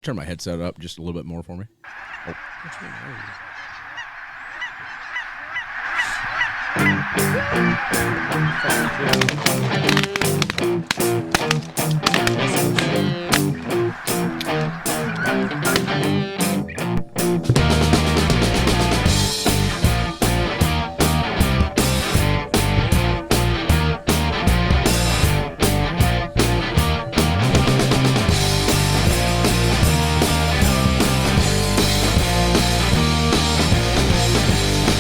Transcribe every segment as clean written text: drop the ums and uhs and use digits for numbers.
turn my headset up just a little bit more for me. Oh. Which one are you?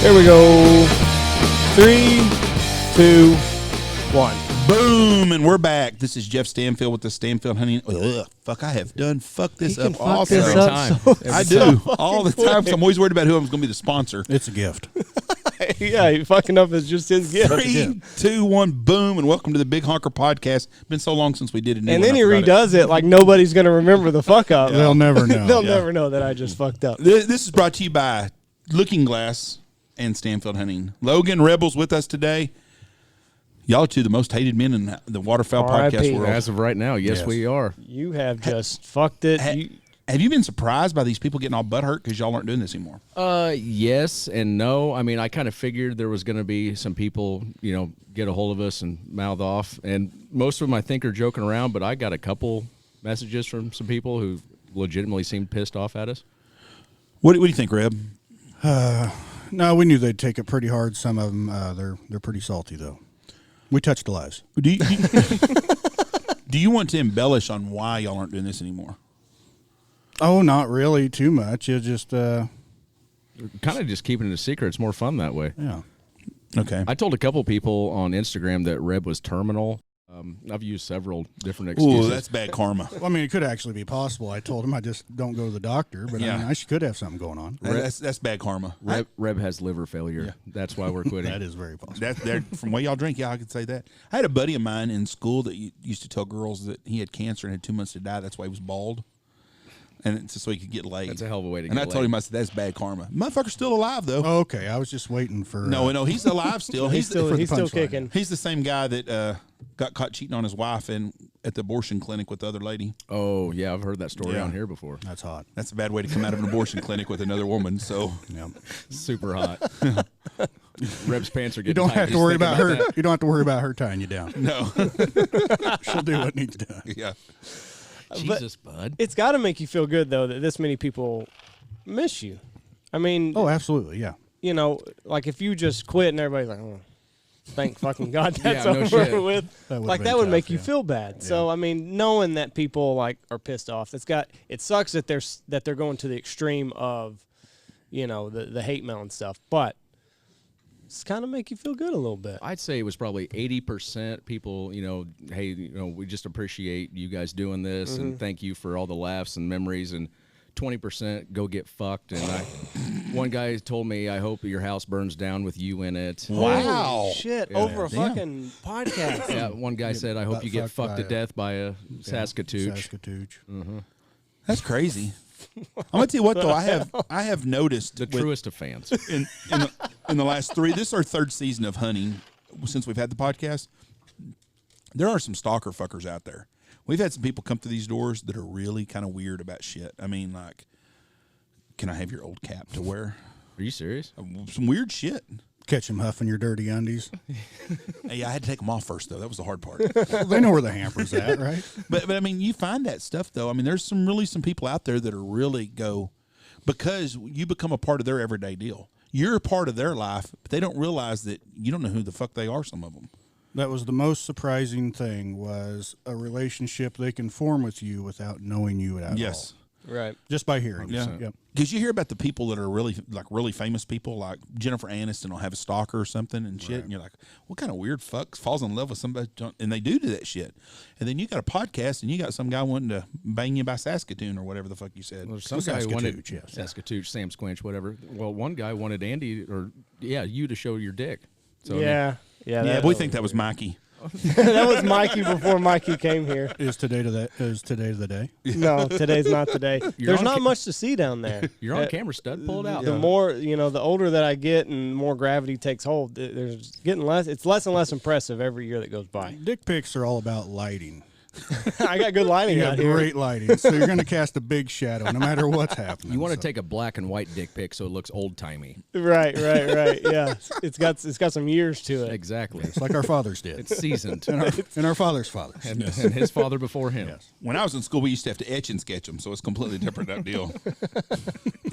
Here we go. 3, 2, 1. Boom, and we're back. This is Jeff Stanfield with the Stanfield Hunting. Fuck, I have done fucked this up also. Every time. I do. All the time. So I'm always worried about who I'm going to be the sponsor. It's a gift. Yeah, fucking up is just his gift. 3, 2, 1, boom, and welcome to the Big Honker Podcast. Been so long since we did it. And then he redoes it like nobody's going to remember the fuck up. They'll never know. They'll never know that I just fucked up. This is brought to you by Looking Glass and Stanfield Hunting. Logan, Rebels with us today. Y'all are two of the most hated men in the waterfowl podcast world. As of right now, yes, we are. You have just fucked it. Have you been surprised by these people getting all butthurt because y'all aren't doing this anymore? Yes and no. I mean, I kind of figured there was going to be some people, get a hold of us and mouth off. And most of them, I think, are joking around, but I got a couple messages from some people who legitimately seemed pissed off at us. What do you think, Reb? No, we knew they'd take it pretty hard. Some of them, they're pretty salty, though. We touched the lies. Do you want to embellish on why y'all aren't doing this anymore? Oh, not really too much. It's just... kind of just keeping it a secret. It's more fun that way. Yeah. Okay. I told a couple people on Instagram that Reb was terminal. I've used several different excuses. Ooh, that's bad karma. Well, I mean, it could actually be possible. I told him I just don't go to the doctor, but I mean, I could have something going on. That's bad karma. Reb has liver failure. Yeah. That's why we're quitting. That is very possible. From the way y'all drink, I could say that. I had a buddy of mine in school that used to tell girls that he had cancer and had 2 months to die. That's why he was bald. And it's just so he could get laid. That's a hell of a way to get laid. laid. And I told him, I said, that's bad karma. Motherfucker's still alive, though. Oh, okay. I was just waiting for... No, he's alive still. he's still kicking. He's the same guy that got caught cheating on his wife at the abortion clinic with the other lady. Oh, yeah. I've heard that story on here before. That's hot. That's a bad way to come out of an abortion clinic with another woman, so... Yeah. Super hot. Reb's pants are getting You don't tight. have to worry about her. You don't have to worry about her tying you down. No. She'll do what needs done. Yeah. Jesus, bud. It's got to make you feel good, though, that this many people miss you. I mean... Oh, absolutely, yeah. Like if you just quit and everybody's like, oh, thank fucking God that's Yeah, no over shit. with. That would tough, make you feel bad. Yeah. So, I mean, knowing that people, like, are pissed off, it sucks that they're going to the extreme of, the hate mail and stuff. But it's kind of make you feel good a little bit. I'd say it was probably 80% people, hey, we just appreciate you guys doing this and thank you for all the laughs and memories, and 20% go get fucked. And one guy told me, I hope your house burns down with you in it. Wow. Holy shit, over a fucking podcast. Yeah, one guy said, I hope you get fucked to death by a Saskatooch. Mm-hmm. That's crazy. I'm gonna tell you what, though, I have noticed the truest of fans in the last 3. This is our 3rd season of hunting since we've had the podcast. There are some stalker fuckers out there. We've had some people come through these doors that are really kind of weird about shit. I mean, like, can I have your old cap to wear? Are you serious? Some weird shit. Catch them huffing your dirty undies. Hey, I had to take them off first, though. That was the hard part. They know where the hamper's at, right? But I mean, you find that stuff, though. I mean, there's some people out there that are really because you become a part of their everyday deal. You're a part of their life, but they don't realize that you don't know who the fuck they are, some of them. That was the most surprising thing, was a relationship they can form with you without knowing you at all. Right. Just by hearing. Yeah. Yep. Because you hear about the people that are really famous people, like Jennifer Aniston will have a stalker or something and shit, and you're like, what kind of weird fuck falls in love with somebody? And they do that shit. And then you got a podcast and you got some guy wanting to bang you by Saskatoon or whatever the fuck you said. Well, some guy wanted Saskatooch, Sam Squinch, whatever. Well, one guy wanted you to show your dick. So, yeah. Yeah, we think that was Mikey. That was Mikey before Mikey came here. Is today the day? No, today's not today. There's not much to see down there. You're on camera, stud. Pull it out. The more, the older that I get and more gravity takes hold, there's getting less. It's less and less impressive every year that goes by. Dick pics are all about lighting. I got good lighting You out have here. great lighting, so you're going to cast a big shadow no matter what's happening. You want to so. take a black and white dick pic so it looks old timey. Right. Yeah, it's got some years to it. Exactly. It's like our fathers did. It's seasoned. and our father's fathers. and his father before him. Yes. When I was in school, we used to have to etch and sketch them, so it's completely different that deal.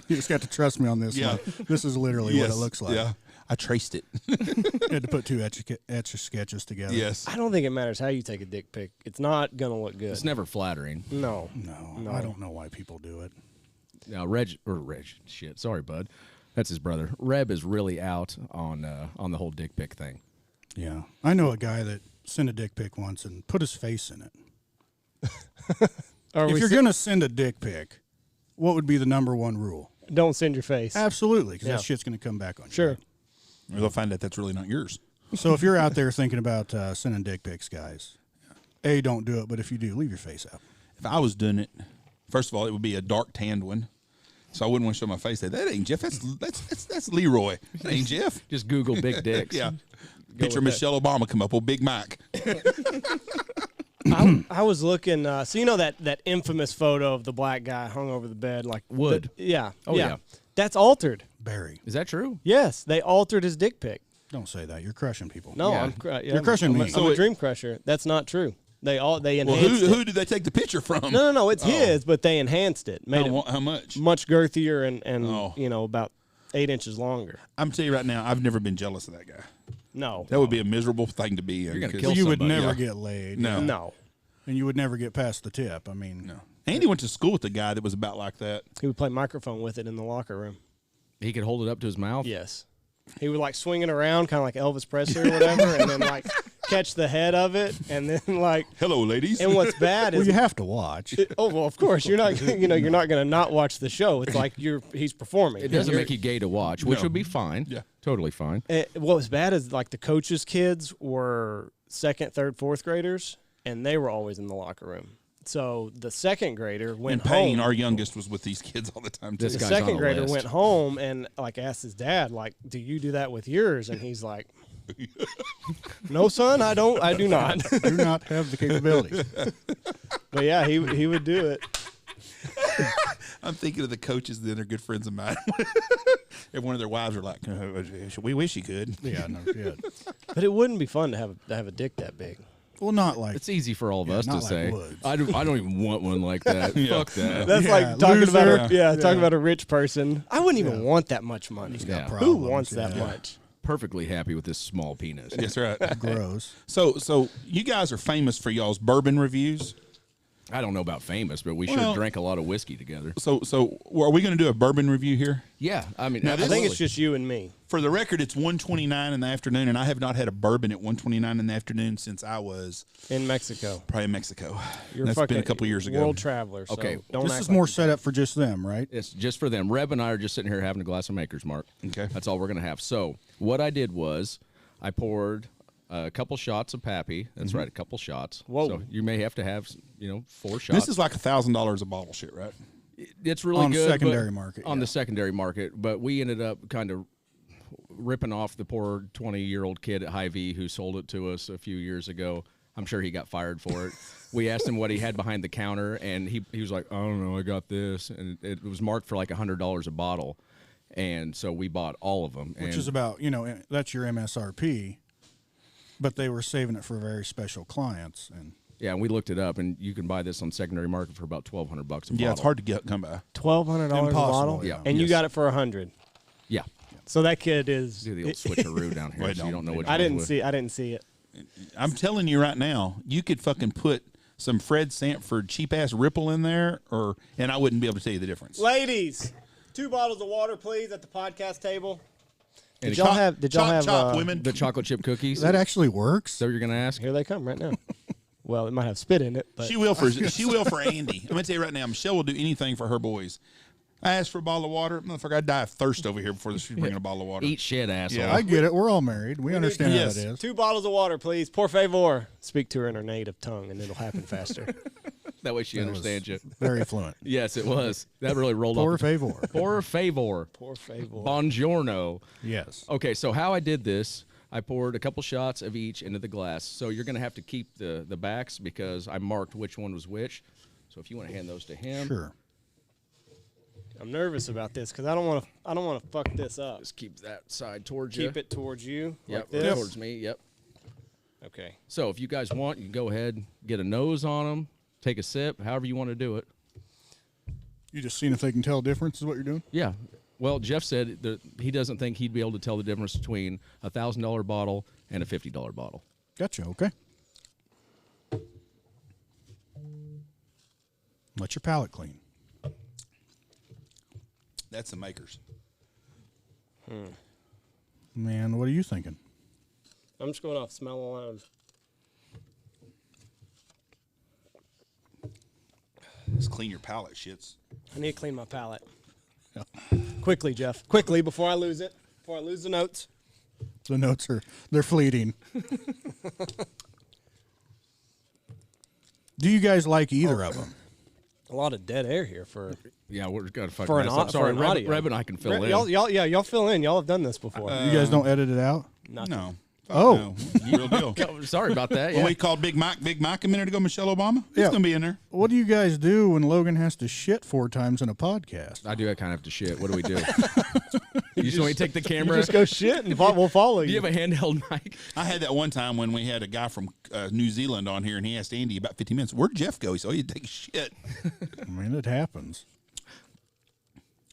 You just got to trust me on this Yeah. one. This is literally what it looks like. Yeah, I traced it. Had to put two etch sketches together. Yes. I don't think it matters how you take a dick pic. It's not gonna look good. It's never flattering. No. No, I don't know why people do it. Now, Reg, shit, sorry, bud. That's his brother. Reb is really out on the whole dick pic thing. Yeah. I know a guy that sent a dick pic once and put his face in it. If you're going to send a dick pic, what would be the number one rule? Don't send your face. Absolutely, because Yeah. that shit's going to come back on you. Sure. right? Or they'll find out that's really not yours. So if you're out there thinking about sending dick pics, guys, A, don't do it, but if you do, leave your face out. If I was doing it, first of all, it would be a dark tanned one, so I wouldn't want to show my face. That ain't Jeff. That's Leroy. That ain't Jeff. Just Google big dicks. Yeah. Picture with Michelle Obama come up with Big Mike. I was looking. So you know that infamous photo of the black guy hung over the bed, like Wood. yeah. Oh, yeah. That's altered. Barry, Is that true? Yes, they altered his dick pic. don't say that. You're crushing people. No, Yeah. You're crushing me. I'm a dream crusher. That's not true. They Well, enhanced it. who did they take the picture from? No. It's his, but they enhanced it, made it How much? much girthier and Oh. about 8 inches longer. I'm telling you right now, I've never been jealous of that guy. No, That would be a miserable thing to be in. You're gonna 'cause- kill You would somebody. never Yeah. get laid. No. no. And you would never get past the tip. I mean, No. Andy went to school with a guy that was about like that. He would play microphone with it in the locker room. He could hold it up to his mouth. Yes. He would like swing it around, kind of like Elvis Presley or whatever, and then like catch the head of it, and then like. Hello, ladies. And what's bad well, is you have to watch. oh well, of course you're not you're not going to not watch the show. It's like he's performing. It doesn't make you gay to watch, which No. would be fine. Yeah. Totally fine. What was bad is like the coaches' kids were 2nd, 3rd, 4th graders, and they were always in the locker room. So the 2nd grader In went Payne, home. our youngest, was with these kids all the time too. This The guy's on 2nd the grader list. went home and like asked his dad, like, "Do you do that with yours?" And he's like, "No, son, I don't. I do not." Do not have the capabilities. But yeah, he would do it. I'm thinking of the coaches that are good friends of mine. Every one of their wives are like, "We wish you could." Yeah, no shit. But it wouldn't be fun to have a dick that big. Well, not like It's easy for all of Yeah, us to not like say. Woods. I don't even want one like that. Fuck that. That's Yeah, like talking about loser. talking about a rich person. I wouldn't even want that much money. Yeah. Who problems, wants that yeah. much? Perfectly happy with this small penis. That's right. gross. So you guys are famous for y'all's bourbon reviews. I don't know about famous, but we Well- sure drank a lot of whiskey together. So are we going to do a bourbon review here? Yeah, I mean, Now, I think absolutely. it's just you and me. For the record, it's 1:29 in the afternoon, and I have not had a bourbon at 1:29 in the afternoon since I was In Mexico. probably in Mexico. You're That's fucking been a couple years ago. World traveler. So Okay, don't This act is like more you set up for just them, right? It's just for them. Reb and I are just sitting here having a glass of Maker's Mark. Okay. That's all we're going to have. So what I did was I poured a couple shots of Pappy. That's right, a couple shots. Whoa. So you may have to have, 4 shots. This is like $1,000 a bottle shit, right? It's really On good. secondary but- market, On yeah. the secondary market. But we ended up kind of ripping off the poor 20-year-old kid at Hy-Vee who sold it to us a few years ago. I'm sure he got fired for it. We asked him what he had behind the counter, and he was like, I don't know, I got this. And it was marked for like $100 a bottle. And so we bought all of them. Which and is about, that's your MSRP, but they were saving it for very special clients. And yeah, and we looked it up, and you can buy this on secondary market for about $1,200 a bottle. Yeah, it's hard to come by. $1,200 a Impossible, bottle. yeah. And you Yes. got it for $100. Yeah. So that kid is. Do the old switcheroo down here, Wait, so you don't. don't know what I you're didn't with. see. I didn't see it. I'm telling you right now, you could fucking put some Fred Sanford cheap ass Ripple in there, and I wouldn't be able to tell you the difference. Ladies, 2 bottles of water, please, at the podcast table. And Did y'all chop- have? Did y'all Chop, have? chop, women. the chocolate chip cookies? that actually works. Is that what you're going to ask? Here they come right now. Well, it might have spit in it, but She will for Andy. I'm gonna tell you right now, Michelle will do anything for her boys. I asked for a bottle of water, motherfucker. I'd die of thirst over here before she's bringing a bottle of water. Eat shit, asshole. Yeah. I get it. We're all married. We understand Yes. how it is. 2 bottles of water, please. Por favor. Speak to her in her native tongue, and it'll happen faster. That way she understands you. Very fluent. Yes, it was. That really rolled Por off. favor. Por favor. Por favor. Buongiorno. Yes. Okay, so how I did this, I poured a couple shots of each into the glass. So you're going to have to keep the backs because I marked which one was which. So if you want to hand those to him. Sure. I'm nervous about this because I don't want to fuck this up. Just keep that side towards you. Keep it towards you. Yep, Like this. towards me. Yep. Okay. So if you guys want, you can go ahead, get a nose on them, take a sip, however you want to do it. You just seeing if they can tell a difference is what you're doing? Yeah. Well, Jeff said that he doesn't think he'd be able to tell the difference between a $1,000 bottle and a $50 bottle. Gotcha. Okay. Let your palate clean. That's the makers. Man, what are you thinking? I'm just going off smell alone. Just clean your palate, shits. I need to clean my palate. Quickly, Jeff. Quickly, before I lose it. Before I lose the notes. The notes they're fleeting. Do you guys like either of them? A lot of dead air here for Yeah, we're going to fucking For an mess au- up. Sorry, for an audio. Reb and I can fill in. Y'all fill in. Y'all have done this before. You guys don't edit it out? Nothing. No. Oh. No. Real deal. Oh, sorry about that. When Yeah. we called Big Mike a minute ago, Michelle Obama, Yeah. it's going to be in there. What do you guys do when Logan has to shit 4 times in a podcast? I do. I kind of have to shit. What do we do? You just want me to take the You camera? just go shit and we'll follow Do you. you have a handheld mic? I had that one time when we had a guy from New Zealand on here, and he asked Andy about 15 minutes, where'd Jeff go? He said, oh, he'd take a shit. I mean, it happens.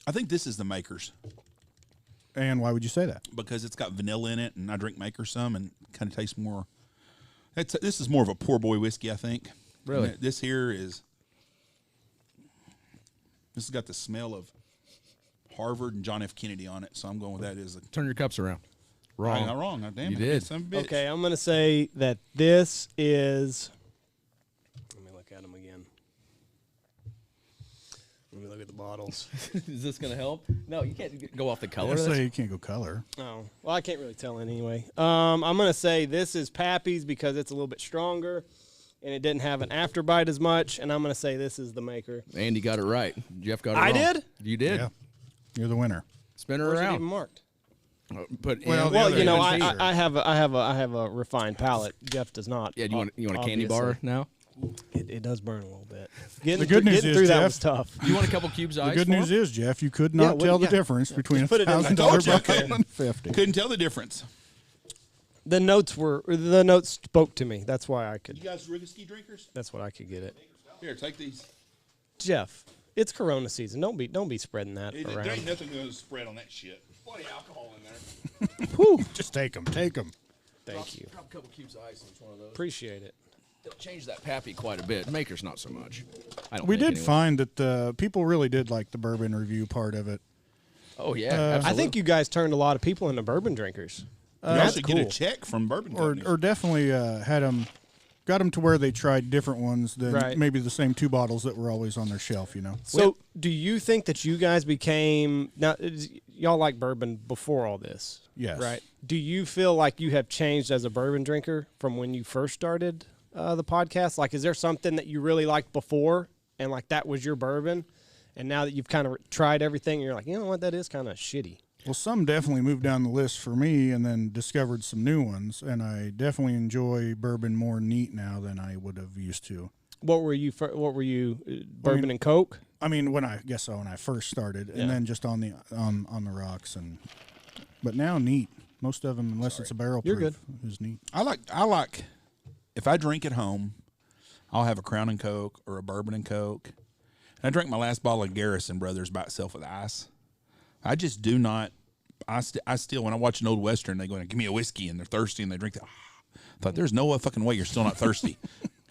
I think this is the makers And why would you say that? because it's got vanilla in it, and I drink maker some, and kind of tastes more. This is more of a poor boy whiskey, I think. Really? And this here is. This has got the smell of Harvard and John F. Kennedy on it, so I'm going with that as a. Turn your cups around. I'm not wrong. Damn You it. did. Son of a bitch. Okay, I'm going to say that this is. Let me look at them again. Let me look at the bottles. Is this going to help? No, you can't go off the color. I That's- say you can't go color. Oh, well, I can't really tell anyway. I'm going to say this is Pappy's because it's a little bit stronger and it didn't have an afterbite as much. And I'm going to say this is the maker. Andy got it right. Jeff got it I wrong. did? You did. Yeah. You're the winner. Spin her Where's it even around. marked? Put Well, in- the Well, other you know, is I, either. I have a refined palate. Jeff does not. yeah, do you want a candy bar obviously. now? It does burn a little bit. Getting, The good news getting is, through that Jeff, was tough. Do you want a couple cubes of The ice? good for news him? is, Jeff, you could not well, tell the yeah. difference between a Just put it in. I told $1,000 you I bottle couldn't. and 50. Couldn't tell the difference. The notes spoke to me. That's why I could. You guys whiskey drinkers? That's what I could get it. Here, take these. Jeff, it's Corona season. Don't be spreading that There ain't around. nothing going to spread on that shit. Plenty of alcohol in there. Whew. Just take them. Take them. Thank you. Drop a couple cubes of ice in each one of those. Appreciate it. It'll change that pappy quite a bit. Maker's not so much. I don't We think did anyway. find that people really did like the bourbon review part of it. Oh, yeah. I absolutely. think you guys turned a lot of people into bourbon drinkers. You That's also get a cool. check from Bourbon Or Company. definitely got them to where they tried different ones than Right. maybe the same 2 bottles that were always on their shelf, you know. So, do you think that you guys became now? Y'all like bourbon before all this, Yes. right? Do you feel like you have changed as a bourbon drinker from when you first started the podcast? Like, is there something that you really liked before, and like that was your bourbon, and now that you've kind of tried everything, you're like, you know what, that is kind of shitty. Well, some definitely moved down the list for me and then discovered some new ones, and I definitely enjoy bourbon more neat now than I would have used to. What were you? Bourbon and Coke? I mean, when I first started, Yeah. and then just on the rocks, but now neat. Most of them, unless it's a barrel You're proof, is neat. I like if I drink at home, I'll have a Crown and Coke or a Bourbon and Coke. And I drank my last bottle of Garrison Brothers by itself with ice. I just do not. I still, when I watch an old Western, they go in and give me a whiskey and they're thirsty and they drink that. I thought, there's no fucking way you're still not thirsty.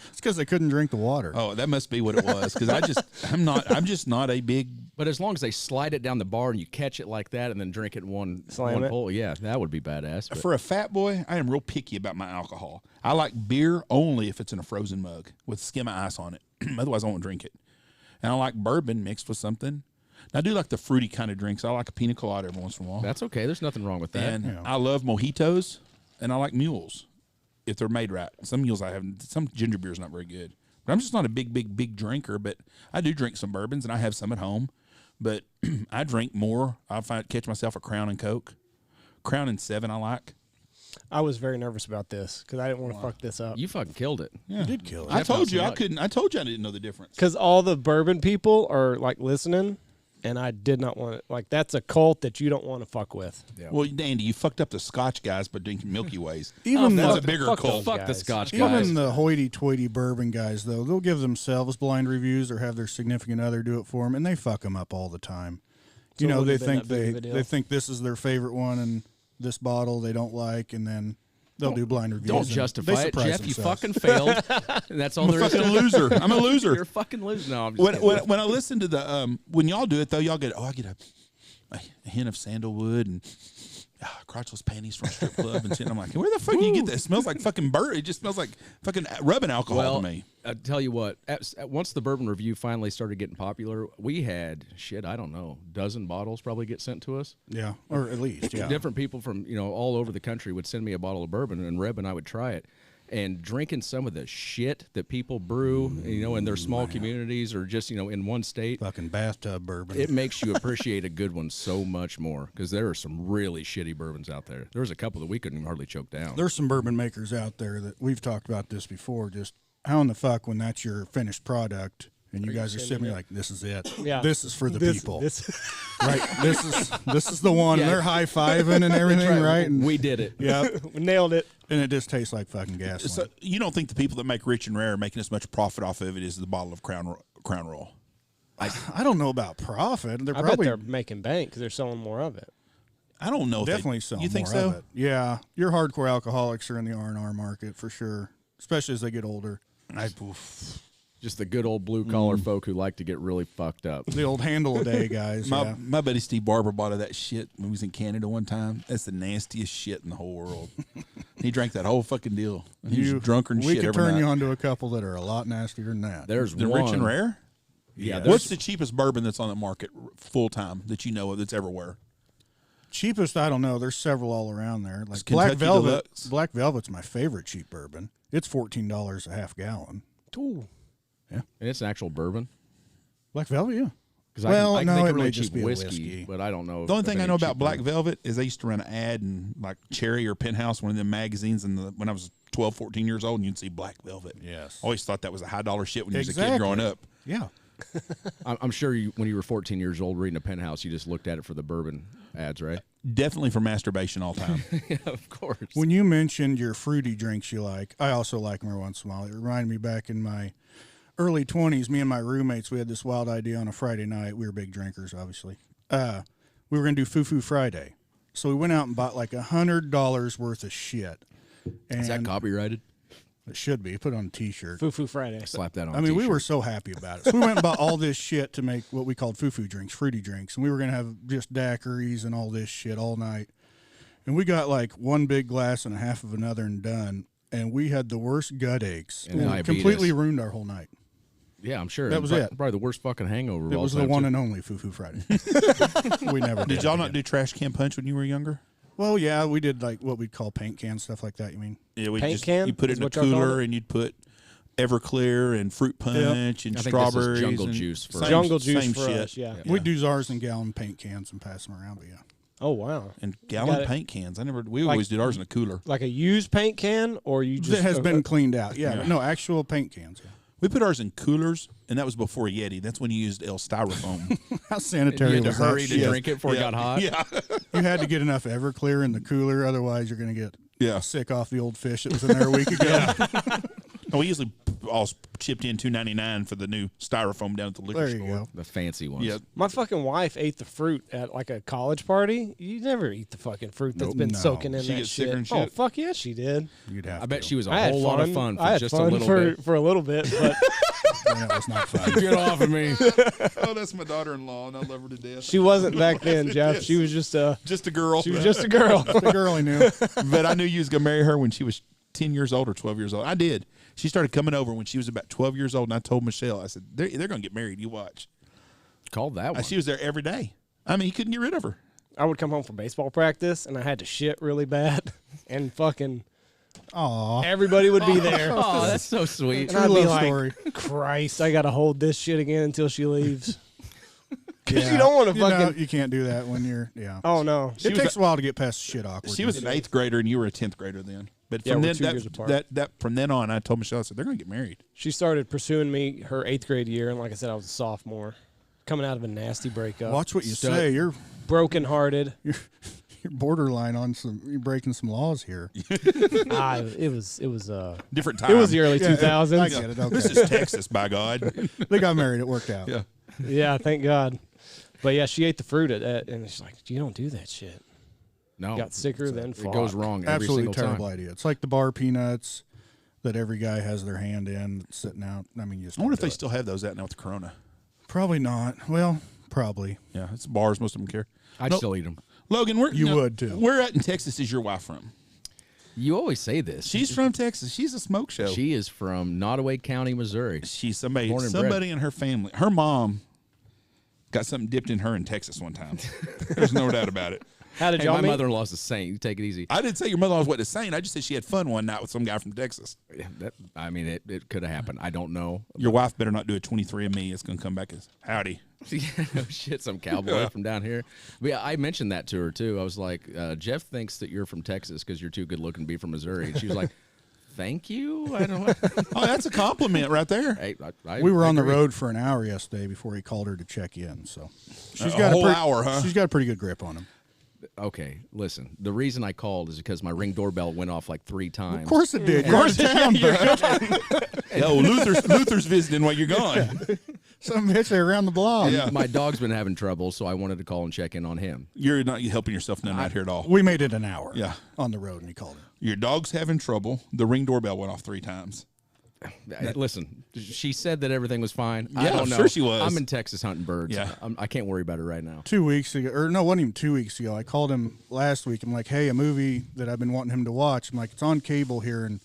It's because they couldn't drink the water. Oh, that must be what it was. Because I'm just not a big. But as long as they slide it down the bar and you catch it like that and then drink it one Slam it. pull, yeah, that would be badass. But For a fat boy, I am real picky about my alcohol. I like beer only if it's in a frozen mug with skim of ice on it. Otherwise, I won't drink it. And I like bourbon mixed with something. Now, I do like the fruity kind of drinks. I like a pina colada every once in a while. that's okay. There's nothing wrong with that. And Yeah. I love mojitos, and I like mules if they're made right. Some mules some ginger beer is not very good. But I'm just not a big drinker, but I do drink some bourbons, and I have some at home. But I drink more. Catch myself a Crown and Coke. Crown and 7 I like. I was very nervous about this because I didn't want to fuck this up. You fucking killed it. Yeah. You did kill it. I told you so I much. couldn't. I told you I didn't know the difference. Because all the bourbon people are like listening, and I did not want it. Like, that's a cult that you don't want to fuck with. Yeah. Well, Andy, you fucked up the Scotch guys by drinking Milky Ways. Even That's the, a bigger fuck cult. those Fuck the guys. Scotch guys. even the hoity-toity bourbon guys, though, they'll give themselves blind reviews or have their significant other do it for them, and they fuck them up all the time. So You it know, they wouldn't have been think that big of a deal. they think this is their favorite one, and this bottle they don't like, and then they'll do blind reviews. Don't and justify they it, surprise Jeff. themselves. You fucking failed. And that's all I'm a there is. fucking loser. I'm a loser. You're a fucking loser. No, I'm just When, kidding. when I listen to the when y'all do it though, y'all get I get a hint of sandalwood and crotchless panties from a strip club and shit. And I'm like, where the fuck do you get that? It smells like fucking bird. It just smells like fucking rubbing alcohol to me. I tell you what, once the Bourbon Review finally started getting popular, we had, I don't know, dozen bottles probably get sent to us. Yeah, or at least, yeah. Different people from, all over the country would send me a bottle of bourbon, and Reb and I would try it. And drinking some of the shit that people brew, in their small communities or just, in one state, Fucking bathtub bourbon. it makes you appreciate a good one so much more because there are some really shitty bourbons out there. There was a couple that we couldn't even hardly choke down. There's some bourbon makers out there that we've talked about this before. Just how in the fuck when that's your finished product and you guys are sitting there like, this is it. Yeah. This is for the people. This, Right. This is the one. Yeah. They're high fiving and everything, right? And We did it. yeah, we nailed it. and it just tastes like fucking gasoline. So you don't think the people that make Rich and Rare are making as much profit off of it as the bottle of Crown Royal? I don't know about profit. They're I bet probably they're making bank because they're selling more of it. I don't know. definitely selling You think more so? of it. Yeah, your hardcore alcoholics are in the R&R market for sure, especially as they get older. Just the good old blue collar folk who like to get really fucked up. The old handle a day guys. My Yeah. my buddy Steve Barber bought of that shit when he was in Canada one time. That's the nastiest shit in the whole world. He drank that whole fucking deal. And he was drunker than We shit could every turn night. you on to a couple that are a lot nastier than that. There's The one. Rich and Rare? Yeah. What's the cheapest bourbon that's on the market full time that you know of that's everywhere? Cheapest, I don't know. There's several all around there. Like Kentucky Black Velvet. Deluxe. Black Velvet's my favorite cheap bourbon. It's $14 a half gallon. Ooh. And it's an actual bourbon. Black Velvet, yeah. Because Well, I can no, make it a really may cheap just be a whiskey, whiskey. but I don't know. The only of thing I any know about cheap Black bourbon. Velvet is they used to run an ad in like Cherry or Penthouse, one of them magazines, when I was 12, 14 years old, and you'd see Black Velvet. Yes. Always thought that was a high dollar shit when you was a kid Exactly. growing up. Yeah. I'm sure when you were 14 years old reading a Penthouse, you just looked at it for the bourbon ads, right? Definitely for masturbation all time. Yeah, of course. When you mentioned your fruity drinks you like, I also like them every once in a while. It reminded me back in my early 20s, me and my roommates, we had this wild idea on a Friday night. We were big drinkers, obviously. We were going to do Foo Friday. So we went out and bought like $100 worth of shit. And Is that copyrighted? it should be. Put it on a T-shirt. Foo Friday. Slap that on. I mean, we t-shirt. were so happy about it. So we went and bought all this shit to make what we called foo drinks, fruity drinks. And we were going to have just daiquiris and all this shit all night. And we got like one big glass and a half of another and done. And we had the worst gut aches. And And it diabetes. completely ruined our whole night. Yeah, I'm sure. That was Pro- it. Probably the worst fucking hangover. of It all was the time, one too. and only Foo Friday. We never did. Did y'all it not again. do trash can punch when you were younger? Well, yeah, we did like what we'd call paint can stuff like that. You mean? Yeah, we Paint just can you put it is in a what y'all called cooler it? and you'd put Everclear and fruit punch and I think this is strawberries. jungle and juice for same, Jungle juice same for shit. us, yeah. We'd do ours in gallon paint cans and pass them around. But yeah, Oh, wow. And Got gallon it. paint cans. We Like- always did ours in a cooler. Like a used paint can, or you just it has been cleaned out. Yeah, no actual paint cans. Yeah. We put ours in coolers, and that was before Yeti. That's when you used L styrofoam. How You sanitary had to was that hurry to shit? drink it before it got hot. Yeah, You had to get enough Everclear in the cooler, otherwise you're going to get yeah. sick off the old fish that was in there a week ago. We usually all chipped in $2.99 for the new styrofoam down at the liquor There you store. go. The fancy ones. Yeah, My fucking wife ate the fruit at like a college party. You never eat the fucking fruit that's Nope. been No. soaking in She that gets sicker shit. and Oh shit? fuck yeah, she did. You'd have I bet to. she was a I had whole lot of fun for I had just a fun little for bit. for a little bit, but That was not fun. Get off of me. Oh, that's my daughter-in-law, and I love her to death. she wasn't back then, Jeff. She was just a just a girl. she was just a girl. The girl I knew. But I knew you was gonna marry her when she was 10 years old or 12 years old. I did. She started coming over when she was about 12 years old, and I told Michelle, I said, they're gonna get married. You watch. Called that one. She was there every day. I mean, you couldn't get rid of her. I would come home from baseball practice and I had to shit really bad, and fucking Aw. everybody would be there. Oh, that's so sweet. And I'd be love like, story. Christ, I gotta hold this shit again until she leaves. Because you don't want to fucking. You can't do that when you're. Yeah. Oh no. It takes a while to get past shit awkward. She was an 8th grader, and you were a 10th grader then. But Yeah, from we're then, 2 years apart. from then on, I told Michelle, I said, they're going to get married. She started pursuing me her 8th grade year, and like I said, I was a sophomore, coming out of a nasty breakup. Watch what you say. You're brokenhearted. you're borderline on some. You're breaking some laws here. It was Different time. it was the early 2000s. I get it. Okay. This is Texas, by God. They got married. It worked out. Yeah. Yeah, thank God. But yeah, she ate the fruit at that, and she's like, "You don't do that shit." No, Got sicker than fuck. it goes wrong every Absolutely single terrible time. idea. It's like the bar peanuts that every guy has their hand in sitting out. I mean, you just I wonder if don't they do it. still have those out now with the Corona. Probably not. Well, probably. Yeah, it's bars. Most of them care. I'd still eat them. Logan, You would, too. Where at in Texas is your wife from? You always say this. She's from Texas. She's a smoke show. She is from Nottoway County, Missouri. She's somebody Born and bred. in her family. Her mom got something dipped in her in Texas one time. There's no doubt about it. How did Hey, y'all my meet? mother-in-law's a saint. You take it easy. I didn't say your mother-in-law wasn't a saint. I just said she had fun one night with some guy from Texas. I mean, it could have happened. I don't know. Your wife better not do a 23andMe. It's going to come back as howdy. No shit, some cowboy from down here. But yeah, I mentioned that to her too. I was like, Jeff thinks that you're from Texas because you're too good looking to be from Missouri. And she was like, thank you. I don't know. Oh, that's a compliment right there. Hey, We were on the agree. road for an hour yesterday before he called her to check in. So she's A got whole a hour, huh? She's got a pretty good grip on him. Okay, listen. The reason I called is because my Ring doorbell went off like 3 times. Of course it did. You're out of town, bro. Yo, Luther's visiting while you're gone. Some bitch around the block. Yeah. My dog's been having trouble, so I wanted to call and check in on him. You're not helping yourself none out here at all. We made it an hour. Yeah. On the road, and he called her. Your dog's having trouble. The Ring doorbell went off 3 times. Listen, she said that everything was fine. I Yeah, don't I'm know. sure she was. I'm in Texas hunting birds. Yeah. I can't worry about it right now. 2 weeks ago, or no, it wasn't even 2 weeks ago. I called him last week. I'm like, hey, a movie that I've been wanting him to watch. I'm like, it's on cable here in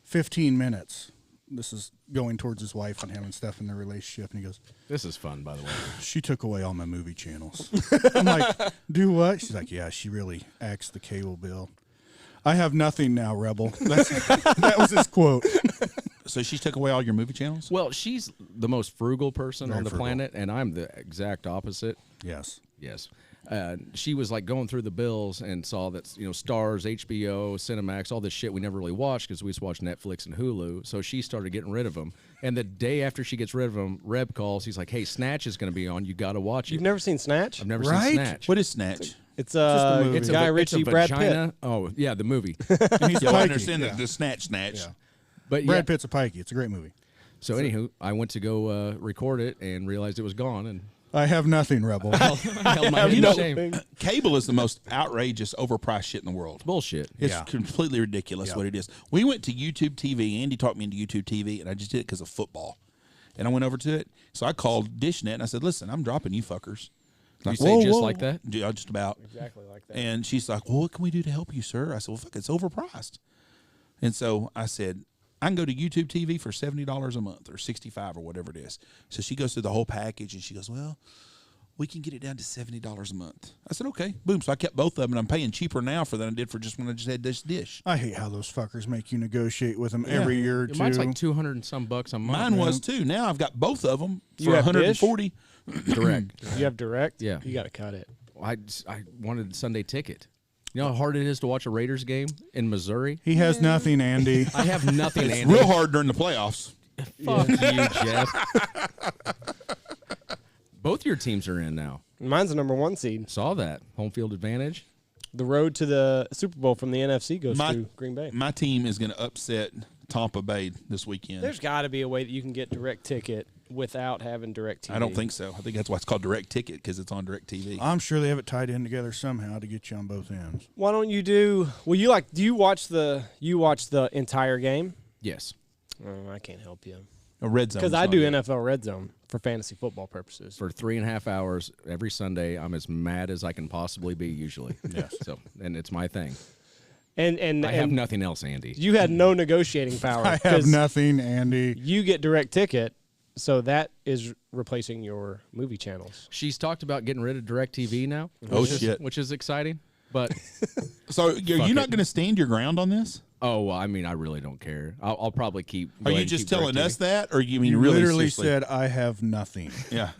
15 minutes. This is going towards his wife and him and stuff in their relationship. And he goes, This is fun, by the way. she took away all my movie channels. I'm like, do what? She's like, yeah, she really axed the cable bill. I have nothing now, Rebel. That was his quote. So she took away all your movie channels? Well, she's the most frugal person Very on the frugal. planet, and I'm the exact opposite. Yes. Yes. She was like going through the bills and saw that, Stars, HBO, Cinemax, all this shit we never really watched because we just watched Netflix and Hulu. So she started getting rid of them. And the day after she gets rid of them, Reb calls. He's like, hey, Snatch is going to be on. You got to watch it. You've never seen Snatch? I've never Right? seen Snatch. What is Snatch? It's a movie. It's Guy a Ritchie, it's a Brad Pitt. vagina. Oh, yeah, the movie. And he's Yeah, I pikey. understand Yeah. the Snatch. Yeah. But Brad yeah. Pitt's a pikey. It's a great movie. So anywho, I went to go record it and realized it was gone, and I have nothing, Rebel. I held my head You in know, shame. Cable is the most outrageous, overpriced shit in the world. Bullshit. It's Yeah. completely ridiculous Yeah. what it is. We went to YouTube TV. Andy talked me into YouTube TV, and I just did it because of football. And I went over to it. So I called DishNet, and I said, listen, I'm dropping you fuckers. You Like, say whoa, just whoa. like that? Yeah, just about. Exactly like that. And she's like, well, what can we do to help you, sir? I said, well, fuck, it's overpriced. And so I said, I can go to YouTube TV for $70 a month or $65 or whatever it is. So she goes through the whole package, and she goes, well, we can get it down to $70 a month. I said, okay, boom. So I kept both of them, and I'm paying cheaper now for than I did for just when I just had this dish. I hate how those fuckers make you negotiate with them every year or two. Mine's like 200 and some bucks a month. Mine was too. Now I've got both of them for You have Dish? $140. direct. You have direct? Yeah. You got to cut it. I wanted a Sunday ticket. You know how hard it is to watch a Raiders game in Missouri? He has nothing, Andy. I have nothing, It's Andy. real hard during the playoffs. Fuck you, Jeff. Both your teams are in now. Mine's the number 1 seed. Saw that. Home field advantage. The road to the Super Bowl from the NFC goes My- to Green Bay. My team is going to upset Tampa Bay this weekend. There's got to be a way that you can get direct ticket without having direct TV. I don't think so. I think that's why it's called Direct Ticket, because it's on Direct TV. I'm sure they have it tied in together somehow to get you on both ends. Why don't you do? Well, do you watch the entire game? Yes. Oh, I can't help you A red zone. because I do NFL Red Zone for fantasy football purposes. For 3.5 hours every Sunday, I'm as mad as I can possibly be usually. Yes. So, and it's my thing. And I have nothing else, Andy. you had no negotiating power. I have 'cause nothing, Andy. You get direct ticket, so that is replacing your movie channels. She's talked about getting rid of DirecTV now. Oh, which is- shit. Which is exciting. But, So are you Fuck not it. going to stand your ground on this? oh, well, I mean, I really don't care. I'll probably keep. Are you just telling us that, or you mean You really literally seriously? said, I have nothing. Yeah.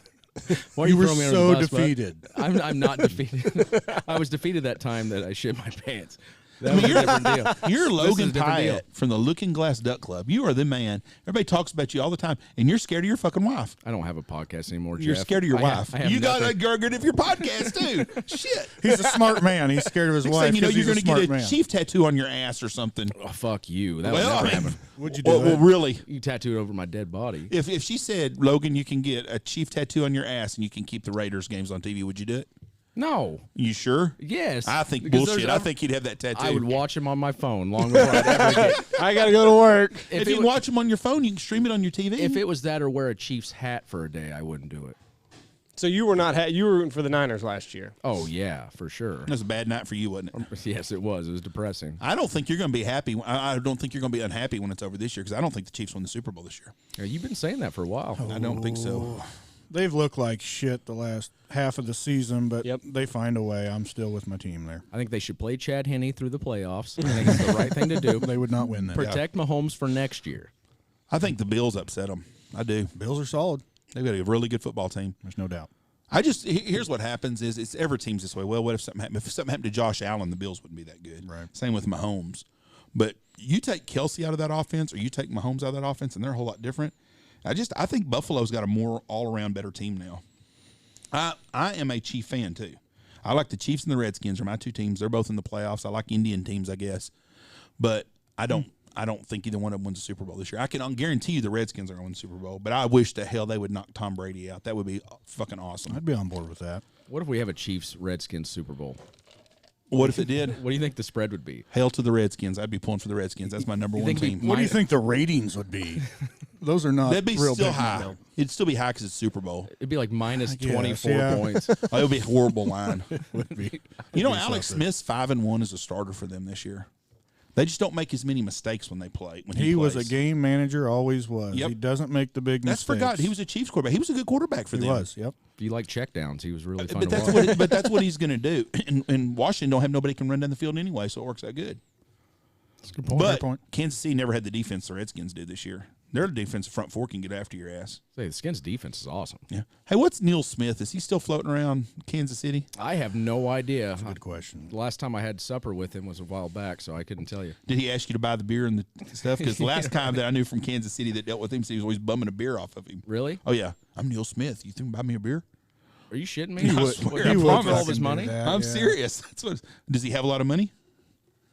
Why are You were throwing me under so the bus, bud? defeated. I'm not defeated. I was defeated that time that I shit my pants. That was a different deal. You're This is Logan a different deal. Pyeatt from the Looking Glass Duck Club. You are the man. Everybody talks about you all the time, and you're scared of your fucking wife. I don't have a podcast anymore, You're Jeff. scared of your I wife. have You got nothing. a gargant of your podcast too. Shit. He's a smart man. He's scared of his Next wife. thing you know, 'cause you're he's going to get a man. chief tattoo on your ass or something. Oh, fuck you. That Well, would never I mean, happen. Would you do well, that? really, You tattooed over my dead body. if she said, Logan, you can get a chief tattoo on your ass and you can keep the Raiders games on TV, would you do it? No. You sure? Yes. I think Because bullshit. there's- I think he'd have that tattoo. I would watch him on my phone long before I'd ever get. I got to go to work. If it you can wa- watch them on your phone, you can stream it on your TV. If it was that or wear a Chiefs hat for a day, I wouldn't do it. So you were not you were rooting for the Niners last year. Oh, yeah, for sure. That was a bad night for you, wasn't it? Yes, it was. It was depressing. I don't think you're going to be happy. I don't think you're going to be unhappy when it's over this year because I don't think the Chiefs won the Super Bowl this year. Yeah, you've been saying that for a while. I don't think so. They've looked like shit the last half of the season, but Yep. they find a way. I'm still with my team there. I think they should play Chad Henne through the playoffs. I think it's the right thing to do. They would not win that. Protect Mahomes for next year. I think the Bills upset them. I do. Bills are solid. They've got a really good football team. There's no doubt. Here's what happens is it's every team's this way. Well, what if something happened? If something happened to Josh Allen, the Bills wouldn't be that good. Right. Same with Mahomes. But you take Kelsey out of that offense or you take Mahomes out of that offense and they're a whole lot different. I think Buffalo's got a more all-around better team now. I am a Chief fan, too. I like the Chiefs and the Redskins are my two teams. They're both in the playoffs. I like Indian teams, I guess. But I don't think either one of them wins the Super Bowl this year. I can guarantee you the Redskins are going to win the Super Bowl, but I wish to hell they would knock Tom Brady out. That would be fucking awesome. I'd be on board with that. What if we have a Chiefs-Redskins Super Bowl? What if it did? What do you think the spread would be? Hail to the Redskins. I'd be pulling for the Redskins. That's my number one think we team. What do you think the ratings would be? Those are not That'd be real still big high. numbers. It'd still be high because it's Super Bowl. It'd be like minus guess, 24 yeah. points. Oh, it would be a horrible line. Would be. You know, Would be Alex something. Smith's 5-1 as a starter for them this year. They just don't make as many mistakes when they play. When He was a plays. game manager, always was. Yep. He doesn't make the big That's mistakes. forgot. He was a Chiefs quarterback. He was a good quarterback for He them. was, yep. If you like checkdowns, he was really fun But to that's watch. that's what he's going to do. And Washington don't have nobody can run down the field anyway, so it works out good. That's a good point. But Fair point. Kansas City never had the defense the Redskins did this year. Their defensive front four can get after your ass. Say, the Skins' defense is awesome. Yeah. Hey, what's Neil Smith? Is he still floating around Kansas City? I have no idea. Good question. The last time I had supper with him was a while back, so I couldn't tell you. Did he ask you to buy the beer and the stuff? Because the last time that I knew from Kansas City that dealt with him, he was always bumming a beer off of him. Really? Oh, yeah. I'm Neil Smith. You think buy me a beer? Are you shitting me? He I would- swear. he I would promised all of fucking his do money. that. I'm Yeah. serious. That's what. Does he have a lot of money?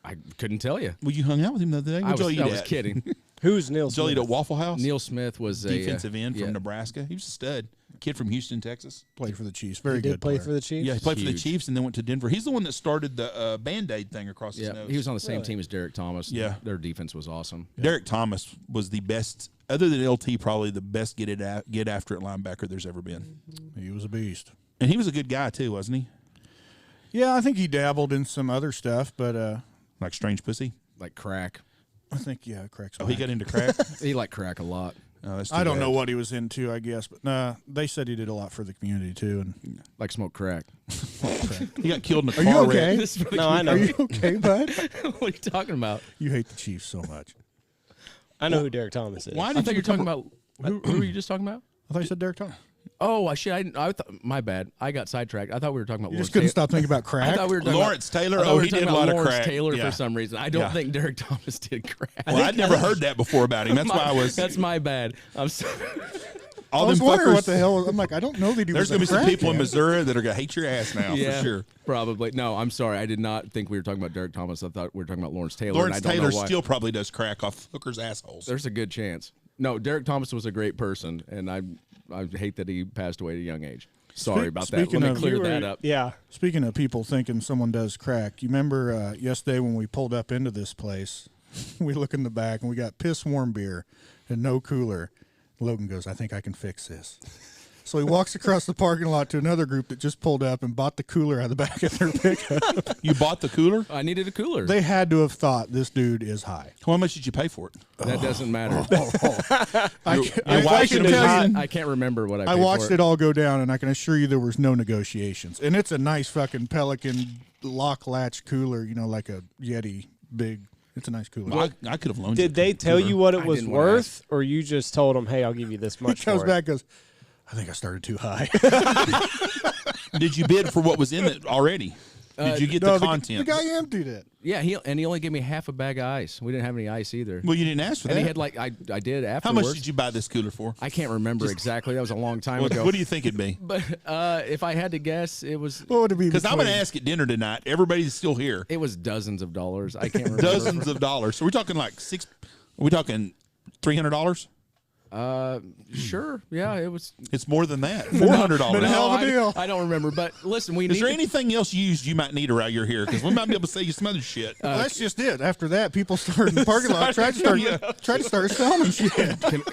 I couldn't tell you. Well, you hung out with him the other day. I Where'd y'all eat was at? kidding. Who's Neil Did y'all Smith? eat at Waffle House? Neil Smith was a defensive end yeah. from Nebraska. He was a stud. Kid from Houston, Texas. Played for the Chiefs. Very He good did play player. for the Chiefs? Yeah, he played for the Huge. Chiefs and then went to Denver. He's the one that started the Band-Aid thing across his Yeah, nose. he was on the same Really? team as Derek Thomas. Yeah. Their defense was awesome. Derek Thomas was the best, other than LT, probably the best get after it linebacker there's ever been. He was a beast. And he was a good guy too, wasn't he? Yeah, I think he dabbled in some other stuff, but Like strange pussy. Like crack. I think, yeah, cracks. Oh, he got into crack. He liked crack a lot. Oh, that's too I don't bad. know what he was into, I guess, but they said he did a lot for the community too. And Like smoke crack. He got killed in a Are car you wreck. okay? This is for the No, I know. Are you okay, bud? what are you talking about? You hate the Chiefs so much. I know who Derek Thomas is. Why I did thought you you were talking about who were you just talking about? I thought you said Derek Thomas. Oh, I thought my bad. I got sidetracked. I thought we were talking about You Lawrence just couldn't Taylor. stop thinking about I crack. thought we were talking Lawrence about, Taylor? I thought Oh, we were he talking did a about lot of Lawrence crack. Taylor Yeah. for some reason. I don't Yeah. think Derek Thomas did crack. Well, I'd never heard that before about him. That's why I was. That's my bad. I'm sorry. all I was them wondering fuckers. what the hell. I'm like, I don't know that he There's was going to be some people in crackhead. Missouri that are going to hate your ass now yeah, for sure. probably. No, I'm sorry. I did not think we were talking about Derek Thomas. I thought we were talking about Lawrence Taylor. Lawrence and I don't Taylor know why. still probably does crack off hookers' assholes. There's a good chance. No, Derek Thomas was a great person, and I hate that he passed away at a young age. Sorry about that. Let speaking me of- clear You were- that up. Yeah. Speaking of people thinking someone does crack, you remember yesterday when we pulled up into this place, we look in the back and we got piss warm beer and no cooler. Logan goes, I think I can fix this. So he walks across the parking lot to another group that just pulled up and bought the cooler out of the back of their pickup. You bought the cooler? I needed a cooler. They had to have thought this dude is high. How much did you pay for it? that doesn't matter. I watching can him tell you, I can't remember what I paid I watched for it all go down, and I can assure you there was no negotiations. And it's a nice fucking Pelican lock latch cooler, you know, like a Yeti big. It's a nice cooler. Well, I could have loaned you. Did they tell you what it I was didn't wanna worth, or you just told them, hey, I'll give you this He much comes for back and goes, I think I started too high. Did you bid for what was in it already? Did you get the content? The guy emptied it. Yeah, he only gave me half a bag of ice. We didn't have any ice either. Well, you didn't ask for And that. he had like I did How afterwards. much did you buy this cooler for? I can't remember exactly. That was a long time What, ago. what do you think it'd be? But if I had to guess, it was What would it be? Because I'm going to between- ask at dinner tonight. Everybody's still here. dozens of dollars. I can't remember. Dozens of dollars. So we're talking like are we talking $300? Sure. Yeah, it was. It's more than that. $400. Been a hell of a I- deal. I don't remember. But listen, we Is need. there anything else used you might need around you're here? Because we might be able to sell you some other shit. Well, that's just it. After that, people started in the parking lot, tried to start selling shit.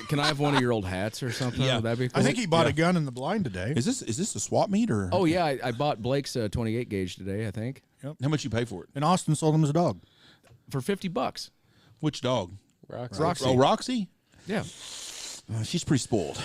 Can I have one of your old hats or something? Yeah. Would that be cool? I think he bought a gun in the blind today. Is this a swap meet or? Oh yeah, I bought Blake's 28 gauge today. I think How much you pay for it? And Austin sold him his dog. for $50. Which dog? Roxy. Oh, Roxy. Yeah, She's pretty spoiled.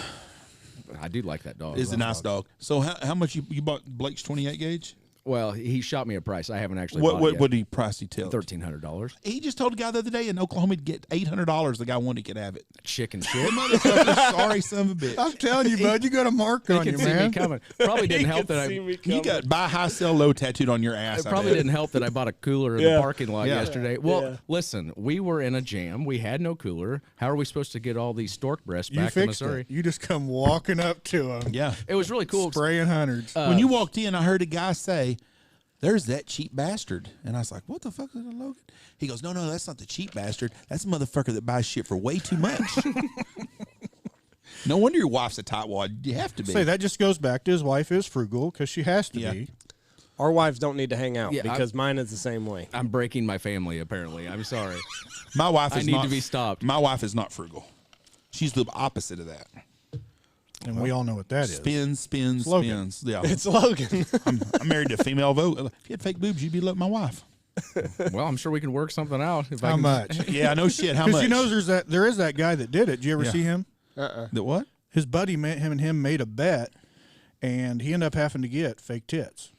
I do like that dog. Is a nice dog. So how much you bought Blake's 28 gauge? Well, he shot me a price. I haven't actually. What bought what it yet. what did he price he tell? $1,300. He just told a guy the other day in Oklahoma he'd get $800. The guy wanted to have it. Chicken shit. Motherfucker, sorry son of a bitch. I'm telling you, bud, you got a mark He on can you, see me man. coming. Probably didn't help that I. You got buy high, sell low tattooed on your ass. It probably didn't help that I bought a cooler in Yeah. the parking lot Yeah. yesterday. Well, Yeah. listen, we were in a jam. We had no cooler. How are we supposed to get all these stork breasts You back to fixed Missouri? it. You just come walking up to him, Yeah. It was really cool. spraying hundreds. When you walked in, I heard a guy say, "There's that cheap bastard," and I was like, "What the fuck is that, Logan?" He goes, "No, that's not the cheap bastard. That's the motherfucker that buys shit for way too much." No wonder your wife's a tightwad. You have to be. Say that just goes back to his wife is frugal because she has to Yeah. be. Our wives don't need to hang out Yeah, because mine is the same way. I'm breaking my family, apparently. I'm sorry. My wife I is need not, to be stopped. My wife is not frugal. She's the opposite of that. And we all know what that is. Spins. Logan. Yeah. It's Logan. I'm married to a female vote. If you had fake boobs, you'd be like my wife. Well, I'm sure we can work something out. If I How can, much? Yeah, no shit. How Because much? you know there is that guy that did it. Did you ever Yeah. see him? The what? His buddy, him made a bet, and he ended up having to get fake tits.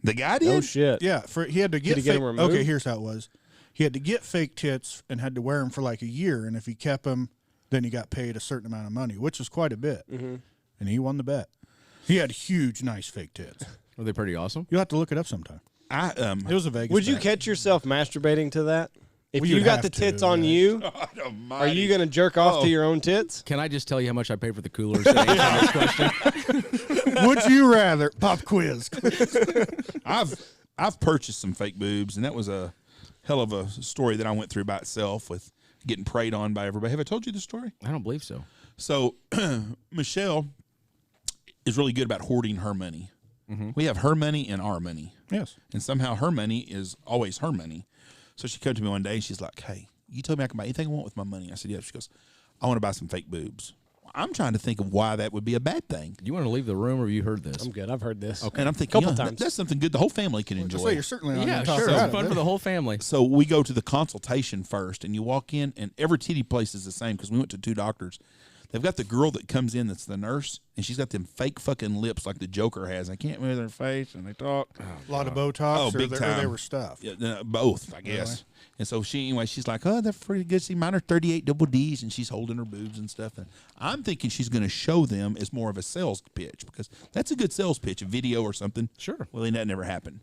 The guy did? Oh shit. Yeah, he had to get. he get fake, them removed? Okay, here's how it was. He had to get fake tits and had to wear them for like a year, and if he kept them, then he got paid a certain amount of money, which was quite a bit. Mm-hmm. And he won the bet. He had huge, nice fake tits. Are they pretty awesome? You'll have to look it up sometime. It was a Vegas. Would you bet. catch yourself masturbating to that? If Well, you you'd got have the to, tits on yeah. you, are you going to jerk off to your own tits? Can I just tell you how much I pay for the coolers? To answer this question? Would you rather pop quiz? I've purchased some fake boobs, and that was a hell of a story that I went through by itself with getting preyed on by everybody. Have I told you the story? I don't believe so. So Michelle is really good about hoarding her money. We have her money and our money. Yes. And somehow her money is always her money. So she came to me one day and she's like, "Hey, you told me I can buy anything I want with my money." I said, "Yeah." She goes, "I want to buy some fake boobs." I'm trying to think of why that would be a bad thing. Do you want to leave the room, or you heard this? I'm good. I've heard this. And I'm thinking, Couple yeah, times. that's something good the whole family can Just enjoy. say you're certainly not Yeah, going to talk sure. about It's fun it. for the whole family. So we go to the consultation first, and you walk in, and every titty place is the same because we went to 2 doctors. They've got the girl that comes in that's the nurse, and she's got them fake fucking lips like the Joker has. I can't move their face, and they talk. A lot of Botox, big or time. they were stuffed. Yeah, both, I guess. And so she's like, "Oh, they're pretty good. See, mine are 38 double Ds," and she's holding her boobs and stuff. And I'm thinking she's going to show them as more of a sales pitch because that's a good sales pitch, a video or something. Sure. Well, that never happened.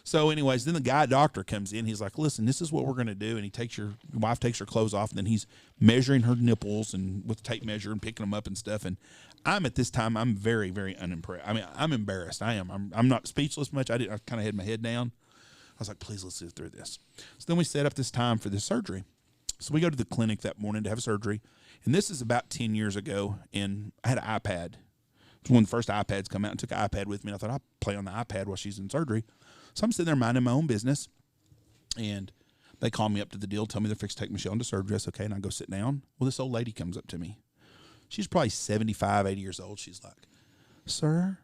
So, anyways, then the guy doctor comes in. He's like, "Listen, this is what we're going to do." And your wife takes her clothes off, and then he's measuring her nipples and with a tape measure and picking them up and stuff. And I'm at this time, I'm very, very unimpressed. I mean, I'm embarrassed. I am. I'm not speechless much. I kind of had my head down. I was like, "Please, let's sit through this." So then we set up this time for this surgery. So we go to the clinic that morning to have surgery. And this is about 10 years ago. And I had an iPad. It was when the first iPads come out, and took an iPad with me. And I thought, I'll play on the iPad while she's in surgery. So I'm sitting there minding my own business. And they call me up to the deal, tell me they're fixed to take Michelle into surgery. That's okay. And I go sit down. Well, this old lady comes up to me. She's probably 75, 80 years old. She's like, "Sir,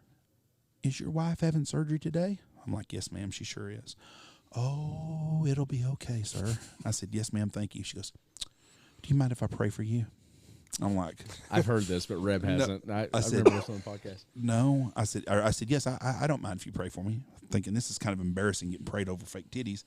is your wife having surgery today?" I'm like, "Yes, ma'am, she sure is." "Oh, it'll be okay, sir." I said, "Yes, ma'am, thank you." She goes, "Do you mind if I pray for you?" I'm like, I've heard this, but Reb hasn't. I said- remember this on the podcast. "No." I said, "Yes, I don't mind if you pray for me." Thinking this is kind of embarrassing getting prayed over fake titties.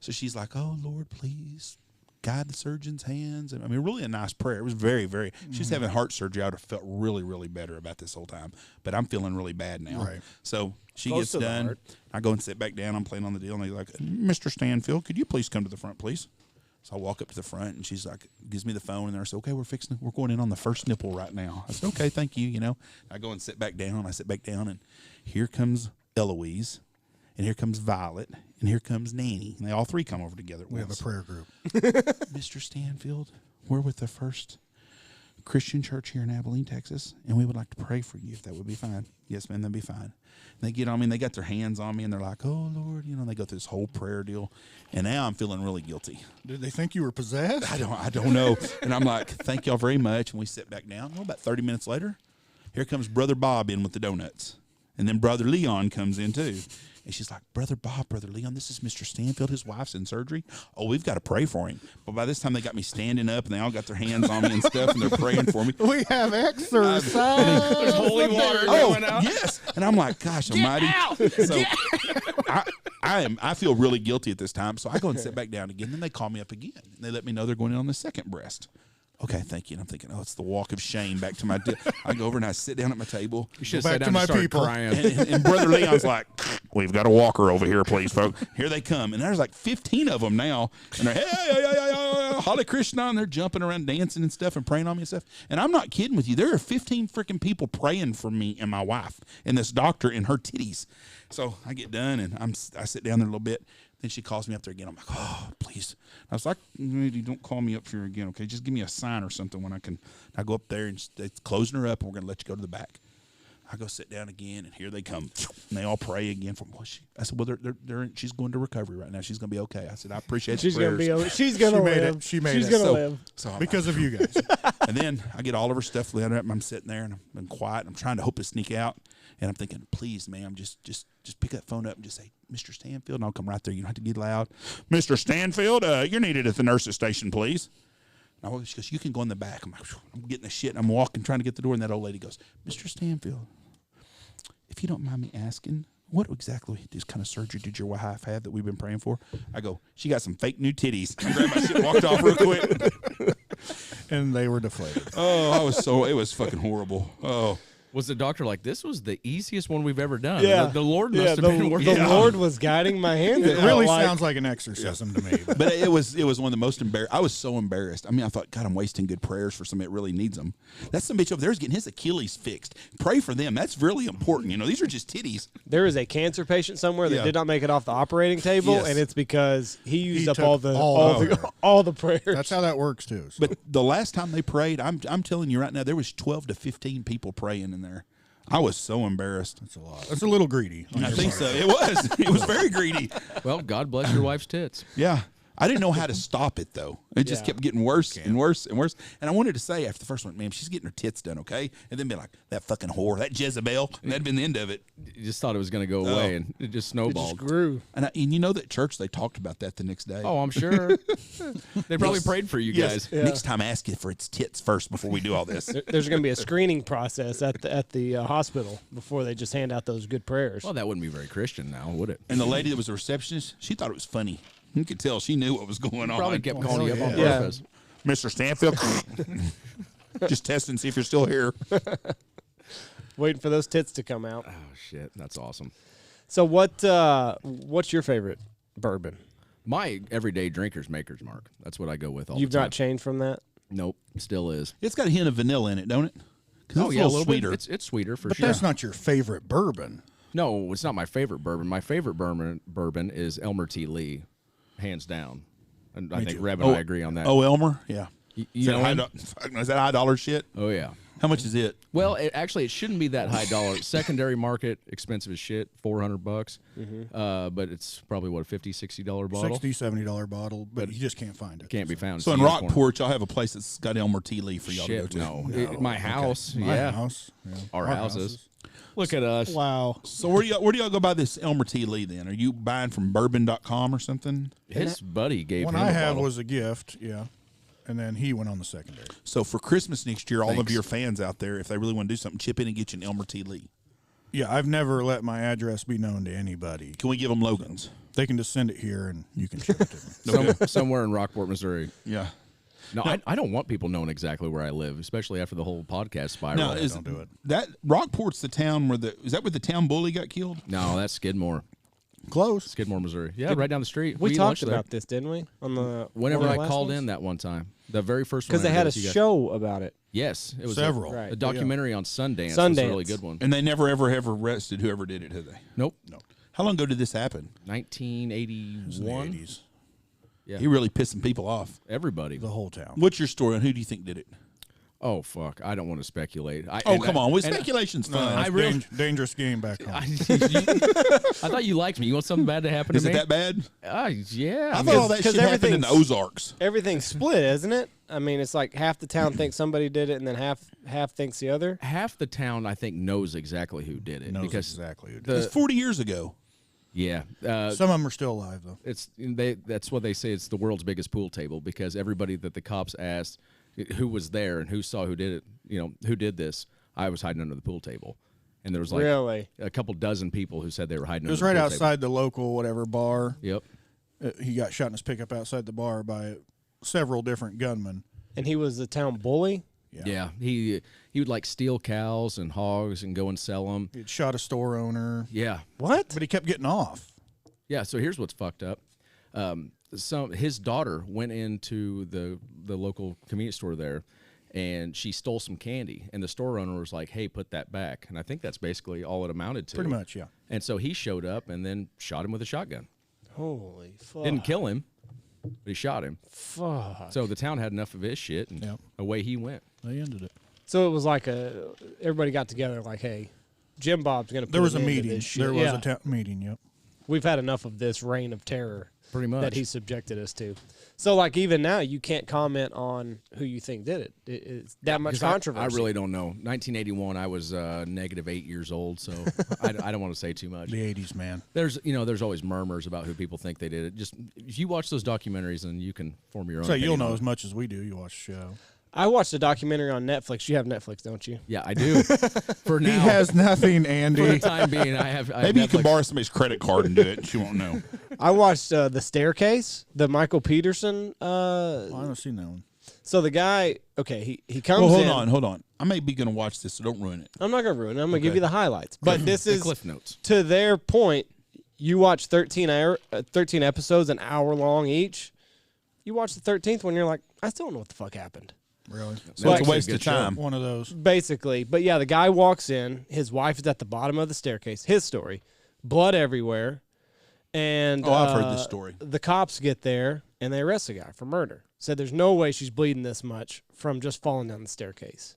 So she's like, "Oh, Lord, please guide the surgeon's hands. And I mean, really a nice prayer. It was very, very. She's having heart surgery. I would have felt really, really better about this whole time. But I'm feeling really bad now. Right. So she Close gets to the done. heart. I go and sit back down. I'm playing on the deal, and they're like, Mr. Stanfield, could you please come to the front, please? So I walk up to the front, and she's like, gives me the phone, and I say, okay, we're going in on the first nipple right now. I said, okay, thank you. You know, I go and sit back down. I sit back down, and here comes Eloise, and here comes Violet, and here comes Nanny, and they all three come over together. We have a prayer group. Mr. Stanfield, we're with the First Christian Church here in Abilene, Texas, and we would like to pray for you if that would be fine. Yes, ma'am, that'd be fine. And they get on me, and they got their hands on me, and they're like, oh, Lord, you know, they go through this whole prayer deal, and now I'm feeling really guilty. Did they think you were possessed? I don't know. And I'm like, thank y'all very much, and we sit back down. Well, about 30 minutes later, here comes Brother Bob in with the donuts, and then Brother Leon comes in too. And she's like, Brother Bob, Brother Leon, this is Mr. Stanfield. His wife's in surgery. Oh, we've got to pray for him. But by this time, they got me standing up, and they all got their hands on me and stuff, and they're praying for me. We have exercise. There's holy water going out. Yes. And I'm like, gosh almighty. So I feel really guilty at this time. So I go and sit back down again. Then they call me up again. And they let me know they're going in on the second breast. Okay, thank you. And I'm thinking, oh, it's the walk of shame back to my I go over and I sit down at my table. You should Go sit back down to and my start people. crying. And Brother Leon's like, we've got a walker over here, please, folks. Here they come. And there's like 15 of them now. And they're, hey, Hare Krishna. And they're jumping around, dancing and stuff and praying on me and stuff. And I'm not kidding with you. There are 15 freaking people praying for me and my wife and this doctor and her titties. So I get done, and I sit down there a little bit. Then she calls me up there again. I'm like, oh, please. I was like, don't call me up here again, okay? Just give me a sign or something when I can. I go up there, and it's closing her up, and we're going to let you go to the back. I go sit down again, and here they come. And they all pray again for me. I said, well, she's going to recovery right now. She's going to be okay. I said, I appreciate She's your gonna prayers. She's gonna She made live. it. She made She's it. gonna So- live. So I'm Because of you guys. And then I get all of her stuff laid up, and I'm sitting there, and I'm quiet. And I'm trying to hope to sneak out. And I'm thinking, please, ma'am, just pick that phone up and just say, Mr. Stanfield, and I'll come right there. You don't have to get loud. Mr. Stanfield, you're needed at the nurse's station, please. And she goes, you can go in the back. I'm like, I'm getting the shit, and I'm walking, trying to get the door, and that old lady goes, Mr. Stanfield, if you don't mind me asking, what exactly this kind of surgery did your wife have that we've been praying for? I go, she got some fake new titties. I grabbed my shit and walked off real quick. And they were deflated. Oh, it was fucking horrible. Oh. Was the doctor like, this was the easiest one we've ever done? Yeah. The Lord must have the, been working. the Lord was guiding my hands. It really sounds like an exorcism to me. But But it was one of the most embarrassing. I was so embarrassed. I mean, I thought, God, I'm wasting good prayers for somebody that really needs them. That's some bitch over there's getting his Achilles fixed. Pray for them. That's really important. You know, these are just titties. There is a cancer patient somewhere that Yeah. did not make it off the operating table, Yes. and it's because he used up took all the all all the prayers. that's how that works too. So. But the last time they prayed, I'm telling you right now, there was 12 to 15 people praying in there. I was so embarrassed. That's a lot. That's a little greedy. I think so. It was. It was very greedy. Well, God bless your wife's tits. Yeah. I didn't know how to stop it, though. It just Yeah. kept getting worse and worse and worse. And I wanted to say after the first one, man, she's getting her tits done, okay? And then be like, that fucking whore, that Jezebel. And that'd been the end of it. You just thought it was going to go away, and it just It snowballed. just grew. And you know that church, they talked about that the next day. Oh, I'm sure. They probably prayed for you Yes. guys. Next time, ask it for its tits first before we do all this. There's going to be a screening process at the hospital before they just hand out those good prayers. Well, that wouldn't be very Christian now, would it? And the lady that was a receptionist, she thought it was funny. You could tell she knew what was going on. Probably kept calling you up on yeah. purpose. Mr. Stanfield, just testing, see if you're still here. Waiting for those tits to come out. Oh, shit. That's awesome. So what's your favorite bourbon? My everyday drinker's Maker's Mark. That's what I go with all You've the time. not changed from that? Nope. Still is. It's got a hint of vanilla in it, don't it? 'Cause Oh, it's yeah, a little sweeter. bit. It's sweeter for But sure. that's not your favorite bourbon. No, it's not my favorite bourbon. My favorite bourbon is Elmer T. Lee, hands down. And I think too. Reb and I agree on that. Oh, Elmer? Yeah. you Is that know him? is that high dollar shit? Oh, yeah. How much is it? Well, it shouldn't be that high dollar. Secondary market, expensive as shit, $400. But it's probably what, a $50, $60 bottle. $60, $70 bottle, but you just can't find it. Can't be found. So in It's used Rockport, y'all have a place that's got Elmer T. Lee for y'all Shit, to go to. no. My house, My yeah. house. Yeah. Our houses. Look at us. Wow. So where do y'all go buy this Elmer T. Lee then? Are you buying from bourbon.com or something? His buddy gave One him I a have bottle. was a gift, yeah. And then he went on the secondary. So for Christmas next year, all of Thanks. your fans out there, if they really want to do something, chip in and get you an Elmer T. Lee. Yeah, I've never let my address be known to anybody. Can we give them Logan's? They can just send it here, and you can ship it to me. Somewhere in Rockport, Missouri. Yeah. No, I don't want people knowing exactly where I live, especially after the whole podcast spiral. No, don't do it. That Rockport's the town is that where the town bully got killed? No, that's Skidmore. Close. Skidmore, Missouri. Yeah, right down the street. We eat talked lunch there. about this, didn't we? On the Whenever one of I the last called ones? in that one time, the very first one. Because they I had did a with you guys. show about it. Yes, it was Several. Right. a documentary on Sundance. Was a really good one. And they never ever arrested whoever did it, have they? Nope. No. How long ago did this happen? 1981. In the 80s. Yeah. He really pissed some people off. Everybody. The whole town. What's your story on who do you think did it? Oh fuck! I don't want to speculate. Come on. With speculation's fun. I really- dangerous game back home. I thought you liked me. You want something bad to happen Is to it me? that bad? Yeah. I I thought mean, all that shit happened in the Ozarks. Everything's split, isn't it? I mean, it's like half the town thinks somebody did it, and then half thinks the other. half the town, I think, knows exactly who did it. Knows because exactly who did the- It's 40 years ago. Yeah. Some of them are still alive, though. That's what they say. It's the world's biggest pool table because everybody that the cops asked who was there and who saw who did it, who did this, I was hiding under the pool table. And there was like Really? a couple dozen people who said they were hiding It was under the right pool outside the local whatever bar. Table. Yep. He got shot in his pickup outside the bar by several different gunmen. And he was the town bully. Yeah. He would like steal cows and hogs and go and sell them. He had shot a store owner, Yeah. What? but he kept getting off. Yeah, so here's what's fucked up. His daughter went into the local convenience store there, and she stole some candy. And the store owner was like, "Hey, put that back." And I think that's basically all it amounted to. Pretty much, yeah. And so he showed up and then shot him with a shotgun. Holy fuck. Didn't kill him, but he shot him. Fuck. So the town had enough of his shit, and Yep. away he went. They ended it. So it was like everybody got together like, hey, Jim Bob's going to put There was a an end to meeting. this shit. There was Yeah. a meeting, yep. We've had enough of this reign of terror Pretty much. that he subjected us to. So, like, even now, you can't comment on who you think did it. It's that much 'Cause controversy. I really don't know. 1981, I was negative 8 years old, so I don't want to say too much. The 80s, man. There's always murmurs about who people think they did it. Just if you watch those documentaries, and you can form your own. So you'll opinion know on as it. much as we do. You watch the show. I watched a documentary on Netflix. You have Netflix, don't you? Yeah, I do. For now, He has nothing, for the Andy. time being, I have. Maybe you can Netflix. borrow somebody's credit card and do it, and she won't know. I watched The Staircase, the Michael Peterson. I haven't seen that one. So the guy, okay, he comes Well, in. hold on. I may be going to watch this, so don't ruin it. I'm not going to ruin it. I'm going to give Okay. you the highlights. But this The is, Cliff Notes. to their point, you watch 13 episodes, an hour long each. You watch the 13th one, you're like, I still don't know what the fuck happened. Really? So Like- it's a waste of Good show. time. One of those. Basically. But yeah, the guy walks in. His wife is at the bottom of the staircase. His story. Blood everywhere. And Oh, I've heard this story. The cops get there and they arrest the guy for murder. Said there's no way she's bleeding this much from just falling down the staircase.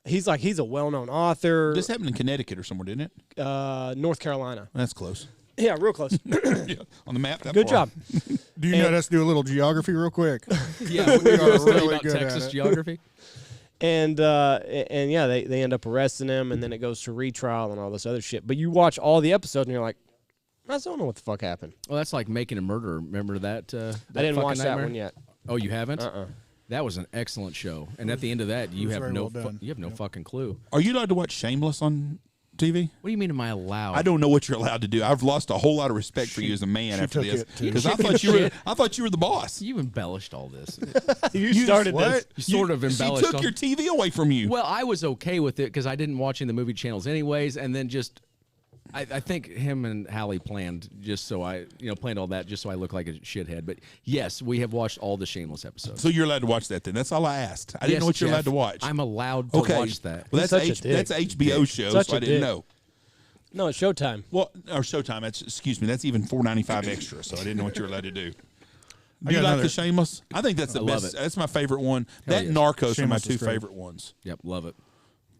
He's a well-known author. This happened in Connecticut or somewhere, didn't it? North Carolina. That's close. Yeah, real close. Yeah, on the map. That Good far. job. Do you know us do a little geography real quick? Yeah, we are are study really about good at Texas it. geography. And yeah, they end up arresting him, and then it goes to retrial and all this other shit. But you watch all the episodes, and you're like, I still don't know what the fuck happened. Well, that's like Making a Murderer. Remember that? I didn't fucking watch that nightmare? one yet. Oh, you haven't? Uh-uh. That was an excellent show. And at the end of that, you was have very no well done. you have no fucking clue. Are you allowed to watch Shameless on TV? What do you mean? Am I allowed? I don't know what you're allowed to do. I've lost a whole lot of respect for you as a man she after took this it, too. because I thought you were the boss. You embellished all this. You started what? this. You sort of embellished. She took your TV away from you. Well, I was okay with it because I didn't watch any of the movie channels anyways, and then just I think him and Hallie planned just so I planned all that just so I look like a shithead. But yes, we have watched all the Shameless episodes. So you're allowed to watch that then. That's all I asked. I didn't Yes, know what you're Jeff, allowed to watch. I'm allowed to watch that. Well, He's that's such a dick. that's a HBO show, Such so a I didn't dick. know. No, it's Showtime. Well, or Showtime. Excuse me. That's even $4.95 extra, so I didn't know what you were allowed to do. You got like another- the Shameless? I think that's the I love best. it. That's my favorite one. That yes. and Narcos are my Shameless two is great. favorite ones. Yep, love it.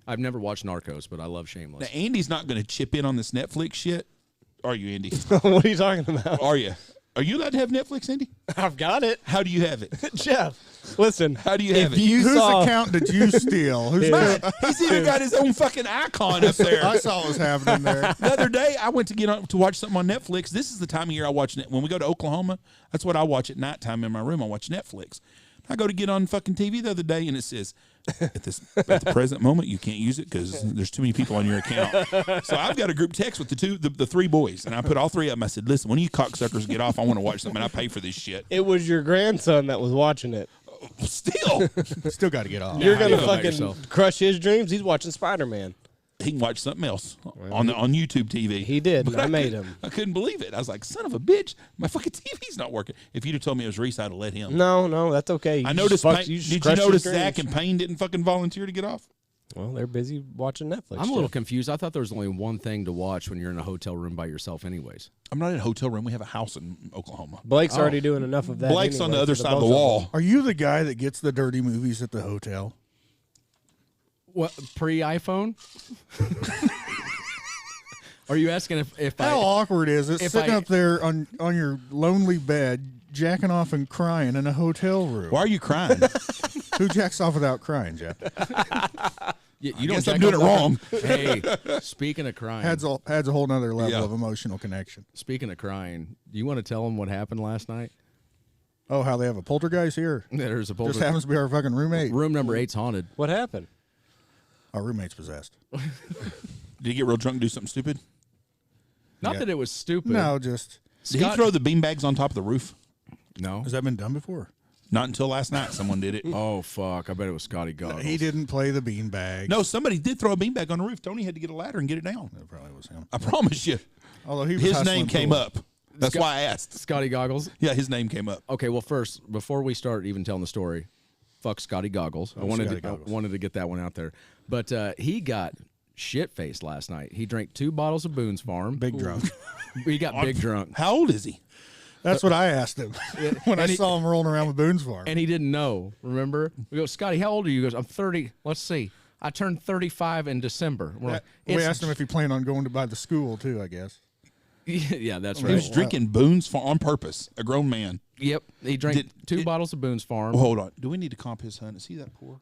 I've never watched Narcos, but I love Shameless. Now, Andy's not going to chip in on this Netflix shit. Are you, Andy? What are you talking about? Are you? Are you allowed to have Netflix, Andy? I've got it. How do you have it? Jeff, listen. How do you have if it? you Whose saw, account did you steal? Who's He's even got his own fucking icon up there. I saw what was happening there. The other day, I went to get on to watch something on Netflix. This is the time of year I watch it. When we go to Oklahoma, that's what I watch at nighttime in my room. I watch Netflix. I go to get on fucking TV the other day, and it says, at the present moment, you can't use it because there's too many people on your account. So I've got a group text with the three boys, and I put all three of them. I said, listen, when you cocksuckers get off, I want to watch something. I pay for this shit. It was your grandson that was watching it. Still got to get off. You're going to fucking crush his dreams. He's watching Spider-Man. He can watch something else on YouTube TV. He did. And I made him. I couldn't believe it. I was like, son of a bitch, my fucking TV's not working. If you'd have told me it was Reese, I'd have let him. No, that's okay. I noticed. Did you notice Zach and Payne didn't fucking volunteer to get off? Well, they're busy watching Netflix. I'm a little confused. I thought there was only one thing to watch when you're in a hotel room by yourself anyways. I'm not in a hotel room. We have a house in Oklahoma. Blake's already doing enough of that. Blake's on the other side of the wall. Are you the guy that gets the dirty movies at the hotel? What, pre-iPhone? Are you asking if How awkward is it sitting up there on your lonely bed, jacking off and crying in a hotel room? Why are you crying? Who jacks off without crying, Jeff? You don't. I'm doing it wrong. Hey, speaking of crying, Adds a whole nother level of emotional connection. Speaking of crying, do you want to tell them what happened last night? Oh, how they have a poltergeist here? There's a Just poltergeist. happens to be our fucking roommate. Room number 8's haunted. What happened? Our roommate's possessed. Did he get real drunk and do something stupid? Not that it was stupid. No, just. Did he throw the beanbags on top of the roof? No. Has that been done before? Not until last night. Someone did it. Oh, fuck. I bet it was Scotty Goggles. He didn't play the beanbag. No, somebody did throw a beanbag on the roof. Tony had to get a ladder and get it down. That probably was him. I promise you. Although he was His hustling name came pool. up. That's why I asked. Scotty Goggles? Yeah, his name came up. Okay, well, first, before we start even telling the story, fuck Scotty Goggles. I wanted to get that one out there. But he got shit-faced last night. He drank 2 bottles of Boone's Farm. Big drunk. He got big drunk. How old is he? That's what I asked him when I saw him rolling around with Boone's Farm. And he didn't know, remember? We go, Scotty, how old are you? He goes, I'm 30. Let's see. I turned 35 in December. We're like, we asked him if he planned on going to buy the school, too, I guess. Yeah, that's He right. was drinking Boone's Farm on purpose. A grown man. Yep. He drank 2 bottles of Boone's Farm. Well, hold on. Do we need to comp his son? Is he that poor?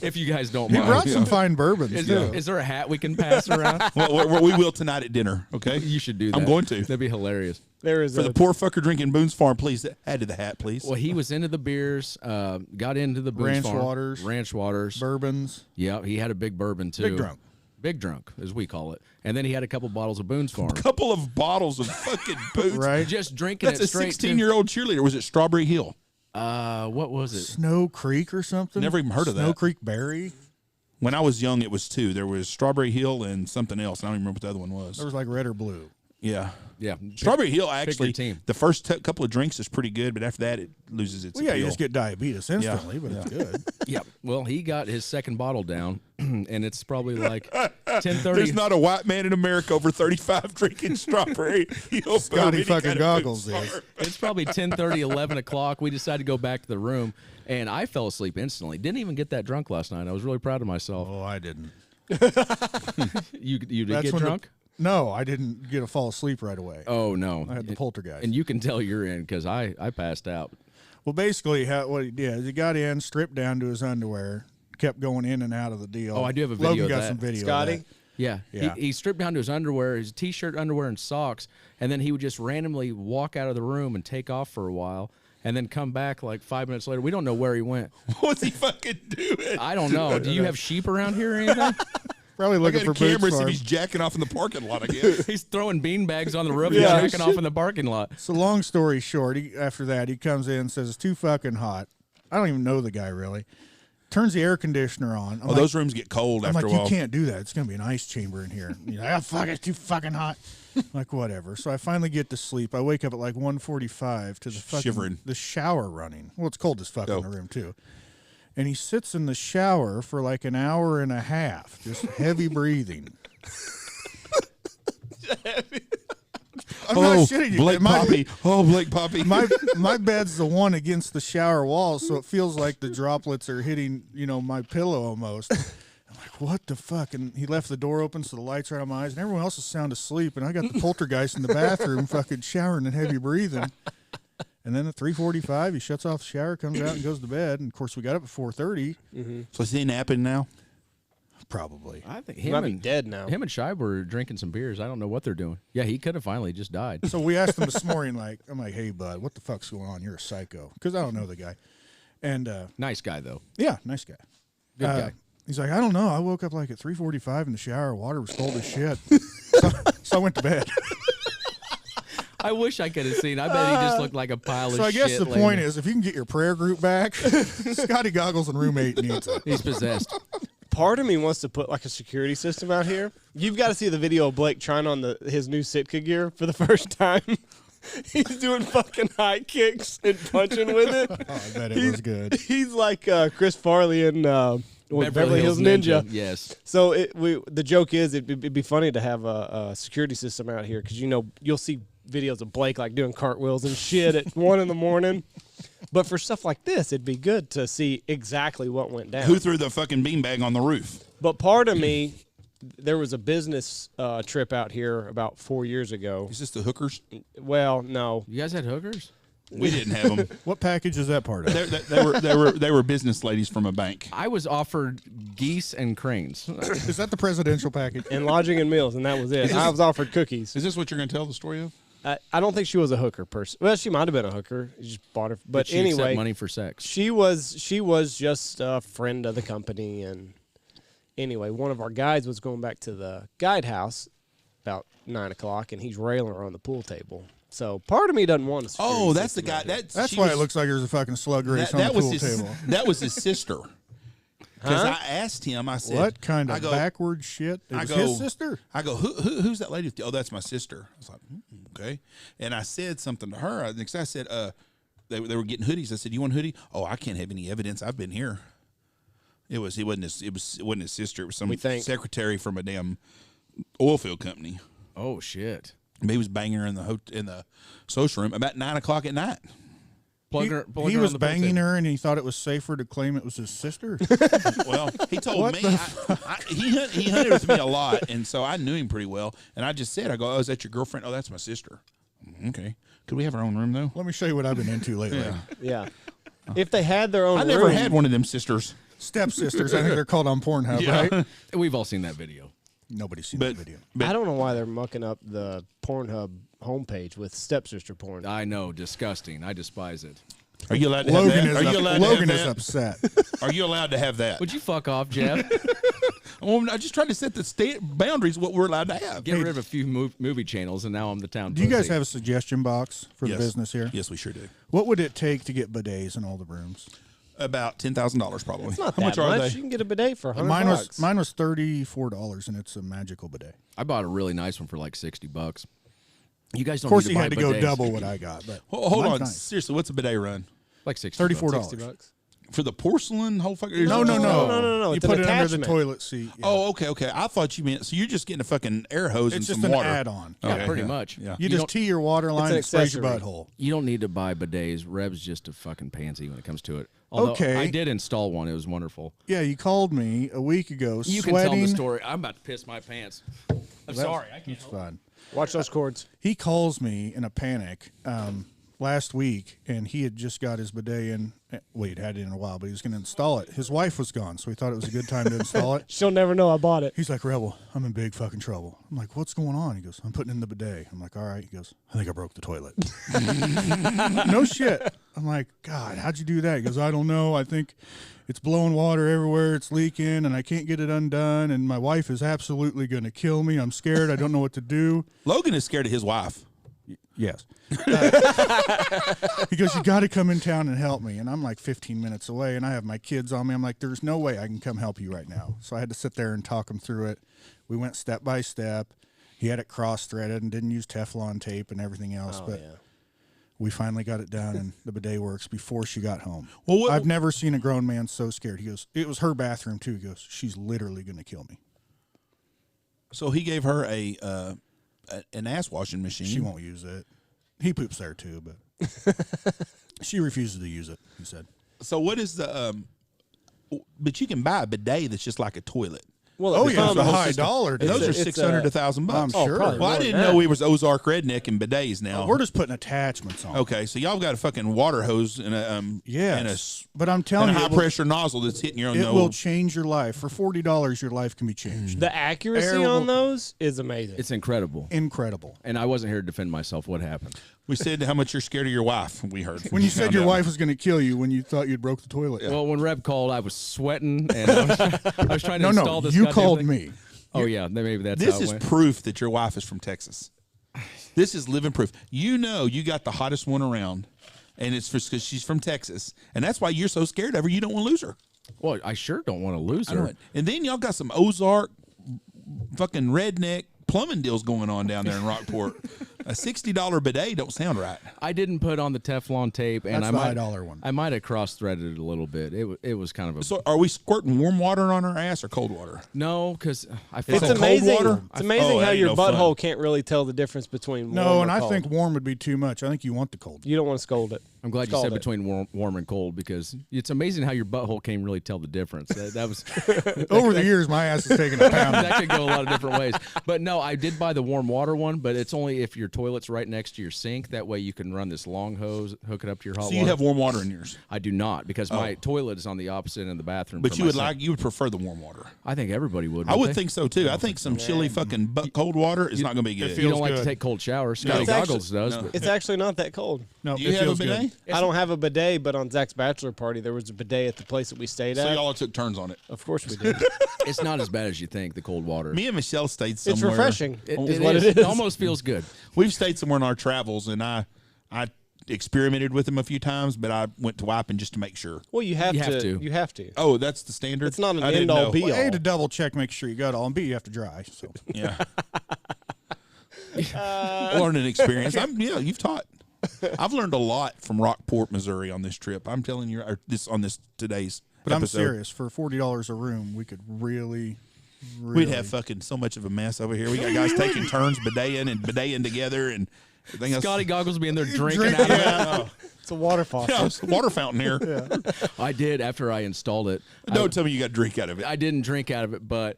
If you guys don't He mind. brought some fine bourbons, Is too. there a hat we can pass around? Well, we will tonight at dinner, okay? You should do that. I'm going to. That'd be hilarious. There is For the poor fucker drinking Boone's Farm, please add to the hat, please. Well, he was into the beers, got into the Boone's Ranch Farm. waters. Ranch waters. Bourbons. Yeah, he had a big bourbon, too. Big drunk. Big drunk, as we call it. And then he had a couple bottles of Boone's Farm. Couple of bottles of fucking booze. Right. Just drinking That's it a straight 16-year-old cheerleader. Was it Strawberry Hill? What was it? Snow Creek or something? Never even heard of that. Snow Creek Berry. When I was young, it was 2. There was Strawberry Hill and something else. I don't even remember what the other one was. There was like red or blue. Yeah. Yeah. Strawberry Hill, actually, team. the first couple of drinks is pretty good, but after that, it loses its Well, yeah, appeal. you just get diabetes instantly, but it's good. Yeah. Well, he got his second bottle down, and it's probably like 10:30. There's not a white man in America over 35 drinking Strawberry Hill. Scotty fucking Goggles is. It's probably 10:30, 11 o'clock. We decided to go back to the room, and I fell asleep instantly. Didn't even get that drunk last night. I was really proud of myself. Oh, I didn't. You did That's get when drunk? No, I didn't get a fall asleep right away. Oh, no. I had the poltergeist. And you can tell you're in because I passed out. Well, basically, what he did is he got in, stripped down to his underwear, kept going in and out of the deal. Oh, I do have a video Logan of got that. some video. Scotty? Of that. Yeah. Yeah. He stripped down to his underwear, his T-shirt, underwear, and socks, and then he would just randomly walk out of the room and take off for a while, and then come back like 5 minutes later. We don't know where he went. What's he fucking doing? I don't know. Do you have sheep around here or anything? Probably I looking got for a camera Boone's see if Farm. he's jacking off in the parking lot, I guess. He's throwing bean bags on the roof Yeah. and jacking off in the parking lot. So long story short, after that, he comes in and says, it's too fucking hot. I don't even know the guy, really. Turns the air conditioner on. I'm like, Those rooms get cold I'm after like, a while. you can't do that. It's going to be an ice chamber in here. He's like, oh, fuck, it's too fucking hot. I'm like, whatever. So I finally get to sleep. I wake up at like 1:45 to the fucking Shivering. the shower running. Well, it's cold as fuck Oh. in the room, too. And he sits in the shower for like an hour and a half, just heavy breathing. I'm not shitting you. Blake Poppy. Oh, Blake Poppy. My bed's the one against the shower wall, so it feels like the droplets are hitting, my pillow almost. I'm like, what the fuck? And he left the door open so the lights are on my eyes, and everyone else is sound asleep, and I got the poltergeist in the bathroom fucking showering and heavy breathing. And then at 3:45, he shuts off the shower, comes out, and goes to bed. And, of course, we got up at 4:30. So is he napping now? Probably. I think He might be dead now. Him and Shibe were drinking some beers. I don't know what they're doing. Yeah, he could have finally just died. So we asked him this morning, like, I'm like, hey, bud, what the fuck's going on? You're a psycho. Because I don't know the guy. And Nice guy though. yeah, nice guy. Good guy. He's like, I don't know. I woke up like at 3:45 in the shower. Water was cold as shit. so I went to bed. I wish I could have seen. I bet he just looked like a pile of shit. So I guess the laying point there. is, if you can get your prayer group back, Scotty Goggles and roommate needs it. He's possessed. Part of me wants to put like a security system out here. You've got to see the video of Blake trying on his new Sitka gear for the first time. He's doing fucking high kicks and punching with it. Oh, I bet it was good. He's like Chris Farley in Beverly Hills Ninja. Yes. So the joke is it'd be funny to have a security system out here because you'll see videos of Blake like doing cartwheels and shit at 1 a.m. But for stuff like this, it'd be good to see exactly what went down. Who threw the fucking beanbag on the roof? But part of me, there was a business trip out here about 4 years ago. Is this the hookers? Well, no. You guys had hookers? We didn't have them. What package is that part of? They were business ladies from a bank. I was offered geese and cranes. Is that the presidential package? And lodging and meals, and that was it. I was offered cookies. Is this what you're going to tell the story of? I don't think she was a hooker person. Well, she might have been a hooker. You just bought her. But Did she accept anyway, money for sex. she was just a friend of the company. And anyway, one of our guides was going back to the guide house about 9 o'clock, and he's railing her on the pool table. So part of me doesn't want to. Oh, that's the guy. That's why it looks like there's a fucking slug race on the pool table. That was his sister. Because I asked him, I said, What kind of backward shit? It was his sister? I go, who's that lady? Oh, that's my sister. I was like, okay. And I said something to her. Next, I said, they were getting hoodies. I said, you want a hoodie? Oh, I can't have any evidence. I've been here. It wasn't his sister. It was some secretary from a damn oil field company. Oh shit! He was banging her in the social room about 9 o'clock at night. He was banging her, and he thought it was safer to claim it was his sister. Well, he told me he hunted with me a lot, and so I knew him pretty well. And I just said, I go, "Oh, is that your girlfriend? Oh, that's my sister." Okay, could we have our own room though? Let me show you what I've been into lately. Yeah. If they had their own I room. never had one of them sisters. Stepsisters, I think they're called on Pornhub, right? We've all seen that video. Nobody's seen that video. I don't know why they're mucking up the Pornhub homepage with stepsister porn. I know, disgusting. I despise it. Are you allowed to have that? Logan is upset. Are you allowed to have that? Would you fuck off, Jeff? I'm just trying to set the boundaries of what we're allowed to have. Get rid of a few movie channels, and now I'm the town. Do you guys have a suggestion box for the business here? Yes, we sure do. What would it take to get bidets in all the rooms? About $10,000 probably. It's not How much are they? You can get a bidet for $100. Mine was $34, and it's a magical bidet. I bought a really nice one for like $60. You guys don't. Of course, need he to had to buy go bidets. double what I got. But Hold on, nice. seriously, what's a bidet run? Like $60. $34. $60. For the porcelain whole fucking? No. No. You It's put an it under the attachment. toilet seat. Yeah. Oh, okay. I thought you meant so you're just getting a fucking air hose and It's just some an water. add-on. Yeah, Okay, pretty yeah. much. Yeah. You just tee your water line an and sprays your accessory. butthole. You don't need to buy bidets. Reb's just a fucking pansy when it comes to it. Although Okay. I did install one. It was wonderful. Yeah, you called me a week ago. You sweating. can tell them the story. I'm about to piss my pants. I'm sorry. I can't. It's fine. Watch those cords. He calls me in a panic last week, and he had just got his bidet in. Well, he'd had it in a while, but he was going to install it. His wife was gone, so he thought it was a good time to install it. She'll never know I bought it. He's like, Rebel, I'm in big fucking trouble. I'm like, what's going on? He goes, I'm putting in the bidet. I'm like, all right. He goes, I think I broke the toilet. No shit. I'm like, God, how'd you do that? He goes, I don't know. I think it's blowing water everywhere. It's leaking, and I can't get it undone. And my wife is absolutely going to kill me. I'm scared. I don't know what to do. Logan is scared of his wife. Yes. He goes, you got to come in town and help me. And I'm like 15 minutes away, and I have my kids on me. I'm like, there's no way I can come help you right now. So I had to sit there and talk him through it. We went step by step. He had it cross-threaded and didn't use Teflon tape and everything else. But we finally got it done, and the bidet works before she got home. Well, I've never seen a grown man so scared. He goes, it was her bathroom, too. He goes, she's literally going to kill me. So he gave her an ass washing machine. She won't use it. He poops there, too, but she refuses to use it, he said. So what is the? But you can buy a bidet that's just like a toilet. Well, Oh it yeah, it's becomes- a high dollar. And those dude. are it's 600 to 1,000 bucks. I'm sure. probably Well, I more didn't than know that. we was Ozark redneck and bidets now. We're just putting attachments on. Okay, so y'all got a fucking water hose and a Yes, but I'm and telling a you, high pressure nozzle that's hitting your it nose. will change your life. For $40, your life can be changed. The accuracy Air will- on those is amazing. It's incredible. Incredible. And I wasn't here to defend myself. What happened? We said how much you're scared of your wife. We heard When you said found your out. wife was going to kill you when you thought you'd broke the toilet. Well, when Reb called, I was sweating and I was trying to No, install this. you goddamn called thing. me. Oh yeah, then maybe that's This how it is went. proof that your wife is from Texas. This is living proof. You know you got the hottest one around, and it's because she's from Texas, and that's why you're so scared of her. You don't want to lose her. Well, I sure don't want to lose I know her. it. And then y'all got some Ozark fucking redneck plumbing deals going on down there in Rockport. A $60 bidet don't sound right. I didn't put on the Teflon tape, and That's I the might high dollar one. I might have cross-threaded it a little bit. It was kind of a So are we squirting warm water on our ass or cold water? no, because I feel It's cold amazing. water? It's amazing Oh, how that ain't your no fun. butthole can't really tell the difference between warm No, or and I cold. think warm would be too much. I think you want the cold. You don't want to scold it. I'm glad you Scald said it. between warm and cold because it's amazing how your butthole can't really tell the difference. That was Over the years, my ass has taken a pound. that could go a lot of different ways. But no, I did buy the warm water one, but it's only if your toilet's right next to your sink. That way you can run this long hose, hook it up to your hot So water. you have warm water in yours, I do not because my toilet is on the opposite end of the bathroom. but for you my would sink. you would prefer the warm water. I think everybody would. I would they? think so too. I think some chilly fucking butt cold water is not going to be good. You feels don't like to good. take cold showers. Scotty It's actually- Goggles does. no. But It's actually not that cold. No, Do you it have a feels bidet? good. I don't have a bidet, but on Zach's bachelor party, there was a bidet at the place that we stayed So at. y'all took turns on it. Of course we did. it's not as bad as you think. The cold water. Me and Michelle stayed somewhere. It's refreshing. It is what it is. It almost feels good. We've stayed somewhere in our travels, and I experimented with them a few times, but I went to wiping just to make sure. Well, you have You to. have to. You have to. Oh, that's the standard. It's not an I didn't end-all know. be Well, A, all. to double check, make sure you got all, and B, you have to dry. So Yeah. Learning experience. You've taught. I've learned a lot from Rockport, Missouri on this trip. I'm telling you, or this today's. But I'm episode. serious. For $40 a room, we could really. We'd have fucking so much of a mess over here. We got guys taking turns bideting and bideting together and everything else. Scotty Goggles being there drinking out of it. It's a water faucet. Yeah, it's a water fountain here. I did after I installed it. Don't tell me you got to drink out of it. I didn't drink out of it, but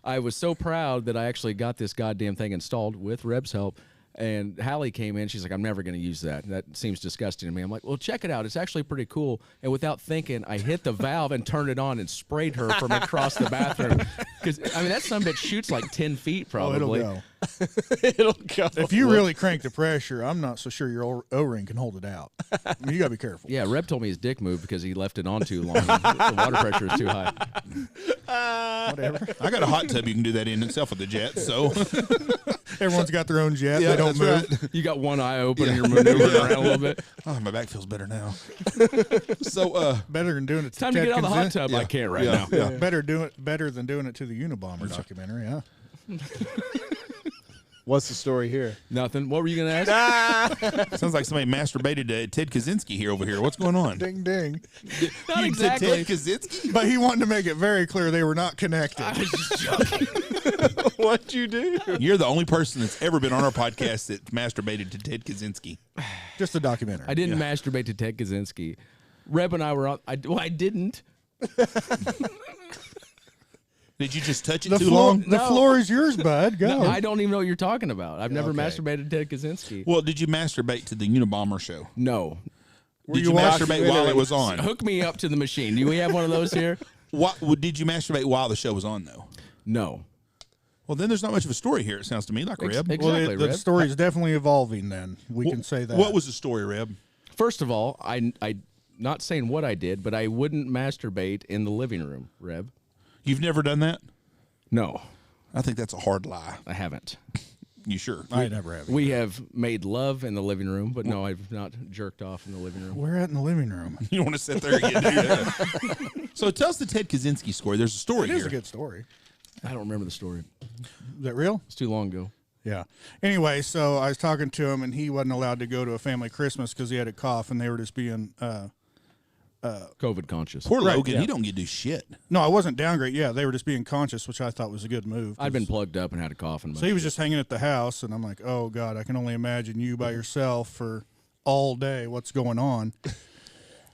I was so proud that I actually got this goddamn thing installed with Reb's help. And Hallie came in. She's like, I'm never going to use that. That seems disgusting to me. I'm like, well, check it out. It's actually pretty cool. And without thinking, I hit the valve and turned it on and sprayed her from across the bathroom. Because, I mean, that sumbitch shoots like 10 feet Oh, it'll probably. go. It'll go. If you really crank the pressure, I'm not so sure your O-ring can hold it out. I mean, you got to be careful. Yeah, Reb told me his dick moved because he left it on too long. The water pressure is too high. Whatever. I got a hot tub you can do that in itself with the jet. So Everyone's got their own jet. Yeah, they don't that's move. You got one eye open and you're maneuvering around a little bit. oh, my back feels better now. So Better than doing it to Time to Ted get out of the hot Kaczynski. tub. I can't right Yeah. now. Better than doing it to the Unabomber documentary, huh? What's the story here? Nothing. What were you going to ask? sounds like somebody masturbated to Ted Kaczynski here over here. What's going on? Ding ding. Not You exactly. Ted Kaczynski? But he wanted to make it very clear they were not connected. What'd you do? You're the only person that's ever been on our podcast that masturbated to Ted Kaczynski. Just a documentary. I didn't masturbate to Ted Kaczynski. Reb and I were on. I didn't. Did you just touch it The too floor, long? the floor is yours, bud. Go. I don't even know what you're talking about. I've never Okay. masturbated to Ted Kaczynski. Well, did you masturbate to the Unabomber show? No. Did you you watching masturbate while it was on? Hook me up to the machine. Do we have one of those here? Did you masturbate while the show was on, though? No. Well, then there's not much of a story here, it sounds to me, like Reb. ex- well, Exactly, the Reb. story is definitely evolving. Then we can say that. What was the story, Reb? First of all, I not saying what I did, but I wouldn't masturbate in the living room, Reb. You've never done that? No, I think that's a hard lie. I haven't. You sure? I never have. We have made love in the living room, but no, I've not jerked off in the living room. We're at in the living room. You don't want to sit there and get do that. So tell us the Ted Kaczynski story. There's a story It is here. a good story. I don't remember the story. Is that real? It's too long ago. Yeah. Anyway, so I was talking to him, and he wasn't allowed to go to a family Christmas because he had a cough, and they were just being. COVID conscious. Poor Right, Logan, yeah. he don't get to do shit. No, I wasn't downgrade. Yeah, they were just being conscious, which I thought was a good move. I'd been plugged up and had a cough. And So he was just hanging at the house, and I'm like, oh, God, I can only imagine you by yourself for all day. What's going on?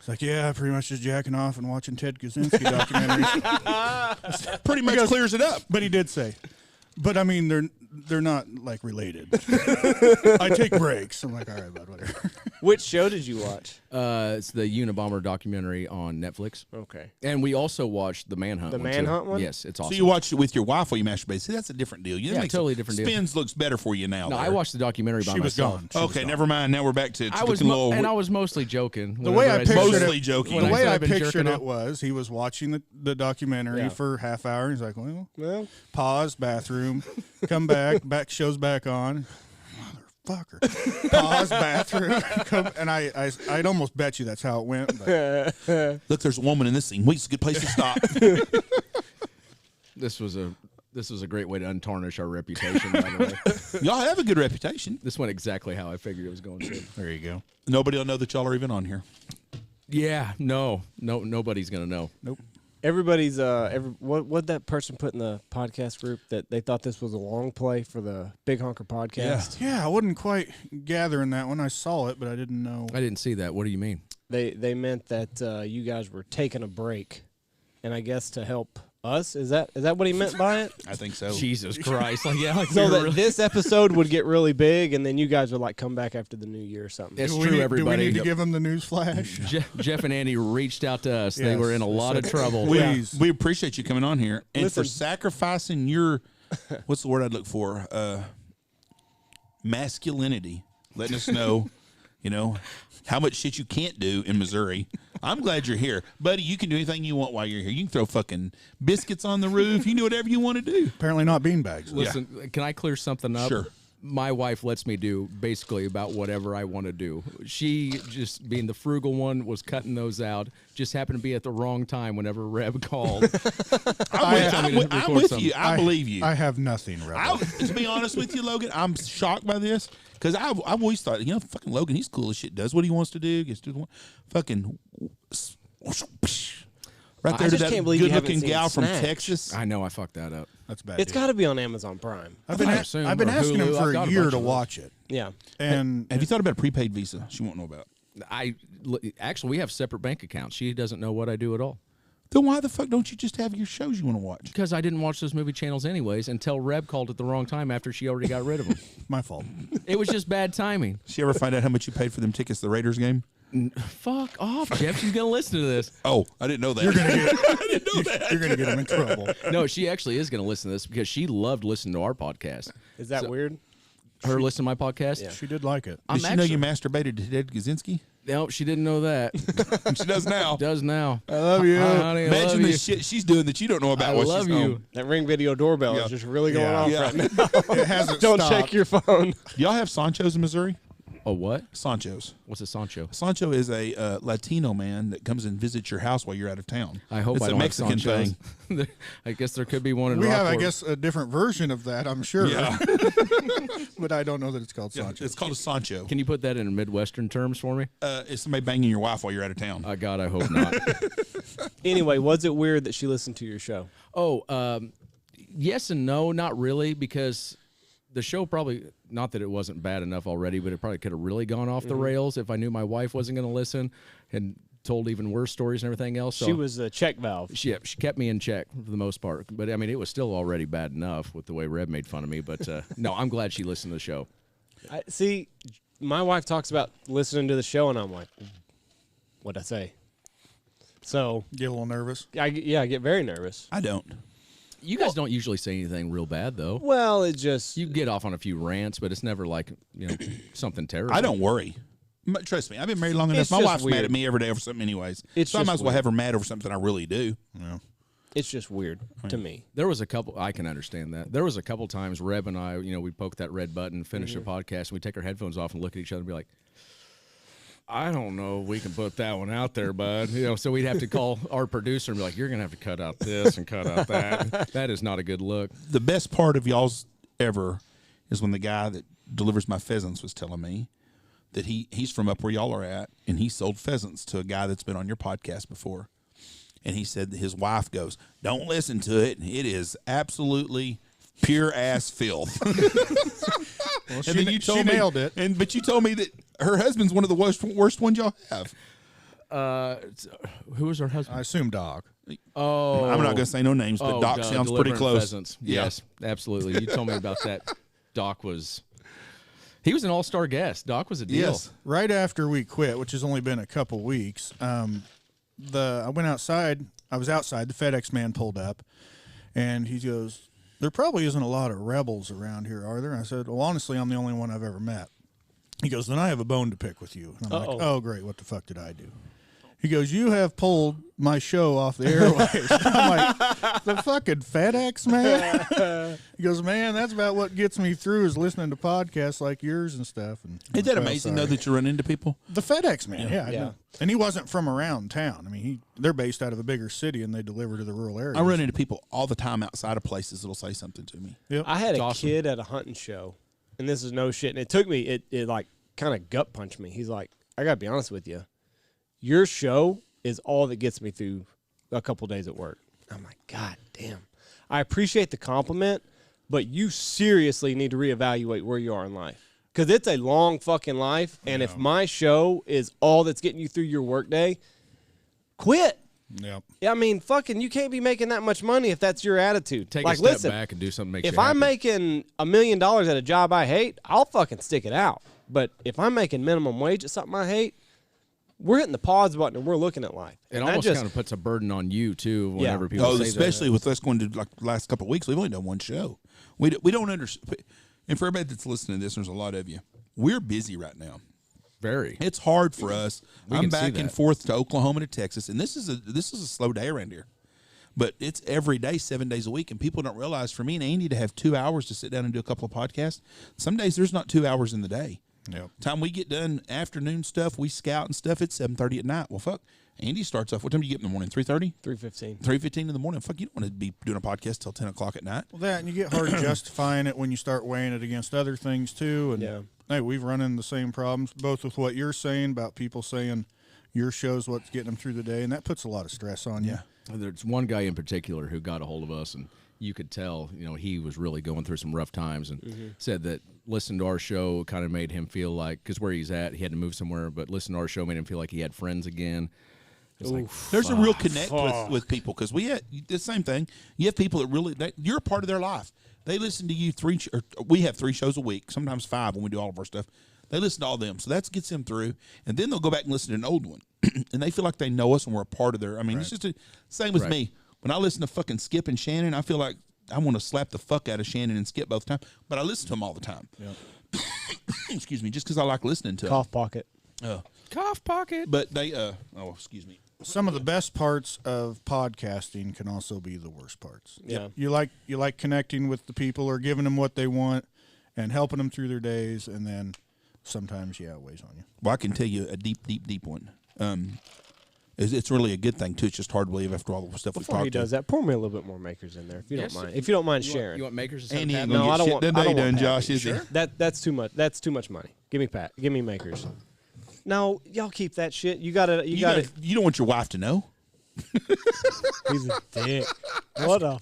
It's like, yeah, pretty much just jacking off and watching Ted Kaczynski documentaries. Pretty much clears it up. But he did say, but I mean, they're not like related. I take breaks. I'm like, all right, bud, whatever. Which show did you watch? It's the Unabomber documentary on Netflix. Okay. And we also watched the Manhunt The one, Manhunt too. one? Yes, it's awesome. So you watched it with your wife while you masturbate. See, that's a different deal. You Yeah, make totally different deal. Spins looks better for you now. No, there. I watched the documentary by She was myself. gone. She was Okay, gone. never mind. Now we're back to I was looking a little. and I was mostly joking. The way I whenever pictured Mostly it, joking. when the way said I I've been pictured jerking it off. was he was watching the documentary Yeah. for half hour. He's like, well, Well, pause, bathroom, come back show's back on. Motherfucker. Pause, bathroom, come, and I'd almost bet you that's how it went. But Look, there's a woman in this scene. Wait, it's a good place to stop. This was a great way to untarnish our reputation, by the way. Y'all have a good reputation. This went exactly how I figured it was going to. there you go. Nobody will know that y'all are even on here. Yeah, nobody's gonna know. Nope. everybody's what that person put in the podcast group that they thought this was a long play for the Big Honker podcast. Yeah, I wasn't quite gathering that one. I saw it, but I didn't know. I didn't see that. What do you mean? They meant that you guys were taking a break, and I guess to help us. Is that what he meant by it? I think so. Jesus Christ! Like, yeah, like So we were that really- this episode would get really big, and then you guys would like come back after the new year or something. It's Do we true, need- everybody. Do we need to give them the news flash? Jeff and Andy reached out to us. They Yes, were in a they lot of said- trouble. Please. We appreciate you coming on here and for Listen. sacrificing your what's the word I'd look for? Masculinity. Letting us know, how much shit you can't do in Missouri. I'm glad you're here. Buddy, you can do anything you want while you're here. You can throw fucking biscuits on the roof. You can do whatever you want to do. Apparently not beanbags. Listen, can I clear something up? Sure. My wife lets me do basically about whatever I want to do. She, just being the frugal one, was cutting those out. Just happened to be at the wrong time whenever Reb called. I'm with you. I believe you. I have nothing, Rebel. To be honest with you, Logan, I'm shocked by this because I've always thought, fucking Logan, he's cool as shit. Does what he wants to do. Gets to do fucking right there to just that can't believe you haven't good-looking seen gal from Snatch. Texas. I know I fucked that up. That's bad. It's dude. got to be on Amazon Prime. I've been I assume, or asking him Hulu. for I've got a a year bunch to of those. watch it, Yeah. and Have you thought about a prepaid Visa? She won't know about. Actually, we have separate bank accounts. She doesn't know what I do at all. Then why the fuck don't you just have your shows you want to watch? Because I didn't watch those movie channels anyways until Reb called at the wrong time after she already got rid of them. my fault. It was just bad timing. Did you ever find out how much you paid for them tickets to the Raiders game? Fuck off, Jeff. She's going to listen to this. Oh, I didn't know that. You're gonna get him in trouble. No, she actually is going to listen to this because she loved listening to our podcast. Is that weird? Her listen to my podcast? Yeah. She did like it. I'm Did she know you actually- masturbated to Ted Kaczynski? No, she didn't know that. She does now. Does now. I love you. Hi, honey, I love Imagine you. the shit she's doing that you don't know about. I while love she's you. home. That Ring video doorbell Yeah. is just really going Yeah. off Yeah. right now. It hasn't Don't stopped. check your phone. Y'all have Sanchos in Missouri? Oh, what? Sanchos. What's a Sancho? Sancho is a Latino man that comes and visits your house while you're out of town. I hope it's I a don't Mexican have Sanchos. thing. I guess there could be one in We have, I Rockport. guess, a different version of that. I'm sure. Yeah. But I don't know that it's called Yeah, Sancho. it's called a Sancho. Can you put that in Midwestern terms for me? It's somebody banging your wife while you're out of town. God, I hope not. Anyway, was it weird that she listened to your show? Yes and no, not really, because the show probably, not that it wasn't bad enough already, but it probably could have really gone off the rails if I knew my wife wasn't going to listen and told even worse stories and everything else. So She was a check valve. she kept me in check for the most part. But, I mean, it was still already bad enough with the way Reb made fun of me. But, no, I'm glad she listened to the show. See, my wife talks about listening to the show, and I'm like, what'd I say? So, Get a little nervous. I get very nervous. I don't. You guys don't usually say anything real bad, though. Well, it just You get off on a few rants, but it's never like, something terrible. I don't worry. Trust me, I've been married long enough. It's My just wife's mad weird. at me every day over something anyways. It's so I just might as well weird. have her mad over something I really do. it's just weird to me. There was a couple, I can understand that. There was a couple times Reb and I, we'd poke that red button, finish the podcast, and we'd take our headphones off and look at each other and be like, I don't know if we can put that one out there, bud. So we'd have to call our producer and be like, you're going to have to cut out this and cut out that. That is not a good look. The best part of y'all's ever is when the guy that delivers my pheasants was telling me that he's from up where y'all are at, and he sold pheasants to a guy that's been on your podcast before. And he said that his wife goes, don't listen to it. It is absolutely pure ass filth. Well, And then you told me, nailed it. But you told me that her husband's one of the worst ones y'all have. Who was her husband? I assume Dog. Oh, I'm not going to say no names, but Doc sounds pretty Delivering close. Pheasants. Yes, absolutely. You told me about that. Doc was. He was an all-star guest. Doc was a deal. Yes. Right after we quit, which has only been a couple weeks, I went outside. I was outside. The FedEx man pulled up, and he goes, "There probably isn't a lot of rebels around here, are there?" And I said, "Well, honestly, I'm the only one I've ever met." He goes, "Then I have a bone to pick with you." And I'm like, "Oh, great. What the fuck did I do?" He goes, "You have pulled my show off the airwaves." I'm like, "The fucking FedEx man?" He goes, "Man, that's about what gets me through is listening to podcasts like yours and stuff." And I'm Isn't that like, "Oh, amazing, sorry." though, that you run into people? The FedEx man, yeah. Yeah. No. And he wasn't from around town. I mean, they're based out of a bigger city and they deliver to the rural areas. I run into people all the time outside of places that'll say something to me. Yep. I had a awesome. kid at a hunting show, and this is no shit. And it took me, it like kind of gut punched me. He's like, "I gotta be honest with you, your show is all that gets me through a couple days at work." I'm like, "God damn, I appreciate the compliment, but you seriously need to reevaluate where you are in life, because it's a long fucking life. And if my show is all that's getting you through your workday, quit." Yep. I mean, fucking, you can't be making that much money if that's your attitude. Take like, a step listen, back and do something that makes if you happy. I'm making $1 million at a job I hate, I'll fucking stick it out. But if I'm making minimum wage at something I hate, we're hitting the pause button and we're looking at life. It And almost kind of puts a burden on you too. Whenever people Oh, say especially with us going to like the last couple of weeks, we've only done one show. We don't understand. And for everybody that's listening to this, there's a lot of you. We're busy right now. that. Very. It's hard for us. We I'm can see back and that. forth to Oklahoma to Texas, and this is a slow day around here. But it's every day, 7 days a week, and people don't realize for me and Andy to have 2 hours to sit down and do a couple of podcasts. Some days there's not 2 hours in the day. Yep. Time we get done afternoon stuff, we scout and stuff. It's 7:30 at night. Well, fuck. Andy starts off. What time do you get in the morning? 3:30. 3:15. 3:15 in the morning. Fuck, you don't want to be doing a podcast till 10 o'clock at night. Well, that, and you get hard justifying it when you start weighing it against other things too. And Yeah. hey, we've run into the same problems, both with what you're saying about people saying your show's what's getting them through the day, and that puts a lot of stress on you. There's one guy in particular who got a hold of us, and you could tell, he was really going through some rough times, and said that listening to our show kind of made him feel like, because where he's at, he had to move somewhere, but listening to our show made him feel like he had friends again. It's like, There's a real connect with people, because we had the same thing. You have people that really, you're a part of their life. They listen to you we have 3 shows a week, sometimes 5 when we do all of our stuff. They listen to all them, so that gets them through, and then they'll go back and listen to an old one, and they feel like they know us and we're a part of their. I mean, it's just the same with me. When I listen to fucking Skip and Shannon, I feel like I want to slap the fuck out of Shannon and Skip both times, but I listen to them all the time. Yeah. Excuse me, just because I like listening to Cough pocket. them. cough pocket. But they, excuse me. Some of the best parts of podcasting can also be the worst parts. Yeah. You like connecting with the people or giving them what they want and helping them through their days, and then sometimes, it weighs on you. Well, I can tell you a deep one. It's really a good thing too. It's just hard to believe after all the stuff we've Before he talked to. does that, pour me a little bit more Makers in there, if you Yes. don't mind. If you don't mind sharing. You want makers? Instead Andy of ain't Pablo? gonna No, I get don't shit want- done I don't today, want done, Josh, Pappy. is he? Sure. That's too much. That's too much money. Give me Makers. No, y'all keep that shit. You got to. You don't want your wife to know. He's a dick. What a.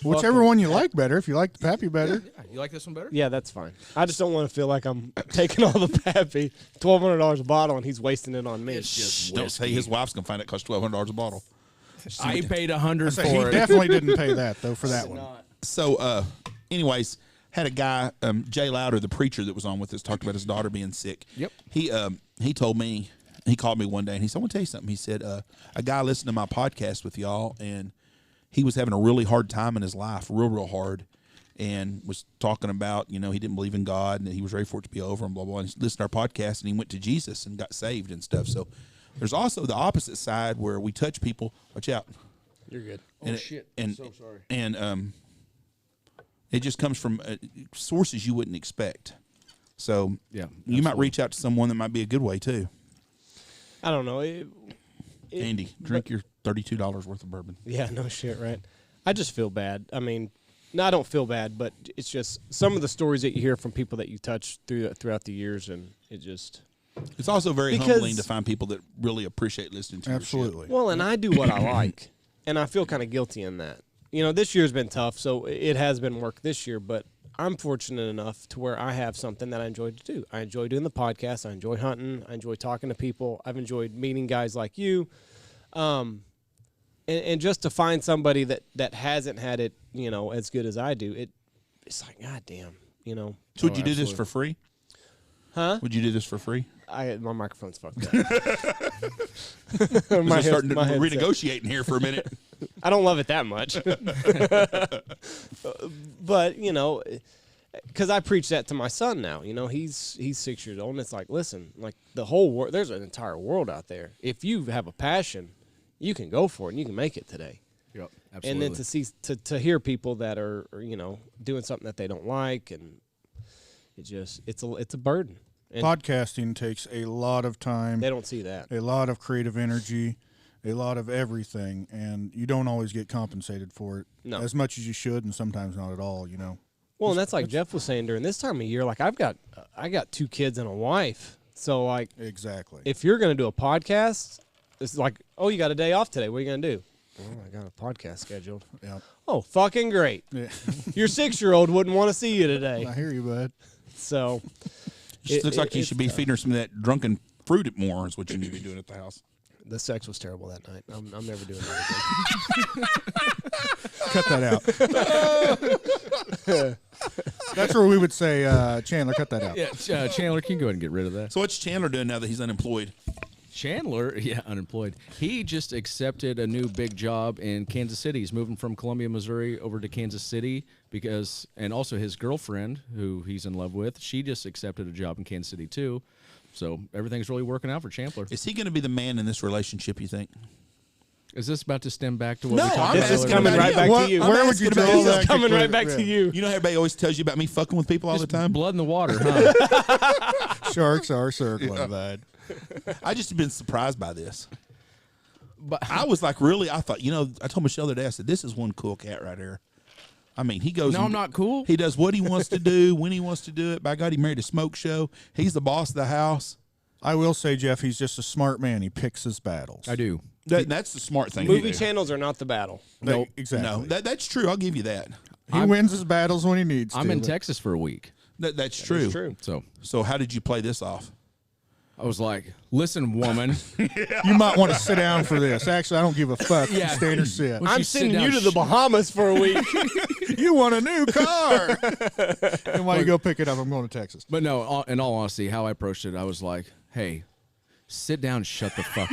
Whichever one you like better. If you like the Pappy better. You like this one better? Yeah, that's fine. I just don't want to feel like I'm taking all the Pappy, $1,200 a bottle, and he's wasting it on me. It's just Don't say his wife's gonna find it costs $1,200 a bottle. I paid $100 So for he it. definitely didn't pay that though for that one. So, anyways, had a guy, Jay Louder, the preacher that was on with us, talked about his daughter being sick. Yep. He told me, he called me one day and he said, "I want to tell you something." He said, "A guy listened to my podcast with y'all, and he was having a really hard time in his life, real hard, and was talking about, he didn't believe in God and that he was ready for it to be over and blah blah." And he listened to our podcast and he went to Jesus and got saved and stuff. So, there's also the opposite side where we touch people. Watch out. You're good. And shit. And, So sorry. And it just comes from sources you wouldn't expect. So Yeah, you might absolutely. reach out to someone that might be a good way too. I don't know. Andy, drink your $32 worth of bourbon. Yeah, no shit, right? I just feel bad. I mean, no, I don't feel bad, but it's just some of the stories that you hear from people that you touch throughout the years, and it just. It's also very Because- humbling to find people that really appreciate listening to your Absolutely. Well, and I do what I like, and I feel kind of guilty in that. This year's been tough, so it has been work this year, but I'm fortunate enough to where I have something that I enjoy to do. I enjoy doing the podcast. I enjoy hunting. I enjoy talking to people. I've enjoyed meeting guys like you. And just to find somebody that hasn't had it, as good as I do, it's like, God damn, So would you do this for free? Huh? Would you do this for free? My microphone's fucked up. We're starting to renegotiating here for a minute. I don't love it that much. But, because I preach that to my son now. He's 6 years old, and it's like, listen, like the whole world, there's an entire world out there. If you have a passion, you can go for it, and you can make it today. Yep, absolutely. And then to see, to hear people that are doing something that they don't like, and it's a burden. And Podcasting takes a lot of time. they don't see that. A lot of creative energy, a lot of everything, and you don't always get compensated for it as much as you should, and sometimes not at all. Well, and that's like Jeff was saying during this time of year. Like I got 2 kids and a wife, so like Exactly. if you're gonna do a podcast, it's like, oh, you got a day off today. What are you gonna do? Oh, I got a podcast scheduled. Yeah. Oh, fucking great. Yeah. Your 6-year-old wouldn't want to see you today. I hear you, bud. So It looks like you should be feeding her some of that drunken fruit more is what you need to be doing at the house. the sex was terrible that night. I'm never doing that again. Cut that out. That's where we would say, Chandler, cut that out. Yeah, Chandler, can you go ahead and get rid of that? So what's Chandler doing now that he's unemployed? Chandler, unemployed. He just accepted a new big job in Kansas City. He's moving from Columbia, Missouri over to Kansas City and also his girlfriend, who he's in love with, she just accepted a job in Kansas City too. So everything's really working out for Chandler. Is he going to be the man in this relationship, you think? Is this about to stem back to what No, we talked I'm about? This is asking coming about right you. back What- to you. I'm Where would you asking about draw you. that? This is coming right conclusion? back to you. You know how everybody always tells you about me fucking with people all the time? Blood in the water, huh? Sharks are circling, bud. I just have been surprised by this. But I was like, really? I thought, I told Michelle the other day, I said, this is one cool cat right here. I mean, he goes. No, I'm not cool. He does what he wants to do, when he wants to do it. By God, he married a smoke show. He's the boss of the house. I will say, Jeff, he's just a smart man. He picks his battles. I do. That's the smart thing. Movie to do. channels are not the battle. Nope. Exactly. No, that's true. I'll give you that. He wins his battles when he needs to. I'm in but- Texas for a week. That's true. It's true. So how did you play this off? I was like, listen, woman. You might want to sit down for this. Actually, I don't give a fuck. Yeah. Stand or sit. When I'm she sit sending you down, to the Bahamas for a week. You want a new car. And while you go pick it up, I'm going to Texas. But no, in all honesty, how I approached it, I was like, hey, sit down and shut the fuck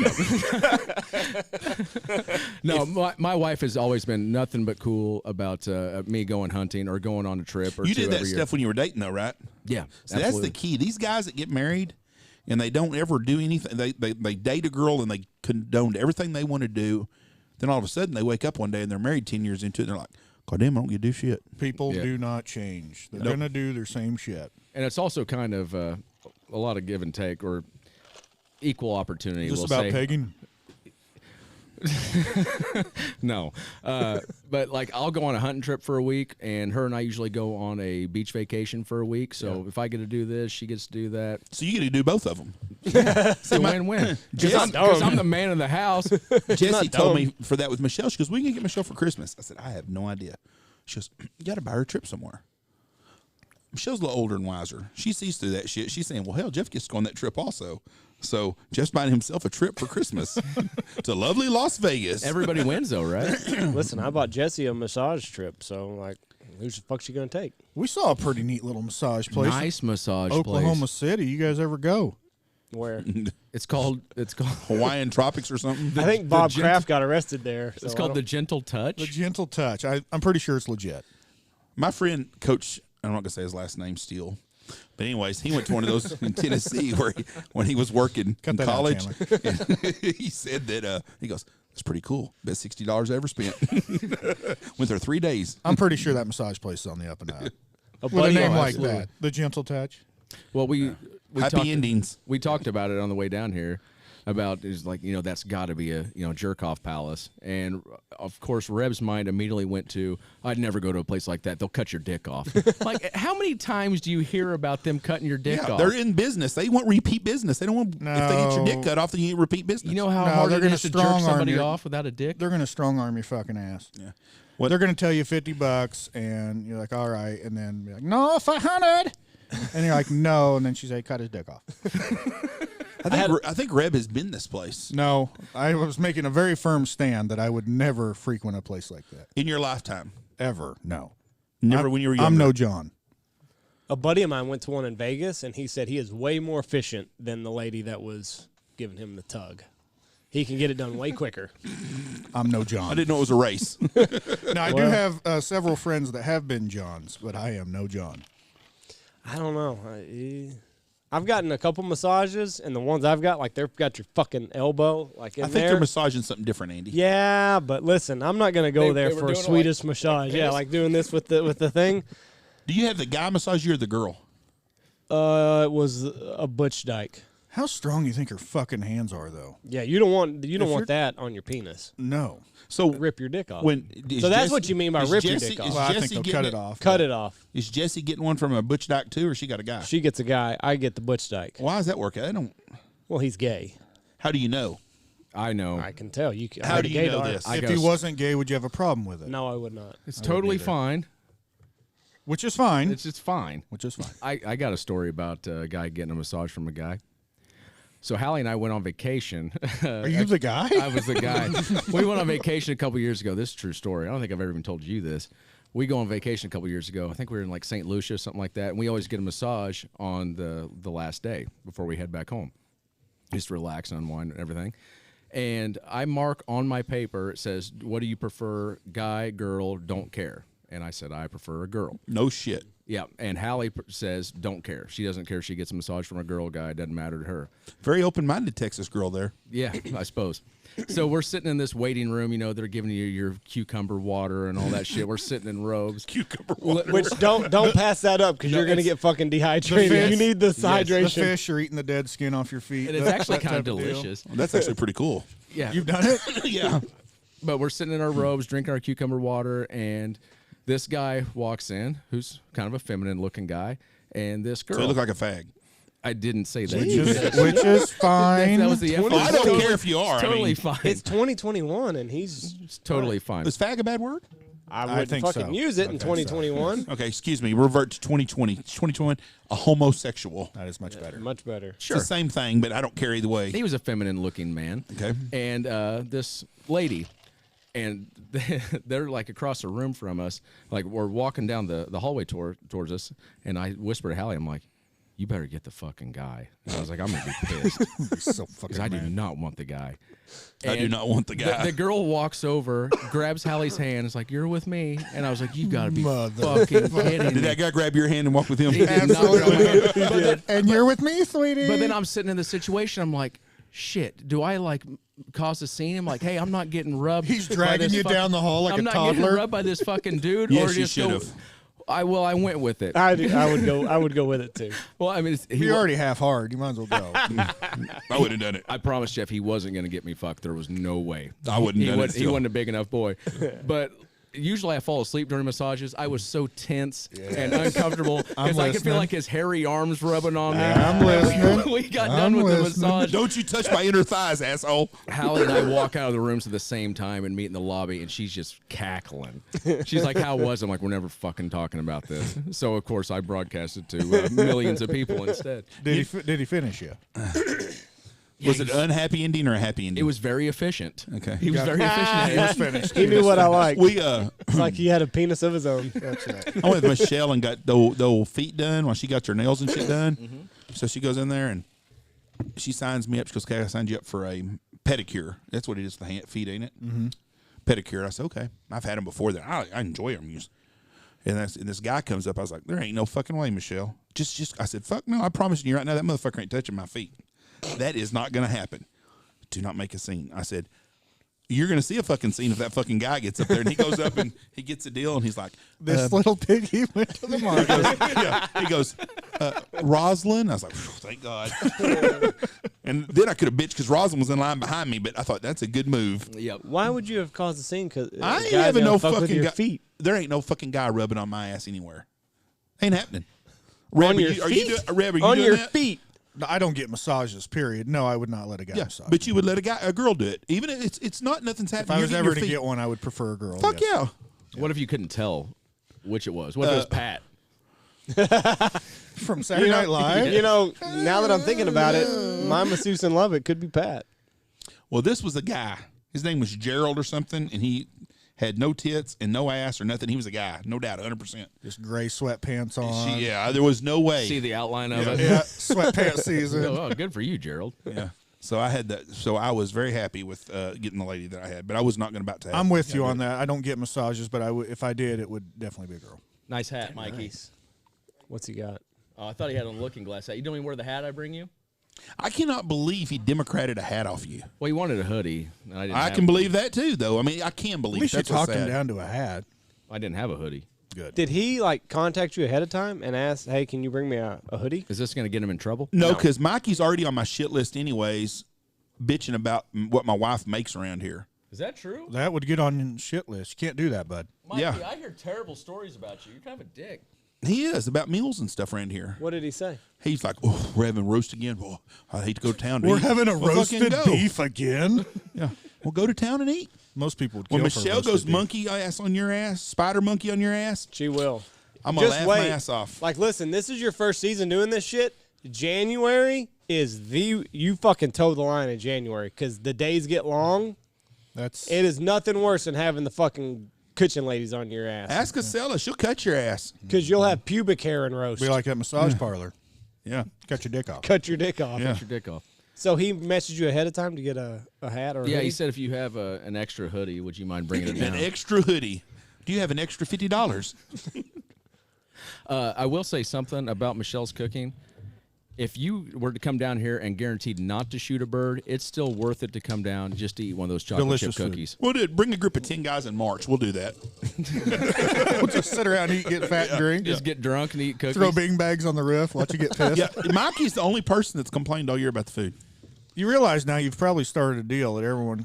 up. No, my wife has always been nothing but cool about me going hunting or going on a trip or You two did that every year. stuff when you were dating, though, right? Yeah, So that's the key. These guys that get married and they don't ever do anything, they date a girl and they condone everything they want to do. Then all of a sudden they wake up one day and they're married 10 years into it and they're like, God damn, I don't get to do shit. People Yeah. do not change. They're going to do their same shit. And it's also kind of a lot of give and take or equal opportunity. Is this we'll about say. pegging? No, but like I'll go on a hunting trip for a week, and her and I usually go on a beach vacation for a week. So if I get to do this, she gets to do that. So you get to do both of them. It's a win-win. Because I'm the man of the house. Jesse told me for that with Michelle. She goes, "We can get Michelle for Christmas." I said, "I have no idea." She goes, "You got to buy her a trip somewhere." Michelle's a little older and wiser. She sees through that shit. She's saying, "Well, hell, Jeff gets to go on that trip also." So Jeff's buying himself a trip for Christmas to lovely Las Vegas. Everybody wins, though, right? Listen, I bought Jesse a massage trip, so like, who's the fuck she gonna take? We saw a pretty neat little massage place. Nice massage Oklahoma place. City. You guys ever go? Where? It's called Hawaiian Tropics or something. I think Bob Kraft got arrested there. So It's called the Gentle Touch. The Gentle Touch. I'm pretty sure it's legit. My friend, Coach, I'm not going to say his last name, Steele. But anyways, he went to one of those in Tennessee when he was working in that out, college. And he said that, he goes, "It's pretty cool. Best $60 I ever spent." Went there 3 days. I'm pretty sure that massage place is on the up and up. a With a buddy name of like mine. that. The Gentle Touch. Well, we Happy endings. We talked about it on the way down here. About is like that's got to be a jerk off palace, and of course Reb's mind immediately went to I'd never go to a place like that. They'll cut your dick off. Like how many times do you hear about them cutting your dick off? They're in business. They want repeat business. They don't want, if they get your dick cut off, then you get repeat business. You know how No, hard they're it gonna is to jerk strong-arm somebody your- off without a dick? They're going to strong arm your fucking ass. Yeah. They're going to tell you $50, and you're like, all right, and then be like, no, 500, and you're like, no, and then she's like, cut his dick off. I think Reb has been this place. No, I was making a very firm stand that I would never frequent a place like that. In your lifetime? Ever, no. Never when you were younger? I'm no John. A buddy of mine went to one in Vegas, and he said he is way more efficient than the lady that was giving him the tug. He can get it done way quicker. I'm no John. I didn't know it was a race. Now, I do have several friends that have been Johns, but I am no John. I don't know. I've gotten a couple massages, and the ones I've got, like, they've got your fucking elbow, like, in I think there. they're massaging something different, Andy. Yeah, but listen, I'm not going to go there they were for a doing it Swedish massage. Yeah, like doing this with the thing. Do you have the guy massage you or the girl? It was a butch dyke. How strong you think her fucking hands are, though? Yeah, you don't want you're- that on your penis. No. So Rip your dick off. So that's what you mean by rip your dick off. Well, I think they'll cut it off. Cut it off. Is Jesse getting one from a butch dyke too, or she got a guy? She gets a guy. I get the butch dyke. Why does that work? I don't. Well, he's gay. How do you know? I know. I can tell. You. How do you know dog. this? If he wasn't gay, would you have a problem with it? No, I would not. It's totally fine. Which is fine. It's just fine. Which is fine. I got a story about a guy getting a massage from a guy. So Hallie and I went on vacation. Are you the guy? I was the guy. We went on vacation a couple years ago. This is a true story. I don't think I've ever even told you this. We go on vacation a couple years ago. I think we were in like St. Lucia, something like that. And we always get a massage on the last day before we head back home. Just relax and unwind and everything. And I mark on my paper, it says, what do you prefer, guy, girl, don't care? And I said, I prefer a girl. No shit. Yeah, and Hallie says, don't care. She doesn't care if she gets a massage from a girl, guy. It doesn't matter to her. Very open-minded Texas girl there. Yeah, I suppose. So we're sitting in this waiting room. You know, they're giving you your cucumber water and all that shit. We're sitting in robes. Cucumber water. Which don't pass that up because you're gonna get fucking dehydrated. fish. You need this The hydration. fish are eating the dead skin off your feet. And it's actually kind of delicious. Well, that's actually pretty cool. Yeah. You've done it? Yeah. But we're sitting in our robes, drinking our cucumber water, and this guy walks in, who's kind of a feminine-looking guy, and this girl. So you look like a fag. I didn't say that. Which is fine. That was the F. I don't care if you are. Totally I mean, fine. It's 2021 and he's It's totally fine. is fag a bad word? I wouldn't think fucking so. use it in I think so. 2021. Okay, excuse me. Revert to 2020. 2021, a homosexual. That is much better. Much better. It's the same thing, but I don't care either way. He was a feminine-looking man. Okay. And this lady, and they're like across the room from us. Like we're walking down the hallway towards us, and I whisper to Hallie, I'm like, you better get the fucking guy. And I was like, I'm going to be pissed. So fucking Because I do mad. not want the guy. I do And not want the guy. The girl walks over, grabs Hallie's hand, is like, you're with me. And I was like, you got to be Mother- fucking kidding Did me. that guy grab your hand and walk with him? He did not. Absolutely. And you're with me, sweetie. But then I'm sitting in the situation, I'm like, shit, do I like cause a scene? I'm like, hey, I'm not getting rubbed. He's by dragging this you down the hall like I'm a not getting toddler. rubbed by this fucking dude. Yes, or you just go- should've. I went with it. I would go with it too. Well, I mean, You're already half hard. You might as well go. I would have done it. I promised Jeff he wasn't going to get me fucked. There was no way. I wouldn't He done it wasn't, he still. wasn't a big enough boy. But usually I fall asleep during massages. I was so tense and uncomfortable because I could feel listening. like his hairy arms rubbing on me. I'm listening. We got I'm done with the listening. massage. Don't you touch my inner thighs, asshole. Hallie and I walk out of the rooms at the same time and meet in the lobby, and she's just cackling. She's like, how was it? I'm like, we're never fucking talking about this. So, of course, I broadcasted to millions of people instead. Did he finish you? Was it an unhappy ending or a happy ending? It was very efficient. Okay. He was very efficient. He was finished. He knew what I liked. We It's like he had a penis of his own. That's right. I went with Michelle and got the old feet done while she got her nails and shit done. So she goes in there and she signs me up. She goes, okay, I signed you up for a pedicure. That's what it is, the feet, ain't it? Mm-hmm. Pedicure. I said, okay. I've had them before. That I enjoy them. And this guy comes up. I was like, there ain't no fucking way, Michelle. Just I said, fuck no. I promise you right now, that motherfucker ain't touching my feet. That is not going to happen. Do not make a scene. I said, you're going to see a fucking scene if that fucking guy gets up there. And he goes up and he gets a deal and he's like, This little piggy went to the market. he goes, Rosalind? I was like, thank God. And then I could have bitched because Rosalind was in line behind me, but I thought that's a good move. Yep. Why would you have caused a scene? Because I ain't having no with fucking your guy. feet. There ain't no fucking guy rubbing on my ass anywhere. Ain't happening. Reb, On your are you feet? Reb, are you On doing your that? feet. No, I don't get massages, period. No, I would not let a guy Yeah, massage. but you would let a girl do it. Even if it's not nothing's if happening. I You're was getting ever your to feet. get one, I would prefer a girl. Fuck yes. yeah. What if you couldn't tell which it was? What if it was Pat? From Saturday Night Live. You know, now that I'm thinking about it, my masseuse in love, it could be Pat. Well, this was a guy. His name was Gerald or something, and he had no tits and no ass or nothing. He was a guy, no doubt, 100%. Just gray sweatpants on. Yeah, there was no way. See the outline of it? Yeah, sweatpants season. Oh, good for you, Gerald. Yeah. So I had that. So I was very happy with getting the lady that I had, but I was not going to about to have. I'm with you on that. I don't get massages, but if I did, it would definitely be a girl. Nice hat, Mikey. Nice. What's he got? Oh, I thought he had on a looking glass hat. You don't even wear the hat I bring you? I cannot believe he democrated a hat off you. Well, he wanted a hoodie. And I didn't I have can one. believe that too, though. I mean, I can believe At least you that's what's talked him sad. down to a hat. I didn't have a hoodie. Good. Did he like contact you ahead of time and ask, "Hey, can you bring me a hoodie?" Is this going to get him in trouble? No, because Mikey's already on my shit list anyways, bitching about what my wife makes around here. Is that true? That would get on your shit list. You can't do that, bud. Mikey, Yeah. I hear terrible stories about you. You're kind of a dick. He is about meals and stuff around here. What did he say? He's like, "Oh, we're having roast again. Oh, I hate to go to town. To We're eat." having a Well, fucking roasted go. beef again. Yeah, well, go to town and eat. Most people would kill When for Michelle roasted goes beef. monkey ass on your ass, spider monkey on your ass, She will. I'm gonna Just laugh wait. my ass off. Like, listen, this is your first season doing this shit. January is you fucking toe the line in January because the days get long. That's It is nothing worse than having the fucking kitchen ladies on your ass Ask Acela, she'll cut your ass. because you'll have pubic hair and roast. be like that massage parlor. Yeah, Cut your dick off. Cut your dick off. Yeah. Cut your dick off. So he messaged you ahead of time to get a hat or a Yeah, hoodie? he said if you have an extra hoodie, would you mind bringing it an down? extra hoodie. Do you have an extra $50? I will say something about Michelle's cooking. If you were to come down here and guaranteed not to shoot a bird, it's still worth it to come down just to eat one of those chocolate Delicious chip food. cookies. We'll do it. Bring a group of 10 guys in March. We'll do that. We'll just sit around, eat, get fat, and drink. Just get drunk and eat cookies. Throw bing bags on the roof. Watch you get pissed. Yeah, Mikey's the only person that's complained all year about the food. You realize now you've probably started a deal that everyone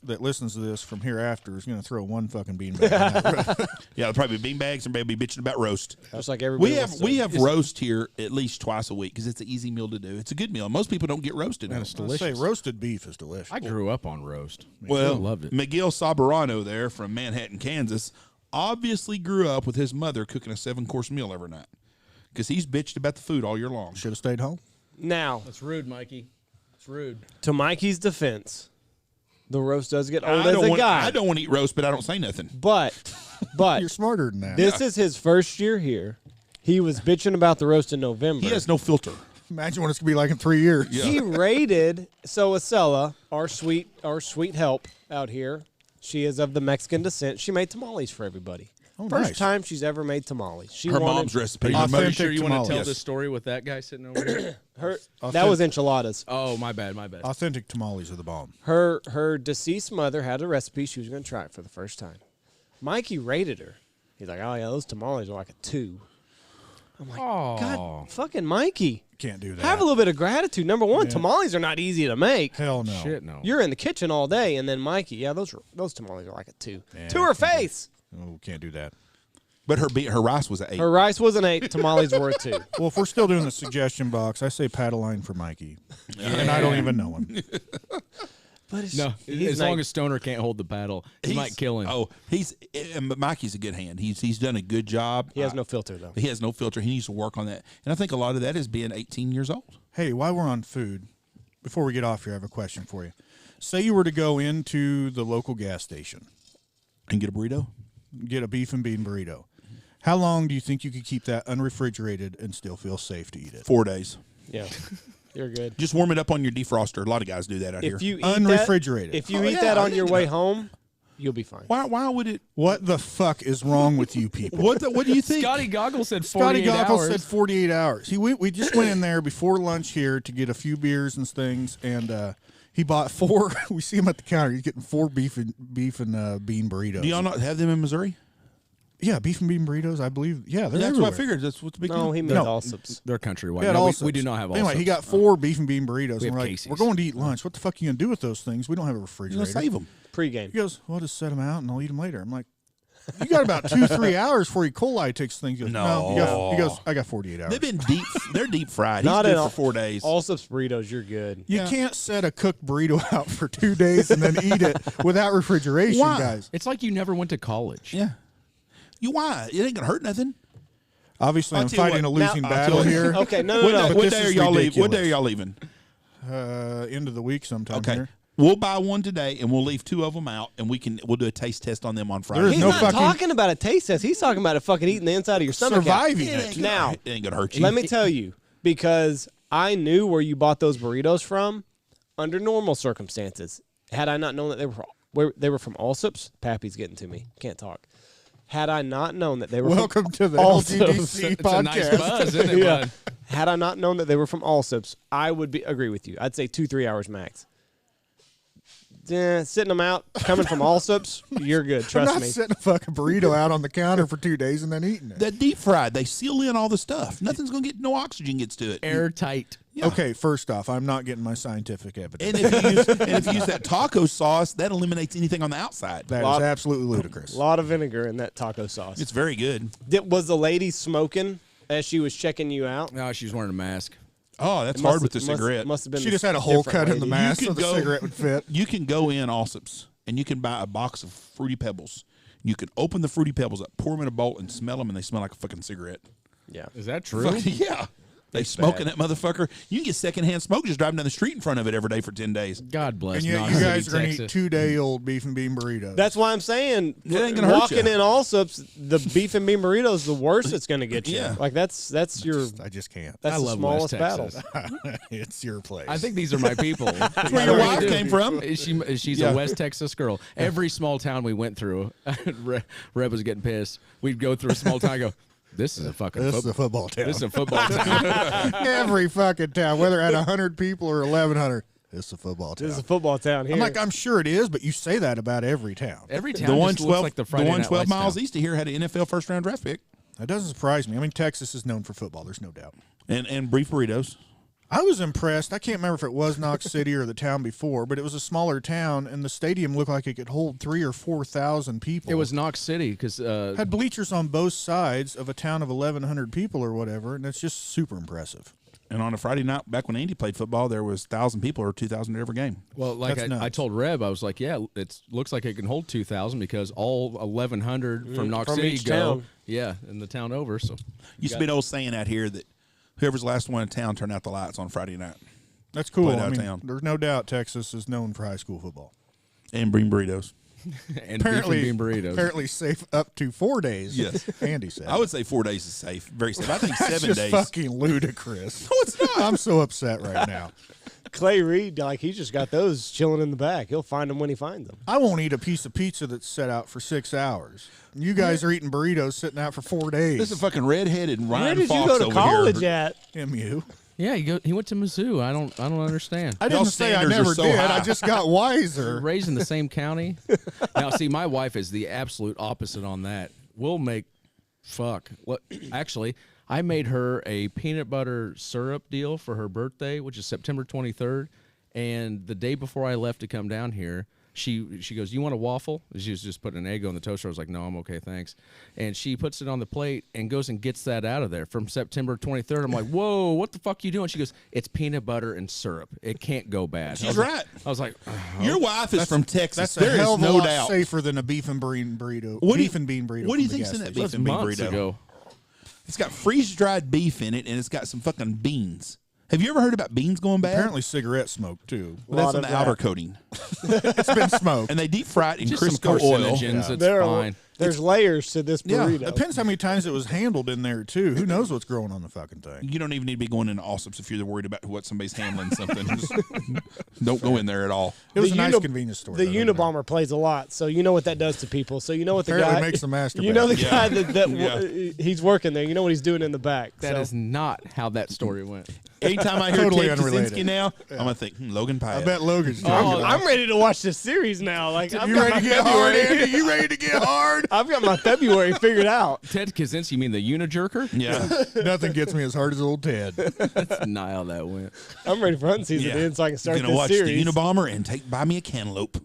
that listens to this from hereafter is going to throw one fucking bean bag on that roof. Yeah, there'll probably be beanbags and maybe bitching about roast. Just like everybody wants to. We have roast here at least twice a week because it's an easy meal to do. It's a good meal. Most people don't get roasted. And it's I say delicious. roasted beef is delicious. I grew up on roast. Well, I loved it. Miguel Sabarano there from Manhattan, Kansas, obviously grew up with his mother cooking a 7-course meal every night because he's bitched about the food all year long. Should have stayed home. Now, That's rude, Mikey. It's rude. to Mikey's defense, the roast does get old I as don't a want, guy. I don't want to eat roast, but I don't say nothing. But You're smarter than that. this is his first year here. He was bitching about the roast in November. He has no filter. Imagine what it's going to be like in 3 years. Yeah. He rated Acela, our sweet help out here. She is of the Mexican descent. She made tamales for everybody. Oh, First nice. time she's ever made tamales. She Her wanted mom's recipe. Are Authentic you sure you want to tamales. tell Yes. this story with that guy sitting over here? that was enchiladas. Oh, my bad, my bad. Authentic tamales are the bomb. Her deceased mother had a recipe. She was going to try it for the first time. Mikey rated her. He's like, "Oh yeah, those tamales are like a 2." I'm like, God, fucking Mikey, Can't do that. have a little bit of gratitude. Number one, tamales are not easy to make. Hell no. Shit, no. You're in the kitchen all day, and then Mikey, yeah, those tamales are like a 2. Yeah, To her can't do- face. Oh, can't do that. But her rice was an 8. Her rice was an 8. Tamales were a 2. Well, if we're still doing the suggestion box, I say Padaline for Mikey. And I don't even know him. But it's, No, he's as long as Stoner can't hold the paddle, he might kill him. Oh, but Mikey's a good hand. He's done a good job. he has no filter though. He has no filter. He needs to work on that. And I think a lot of that is being 18 years old. Hey, while we're on food, before we get off here, I have a question for you. Say you were to go into the local gas station, And get a burrito? get a beef and bean burrito. How long do you think you could keep that unrefrigerated and still feel safe to eat it? 4 days. Yeah, you're good. Just warm it up on your defroster. A lot of guys do that out here. If you eat Unrefrigerated. that, if you Oh, eat yeah, that I on your didn't way know. home, you'll be fine. Why would it? What the fuck is wrong with you people? What do you think? Scotty Goggle said Scotty 48 Goggle hours. said 48 hours. We just went in there before lunch here to get a few beers and things, and he bought 4. We see him at the counter. He's getting 4 beef and bean burritos. Do y'all not have them in Missouri? Yeah, beef and bean burritos. I believe. Yeah, they're That's everywhere. what I figured. That's what's the big No, deal. he meant No. Allsup's. They're countrywide. Yeah, No, also we do not have all. Anyway, he got 4 beef and bean burritos, We and we're have like, Casey's. we're going to eat lunch. What the fuck are you gonna do with those things? We don't have a You're refrigerator. gonna save them. Pregame. He goes, well, I'll just set them out and I'll eat them later. I'm like, you got about 2-3 hours before E. coli takes things. He goes, No. He goes, I got 48 hours. They've been deep. They're deep fried. Not He's at good all. for 4 days. Allsup's burritos, you're good. You can't set a cooked burrito out for 2 days and then eat it without refrigeration, Why? guys. It's like you never went to college. Yeah. You why? It ain't gonna hurt nothing. Obviously, I'll I'm tell you fighting what, a losing now- battle here. Okay, no. What this day are is y'all leaving? What ridiculous. day are y'all leaving? End of the week sometime Okay. here. We'll buy one today, and we'll leave 2 of them out, and we'll do a taste test on them on Friday. There is He's no not fucking- talking about a taste test. He's talking about fucking eating the inside of your stomach. out. Surviving It it. ain't Now, it ain't gonna hurt you. let me tell you, because I knew where you bought those burritos from under normal circumstances. Had I not known that they were from Allsup's, Pappy's getting to me. Can't talk. Had I not known that they were Welcome from to the Allsup's, LGDC It's a nice podcast. buzz, isn't it, Yeah. bud? Had I not known that they were from Allsup's, I would agree with you. I'd say 2-3 hours max. Sitting them out, coming from Allsup's, you're good. I'm Trust not me. setting a fucking burrito out on the counter for 2 days and then eating it. That deep fried, they seal in all the stuff. Nothing's gonna get no oxygen gets to it. Airtight. Yeah. Okay, first off, I'm not getting my scientific evidence. And if you use that taco sauce, that eliminates anything on the outside. That is absolutely ludicrous. A lot of vinegar in that taco sauce. It's very good. Was the lady smoking as she was checking you out? No, she was wearing a mask. Oh, that's hard with the cigarette. Must have been. She just had a hole different cut in the lady. mask You so could the go- cigarette would fit. You can go in Allsup's and you can buy a box of Fruity Pebbles. You can open the Fruity Pebbles up, pour them in a bowl, and smell them, and they smell like a fucking cigarette. Yeah. Is that true? Fucking, yeah. They smoking that motherfucker. You can get secondhand smoke just driving down the street in front of it every day for 10 days. God bless. And yet Knox you City, guys are going to eat Texas. 2-day-old beef and bean burritos. That's why I'm saying It ain't gonna hurt walking ya. in Allsup's, the beef and bean burrito is the worst it's going to get you. Yeah. Like that's your I just can't. that's I the love smallest West battle. Texas. It's your place. I think these are my people. That's where your wife came from. She's Yeah. a West Texas girl. Every small town we went through, Reb was getting pissed. We'd go through a small town and go, this is a fucking this is a football town. This is a football town. Every fucking town, whether at 100 people or 1,100, it's a football town. This is a football town here. I'm like, I'm sure it is, but you say that about every town. Every town The just 112, looks like the Friday Night 112 Lights miles town. east of here had an NFL first-round draft pick. That doesn't surprise me. I mean, Texas is known for football. There's no doubt. And beef burritos. I was impressed. I can't remember if it was Knox City or the town before, but it was a smaller town, and the stadium looked like it could hold 3,000 or 4,000 people. It was Knox City because had bleachers on both sides of a town of 1,100 people or whatever, and it's just super impressive. And on a Friday night, back when Andy played football, there was 1,000 people or 2,000 at every game. well, like That's I nuts. told Reb, I was like, yeah, it looks like it can hold 2,000 because all 1,100 from Knox from City each go, town. yeah, in the town over. So Used to be an old saying out here that whoever's the last one in town turn out the lights on Friday night That's cool. Played I out of mean, town. there's no doubt Texas is known for high school football. and bring burritos. and Apparently, beef and bean burritos. apparently safe up to 4 days. Yes. Andy said. I would say 4 days is safe, very safe. I think That's 7 just days. fucking ludicrous. No, it's not. I'm so upset right now. Clay Reed, like he just got those chilling in the back. He'll find them when he finds them. I won't eat a piece of pizza that's set out for 6 hours. You guys are eating burritos sitting out for 4 days. This is a fucking redheaded Ryan Where did Fox you go to over college here. at? MU. Yeah, he went to Mizzou. I don't understand. I Y'all didn't say I standards are never so did. high. I just got wiser. Raised in the same county. Now, see, my wife is the absolute opposite on that. We'll make Look, actually, I made her a peanut butter syrup deal for her birthday, which is September 23rd. And the day before I left to come down here, she goes, "You want a waffle?" She was just putting an egg on the toaster. I was like, "No, I'm okay, thanks." And she puts it on the plate and goes and gets that out of there from September 23rd. I'm like, "Whoa, what the fuck you doing?" She goes, "It's peanut butter and syrup. It can't go bad." She's right. I was like, Your wife is from Texas. That's a There hell is of a no lot doubt. safer than a beef and bean burrito. What do beef you- and bean burrito. what do you from the think's gas in that station. beef and bean months burrito? ago. It's got freeze-dried beef in it, and it's got some fucking beans. Have you ever heard about beans going bad? Apparently cigarette smoke too. Well, that's lot on of the outer that. coating. It's been smoked. And they deep fry it in Just some Crisco oil. carcinogens. It's There are- fine. There's layers to this Yeah, burrito. Depends how many times it was handled in there too. Who knows what's growing on the fucking thing? You don't even need to be going into Allsup's if you're worried about what somebody's handling something. Just don't go in there at all. It was The a nice Uni- convenience store. The though, wasn't it? Unabomber plays a lot, so you know what that does to people. So you know what the Apparently guy makes them masturbate. You know the Yeah. guy that Yeah. he's working there. You know what he's doing in the back. That so. is not how that story went. Anytime I hear Totally Ted unrelated. Kaczynski now, I'm going to think, Logan Pyeatt. I bet Logan's Oh, joking. I'm ready to watch this series now. Like, I've You got ready my to get hard, February- Andy? You ready to get hard? I've got my February figured out. Ted Kaczynski, you mean the unijerker? Yeah. Nothing gets me as hard as old Ted. That's not how that went. I'm ready for hunting season Yeah. in so I can start Gonna this watch series. the Unabomber and buy me a cantaloupe.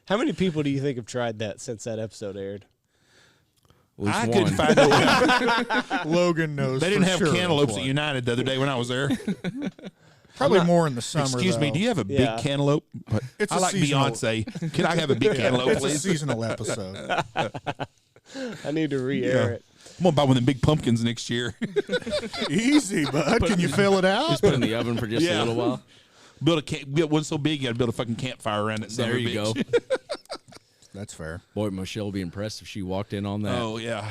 How many people do you think have tried that since that episode aired? At least I one. couldn't find a way. Logan knows. They didn't for have sure cantaloupes it's at one. United the other day when I was there. Probably more in the summer. Excuse me, though. do you have a big cantaloupe? It's I a like seasonal- Beyonce. Can I have a big cantaloupe, It's a please? seasonal episode. I need to re-air it. I'm gonna buy one of them big pumpkins next year. Easy, bud. Can you fill it out? Just put it in the oven for just a little while. Build one so big you got to build a fucking campfire around it. There you go. That's fair. Boy, Michelle would be impressed if she walked in on that. Oh yeah.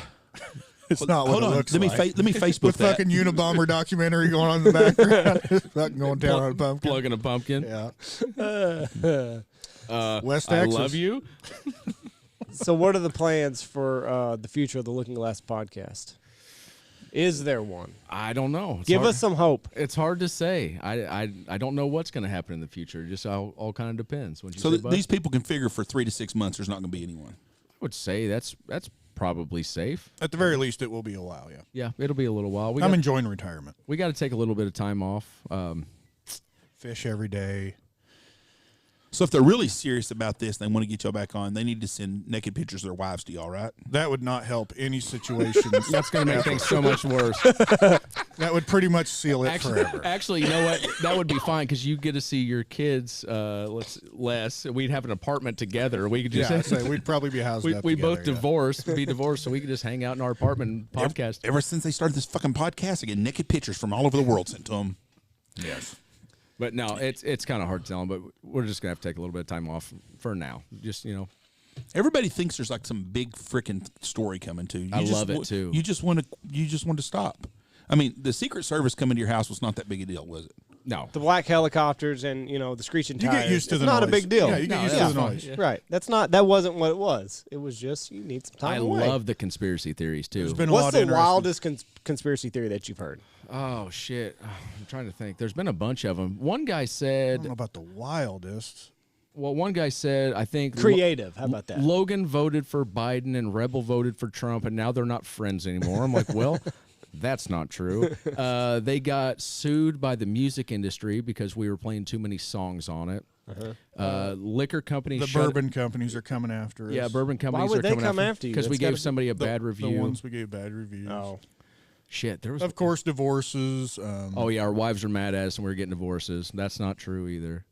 It's not what Hold it on. looks Let me like. let me Facebook With that. fucking Unabomber documentary going on in the background. fucking going down on a pumpkin. Plugging a pumpkin. Yeah. West I Texas. love you. So what are the plans for the future of the Looking Glass podcast? Is there one? I don't know. It's Give hard- us some hope. It's hard to say. I don't know what's going to happen in the future. Just all kind of depends. Wouldn't you So say, that Bud? these people can figure for 3 to 6 months there's not going to be anyone. I would say that's probably safe. At the very least, it will be a while, yeah. Yeah, it'll be a little while. I'm enjoying retirement. We got to take a little bit of time off. Fish every day. So if they're really serious about this, they want to get y'all back on, they need to send naked pictures of their wives to y'all, right? That would not help any situation. That's going to make things so much worse. That would pretty much seal it forever. Actually, you know what? That would be fine because you get to see your kids less. We'd have an apartment together. We could just Yeah, so we'd probably be housed up we together, both be divorced, so we could just hang out in our apartment and podcast. Ever since they started this fucking podcast, I get naked pictures from all over the world sent to them. Yes. But no, it's kind of hard to tell them. But we're just gonna have to take a little bit of time off for now. Just Everybody thinks there's like some big freaking story coming too. I love it too. You just want to stop. I mean, the Secret Service coming to your house was not that big a deal, was it? no. The black helicopters and the screeching You tires. get used to it's the not noise. a big deal. Yeah, you get used to the noise. Right. That wasn't what it was. It was just you need some time I away. love the conspiracy theories too. There's been a What's lot the of interesting- wildest conspiracy theory that you've heard? Oh shit! I'm trying to think. There's been a bunch of them. One guy I said, don't know about the wildest. well, one guy said, I think Creative. How about that? Logan voted for Biden and Rebel voted for Trump, and now they're not friends anymore. I'm like, well, that's not true. They got sued by the music industry because we were playing too many songs on it. Liquor companies, The bourbon companies are coming after us. yeah, bourbon companies would are they coming come after you? because we That's gave gotta be- somebody a bad The review. ones we gave bad reviews. Oh. Shit, there was. Of course, divorces. Oh yeah, our wives are mad at us and we're getting divorces. That's not true either.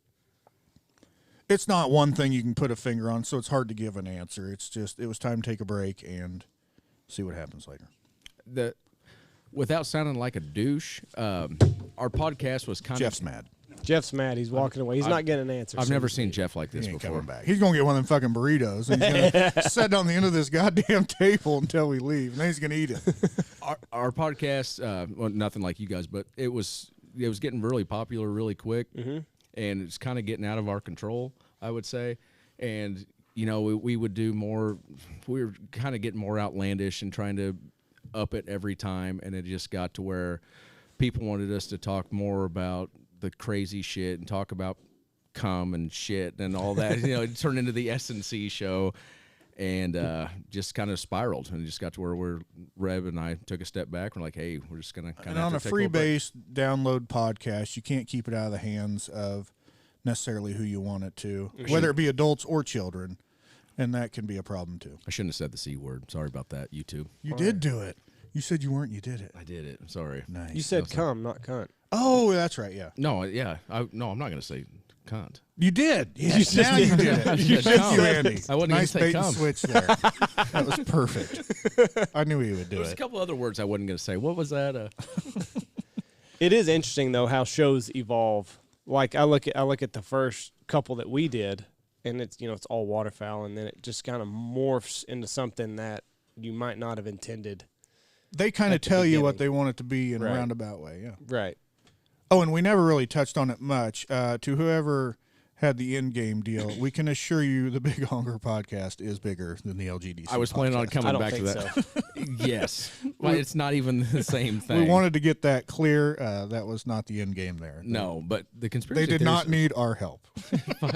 It's not one thing you can put a finger on, so it's hard to give an answer. It's just it was time to take a break and see what happens later. Without sounding like a douche, our podcast was kind Jeff's of. mad. Jeff's mad. He's walking away. He's not getting an answer. I've so never to seen speak. Jeff like this He ain't before. coming back. He's gonna get one of them fucking burritos and he's gonna sit on the end of this goddamn table until we leave, and then he's gonna eat it. Our podcast, well, nothing like you guys, but it was getting really popular really quick, and it's kind of getting out of our control, I would say. And we would do more. We were kind of getting more outlandish and trying to up it every time, and it just got to where people wanted us to talk more about the crazy shit and talk about cum and shit and all that. It turned into the S&C show. And just kind of spiraled, and it just got to where Reb and I took a step back. We're like, hey, we're just gonna kind And of on a free-based download podcast, you can't keep it out of the hands of necessarily who you want it to, whether it be adults or children, and that can be a problem too. I shouldn't have said the C word. Sorry about that, YouTube. You did do it. You said you weren't. You did it. I did it. I'm sorry. Nice. You said cum, not cunt. Oh, that's right. Yeah, No, yeah. No, I'm not gonna say cunt. you did. Yes, now you did it. You said Thank cum. you, Andy. I wasn't nice gonna say bait and cum. switch there. That was perfect. I knew he would do There's a it. couple other words I wasn't gonna say. What was that? It is interesting though how shows evolve. Like I look at the first couple that we did, and it's it's all waterfowl, and then it just kind of morphs into something that you might not have intended. They kind of at the tell you what beginning. they want it to be in Right. a roundabout way. Yeah. Right. Oh, and we never really touched on it much. To whoever had the in-game deal, we can assure you the Big Honker podcast is bigger than the LGDC. I was planning on podcast. coming I don't back to think that. so. Yes. Well, it's not even the same thing. We wanted to get that clear. That was not the end game there. No, but the conspiracy They did theories- not need our help.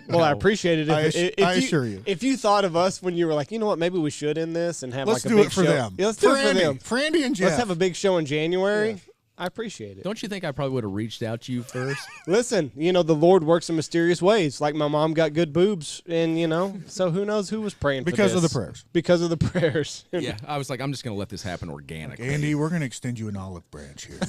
Well, I appreciate it. I assure you. If you thought of us when you were like, you know what, maybe we should end this and have Let's like a do big it for show. them. Yeah, let's do it for Andy. them. For Andy and Jeff. Let's have a big show in January. I appreciate it. Don't you think I probably would have reached out to you first? Listen, the Lord works in mysterious ways. Like my mom got good boobs, and so who knows who was praying Because for of this. the prayers. Because of the prayers. Yeah, I was like, I'm just gonna let this happen organically. Andy, we're going to extend you an olive branch here.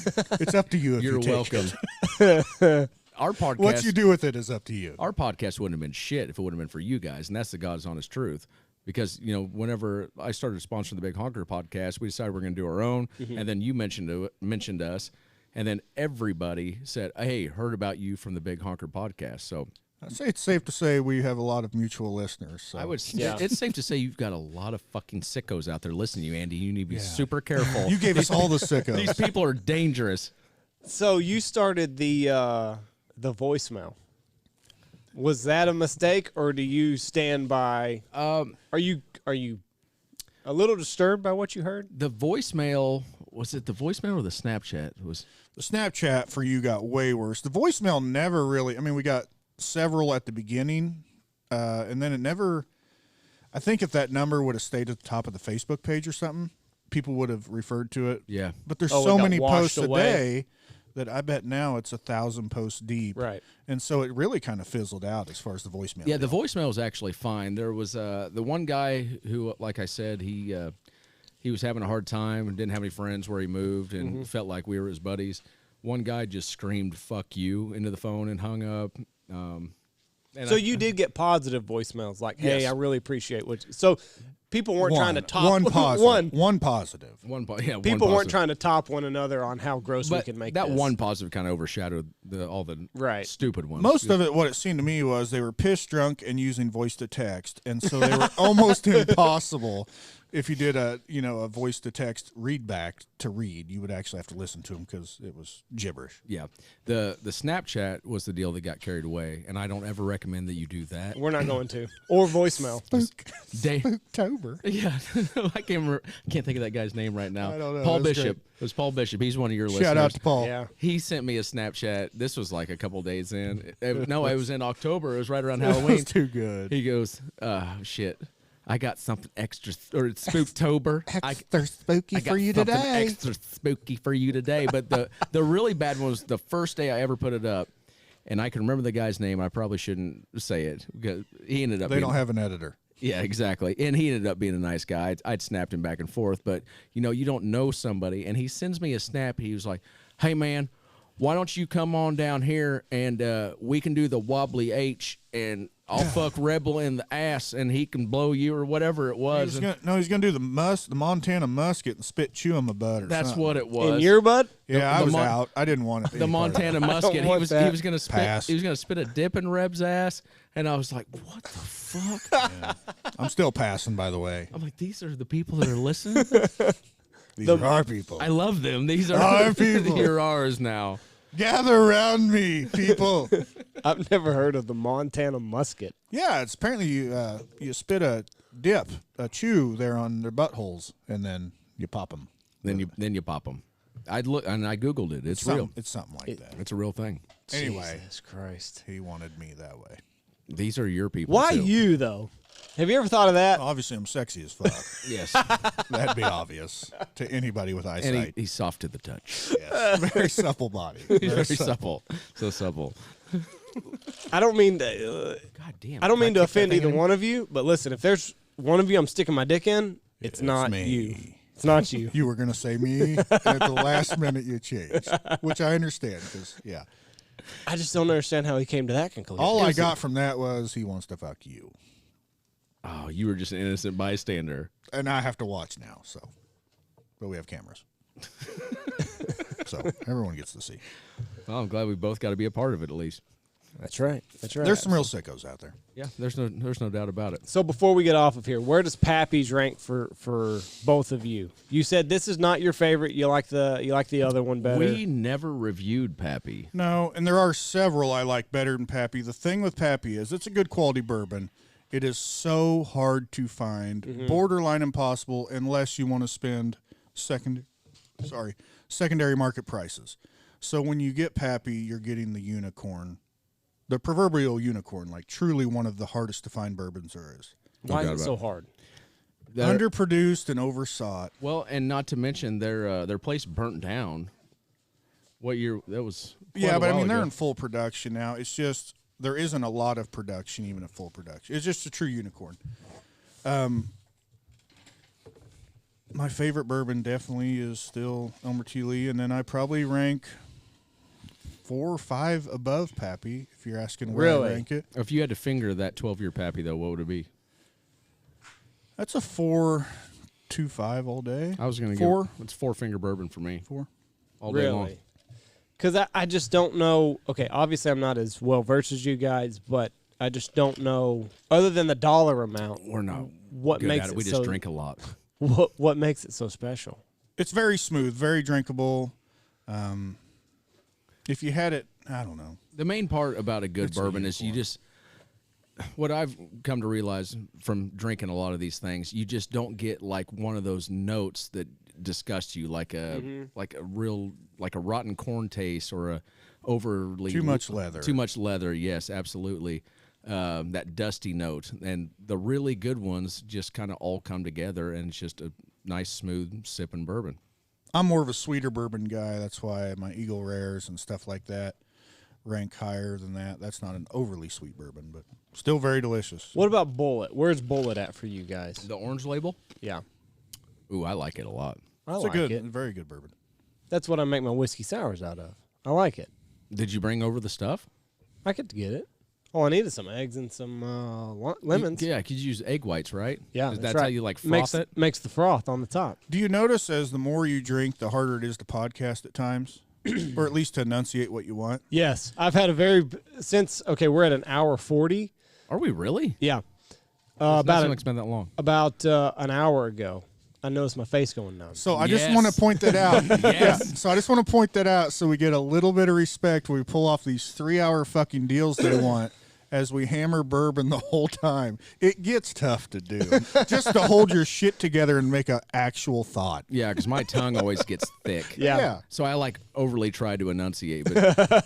It's up to you if You're you take welcome. it. our podcast. What you do with it is up to you. Our podcast wouldn't have been shit if it wouldn't have been for you guys, and that's the God's honest truth. Because whenever I started sponsoring the Big Honker podcast, we decided we're going to do our own, and then you mentioned us, and then everybody said, "Hey, heard about you from the Big Honker podcast." So I'd say it's safe to say we have a lot of mutual listeners. So. I would. Yeah. It's safe to say you've got a lot of fucking sickos out there listening to you, Andy. You need to be super careful. You gave us all the sickos. These people are dangerous. So you started the voicemail. Was that a mistake, or do you stand by? Are you a little disturbed by what you heard? The voicemail, was it the voicemail or the Snapchat? It was The Snapchat for you got way worse. The voicemail never really. I mean, we got several at the beginning, and then it never. I think if that number would have stayed at the top of the Facebook page or something, people would have referred to it. Yeah. But there's Oh, it so got many washed posts away. a day that I bet now it's 1,000 posts deep. Right. And so it really kind of fizzled out as far as the voicemail. Yeah, the deal. voicemail was actually fine. There was the one guy who, like I said, he was having a hard time and didn't have any friends where he moved and felt like we were his buddies. One guy just screamed "fuck you" into the phone and hung up. So you did get positive voicemails, like, "Hey, Yes. I really appreciate what." So people weren't trying to top one positive. One positive. People weren't positive. trying to top one another on how gross we But can make that this. one positive kind of overshadowed all the Right. stupid ones. Most of it, what it seemed to me was they were pissed drunk and using voice to text, and so they were almost impossible. If you did a voice to text read back to read, you would actually have to listen to them because it was gibberish. Yeah, the Snapchat was the deal that got carried away, and I don't ever recommend that you do that. We're not going to, or voicemail. Spooktober. Yeah, I can't think of that guy's name right now. I don't know. Paul That's Bishop. great. It was Paul Bishop. He's one of your listeners. Shout out to Paul. Yeah. He sent me a Snapchat. This was like a couple days in. No, it was in October. It was right around Halloween. That's too good. He goes, shit. I got something extra, or it's Spooktober. Extra spooky I got for you something today. extra spooky for you today. But the really bad one was the first day I ever put it up, and I can remember the guy's name. I probably shouldn't say it because he ended up. They don't have an editor. Yeah, exactly. And he ended up being a nice guy. I'd snapped him back and forth, but you don't know somebody, and he sends me a snap. He was like, "Hey man, why don't you come on down here and we can do the wobbly H and I'll fuck Rebel in the ass and he can blow you," or whatever it was. He's gonna do the Montana musket and spit chew him a butt. Or That's something. what it was. In your butt? Yeah, I the was Mon- out. I didn't want it. The Montana musket. He want was that. gonna spit. Pass. He was gonna spit a dip in Reb's ass, and I was like, "What the fuck?" I'm still passing, by the way. I'm like, "These are the people that are listening." These are our people. I love them. These are Our people. You're ours now. Gather around me, people. I've never heard of the Montana musket. Yeah, it's apparently you spit a dip, a chew there on their buttholes, and then you pop them. Then you pop them. I googled it. It's real. It's something like that. It's a real thing. Anyway, Jesus Christ. he wanted me that way. These are your people. Why too. you, though? Have you ever thought of that? Obviously, I'm sexy as fuck. Yes. That'd be obvious to anybody with eyesight. And he's soft to the touch. Yes. Very supple body. He's very supple. So supple. I don't mean to. God damn. I don't mean to Kick that offend thing either in. one of you, but listen, if there's one of you I'm sticking my dick in, it's not me. you. It's not you. You were going to say me, and at the last minute you changed, which I understand because, yeah. I just don't understand how he came to that conclusion. All I got from that was he wants to fuck you. Oh, you were just an innocent bystander. And I have to watch now, so. But we have cameras. So everyone gets to see. Well, I'm glad we both got to be a part of it at least. That's right. That's right. There's some real sickos out there. Yeah, there's no doubt about it. So before we get off of here, where does Pappy's rank for both of you? You said this is not your favorite. You like the other one better. We never reviewed Pappy. No, and there are several I like better than Pappy. The thing with Pappy is it's a good quality bourbon. It is so hard to find, borderline impossible, unless you want to spend secondary market prices. So when you get Pappy, you're getting the unicorn, the proverbial unicorn, like truly one of the hardest to find bourbons there is. Why No is doubt it so about it. hard? Underproduced and oversought. Well, and not to mention their place burnt down. What year? That was quite Yeah, a but I while mean, they're ago. in full production now. It's just there isn't a lot of production, even at full production. It's just a true unicorn. My favorite bourbon definitely is still Elmer T. Lee, and then I probably rank 4 or 5 above Pappy, if you're asking where I rank it. If you had to finger that 12-year Pappy, though, what would it be? That's a 4.25 all day. I was going to 4. It's 4-finger bourbon for me. 4. All day long. Really? Because I just don't know. Okay, obviously I'm not as well versed as you guys, but I just don't know, other than the dollar amount. We're not what good makes at it. it We so, just drink a lot. What makes it so special? It's very smooth, very drinkable. If you had it, I don't know. The main part about a good It's bourbon a is you just, what I've come to realize from drinking a lot of these things, you just don't get like one of those notes that disgust you, like a rotten corn taste or a overly Too much leather. Too much leather, yes, absolutely. That dusty note, and the really good ones just kind of all come together, and it's just a nice, smooth sipping bourbon. I'm more of a sweeter bourbon guy. That's why my Eagle Rares and stuff like that rank higher than that. That's not an overly sweet bourbon, but still very delicious. What about Bullet? Where's Bullet at for you guys? The orange label? Yeah. Ooh, I like it a lot. I It's like a good, it. very good bourbon. That's what I make my whiskey sours out of. I like it. Did you bring over the stuff? I could get it. All I need is some eggs and some lemons. Yeah, because you use egg whites, right? Yeah, That's right. how you like froth it? Makes the froth on the top. Do you notice as the more you drink, the harder it is to podcast at times? Or at least to enunciate what you want? Yes. I've had we're at an hour 40. Are we really? Yeah. It's been that long. About an hour ago, I noticed my face going numb. So I just want to point that out. Yes. So I just want to point that out so we get a little bit of respect when we pull off these 3-hour fucking deals they want as we hammer bourbon the whole time. It gets tough to do. Just to hold your shit together and make an actual thought. Yeah, because my tongue always gets thick. Yeah. So I like overly try to enunciate, but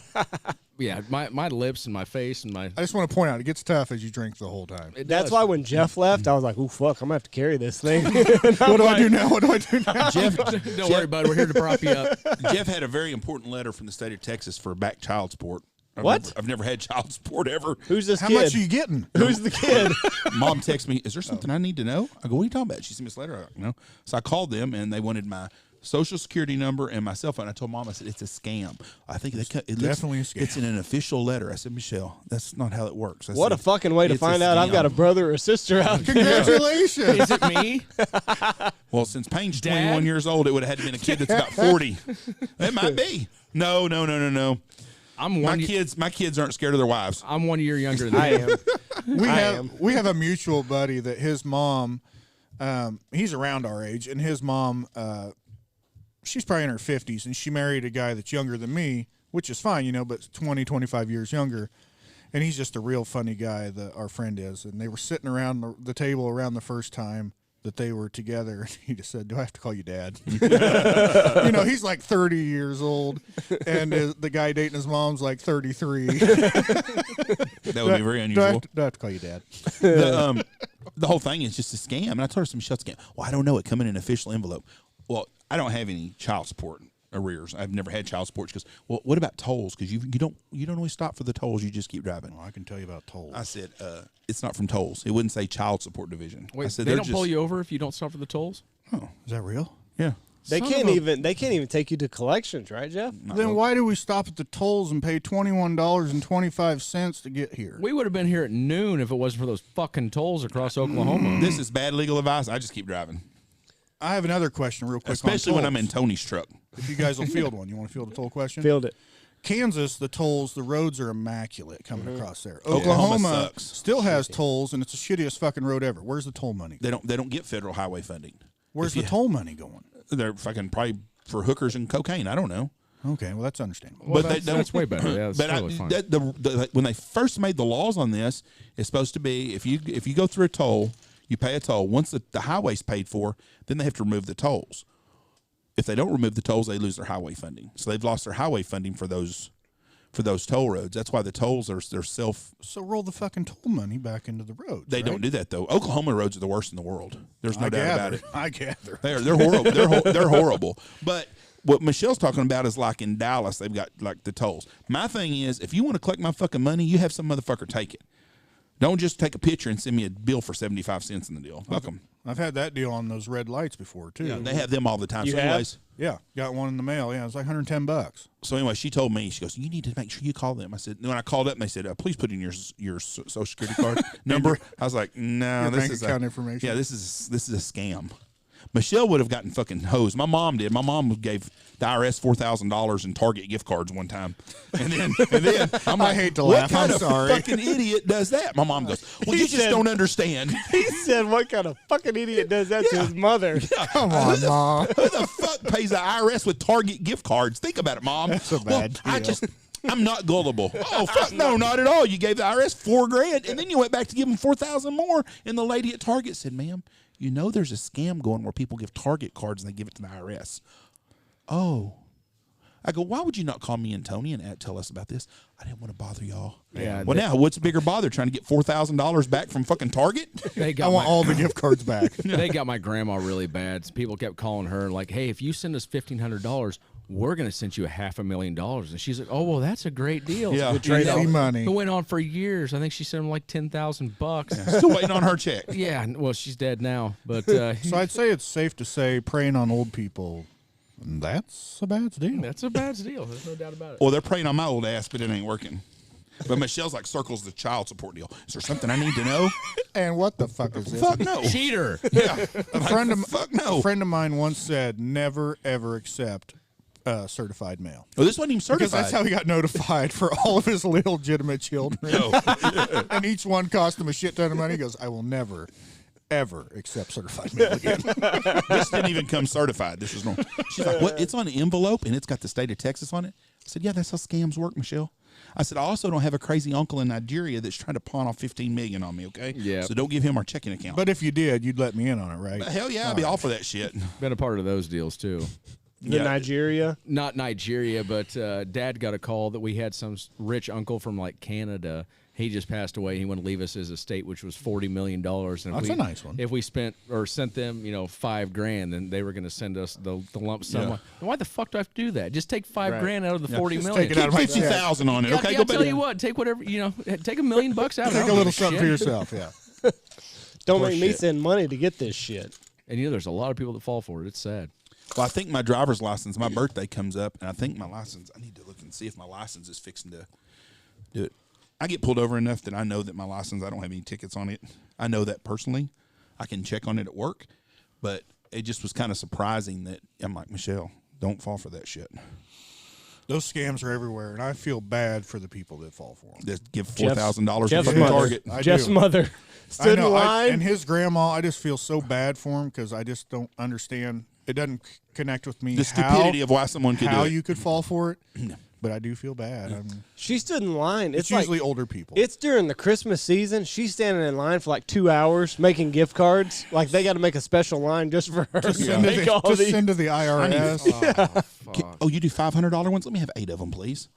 yeah, my lips and my face and my. I just want to point out, it gets tough as you drink the whole time. That's why when Jeff left, I was like, "Ooh, fuck! I'm gonna have to carry this thing." What do I do now? What do I do now? Jeff, Don't worry, bud. We're here to prop you up. Jeff had a very important letter from the state of Texas for back child support. I've never had child support ever. Who's this How kid? much are you getting? Who's the kid? Mom texted me, "Is there something I need to know?" I go, "What are you talking about?" She sent me this letter. I go, "No." So I called them, and they wanted my social security number and my cell phone. I told Mom, I said, "It's a scam. I think definitely a scam. It's in an official letter." I said, "Michelle, that's not how it works." I What a said, fucking way to "It's find out I've got a scam." brother or sister out there. Congratulations. Is it me? Well, since Payne's Dad? 21 years old, it would have had to been a kid that's about 40. It might be. No. My kids aren't scared of their wives. I'm 1 year younger than I you. am. We have a mutual buddy that his mom, he's around our age, and his mom, she's probably in her 50s, and she married a guy that's younger than me, which is fine, but 20, 25 years younger. And he's just a real funny guy, our friend is. And they were sitting around the table around the first time that they were together. And he just said, "Do I have to call you Dad?" He's like 30 years old, and the guy dating his mom's like 33. That would be very unusual. Do I have to call you Dad? The whole thing is just a scam. And I told her, Michelle's a scam. Well, I don't know. It come in an official envelope. Well, I don't have any child support arrears. I've never had child support. She goes, "Well, what about tolls? Because you don't always stop for the tolls. You just keep driving." Well, I can tell you about tolls. I said, "It's not from tolls. It wouldn't say child support division." Wait, I said, they "They're don't just, pull you over if you don't stop for the tolls? Oh, Is that real? yeah. They Son can't of a- even take you to collections, right, Jeff? Then why do we stop at the tolls and pay $21.25 to get here? We would have been here at noon if it wasn't for those fucking tolls across Oklahoma. This is bad legal advice. I just keep driving, I have another question real quick. especially on when I'm in tolls. Tony's truck. If you guys will field one. You want to field a toll question? Field it. Kansas, the tolls, the roads are immaculate coming across there. Oklahoma Oklahoma sucks. still has tolls, and it's the shittiest fucking road ever. Where's the toll money? They don't get federal highway funding. Where's the toll money going? They're fucking probably for hookers and cocaine. I don't know. Okay, well, that's understandable. Well, But that's way better. Yeah, that's But totally fine. when they first made the laws on this, it's supposed to be if you go through a toll, you pay a toll. Once the highway's paid for, then they have to remove the tolls. If they don't remove the tolls, they lose their highway funding. So they've lost their highway funding for those toll roads. That's why the tolls they're self. So roll the fucking toll money back into the roads. They right? don't do that though. Oklahoma roads are the worst in the world. There's no doubt about it. I gather. They're horrible. They're horrible. But what Michelle's talking about is like in Dallas, they've got like the tolls. My thing is, if you want to collect my fucking money, you have some motherfucker take it. Don't just take a picture and send me a bill for 75 cents in the deal. Fuck 'em. I've had that deal on those red lights before too. Yeah, they have them all the time. You So have? anyways, Yeah, got one in the mail. Yeah, it was like $110. so anyway, she told me, she goes, you need to make sure you call them. I said, when I called up and they said, please put in your social security card number. I was like, no, Your this bank is account information. Yeah, this is a scam. Michelle would have gotten fucking hosed. My mom did. My mom gave the IRS $4,000 in Target gift cards one time, and then I'm like, I hate to what laugh. kind I'm of sorry. fucking idiot does that? My mom goes, well, He you just said- don't understand. He said, "What kind of fucking idiot does that to his mother?" Come on, Mom. Who the fuck pays the IRS with Target gift cards? Think about it, Mom. That's a bad deal. I'm not gullible. Oh, fuck no, not at all. You gave the IRS $4,000, and then you went back to give them $4,000 more. And the lady at Target said, ma'am, you know there's a scam going where people give Target cards and they give it to the IRS. Oh. I go, why would you not call me and Tony and tell us about this? I didn't want to bother y'all. Yeah, Well, now, what's a bigger bother? Trying to get $4,000 back from fucking Target? They I got want my, all the gift cards back. they got my grandma really bad. So people kept calling her like, "Hey, if you send us $1,500, we're gonna send you $500,000." And she's like, "Oh, well, that's a great deal." Yeah. Good Trade fee money. It went on for years. I think she sent him like $10,000. Still waiting on her check. Yeah, well, she's dead now, but So I'd say it's safe to say preying on old people, that's a bad deal. that's a bad deal. There's no doubt about it. Well, they're preying on my old ass, but it ain't working. But Michelle's like circles the child support deal. Is there something I need to know? And what the fuck is this? Fuck no. Cheater. Yeah. A friend of Fuck no. A friend of mine once said, "Never ever accept certified mail." Well, this wasn't even Because certified. that's how he got notified for all of his illegitimate children. And each one cost him a shit ton of money. He goes, "I will never, ever accept certified mail again." This didn't even come certified. This was normal. She's like, what? It's on an envelope and it's got the state of Texas on it? I said, yeah, that's how scams work, Michelle. I said, I also don't have a crazy uncle in Nigeria that's trying to pawn off $15 million on me, okay? Yeah. So don't give him our checking account. But if you did, you'd let me in on it, right? Hell yeah, I'd be all for that shit. Been a part of those deals too. The Yeah. Nigeria. Not Nigeria, but Dad got a call that we had some rich uncle from like Canada. He just passed away. He wanted to leave us his estate, which was $40 million. And That's a nice one. If we sent them, $5,000, then they were going to send us the lump sum. Yeah. Why the fuck do I have to do that? Just take $5,000 out of the $40 Just million. take it out of my check. 50,000 on it, Yeah, okay? yeah, Go I'll tell back. you what. Take whatever take $1 million out. I Take don't a give little something for shit. yourself, yeah. Don't Poor make me shit. send money to get this shit. And there's a lot of people that fall for it. It's sad. Well, I think my driver's license, my birthday comes up, and I think my license, I need to look and see if my license is fixing to do it. I get pulled over enough that I know that my license, I don't have any tickets on it. I know that personally. I can check on it at work. But it just was kind of surprising that I'm like, Michelle, don't fall for that shit. Those scams are everywhere, and I feel bad for the people that fall for them. Just give $4,000 to Jeff's fucking mother. Target. I Jeff's do. mother I stood in know, line. and his grandma, I just feel so bad for him because I just don't understand. It doesn't connect with me. The stupidity of why someone could how do it. you could fall for it. But I do feel bad. I mean, She stood in line. it's like, usually older people. It's during the Christmas season. She's standing in line for like 2 hours making gift cards. Like they got to make a special line just for her. Just to send, make to, all just these. send to the IRS. Oh, you do $500 ones? Let me have 8 of them, please.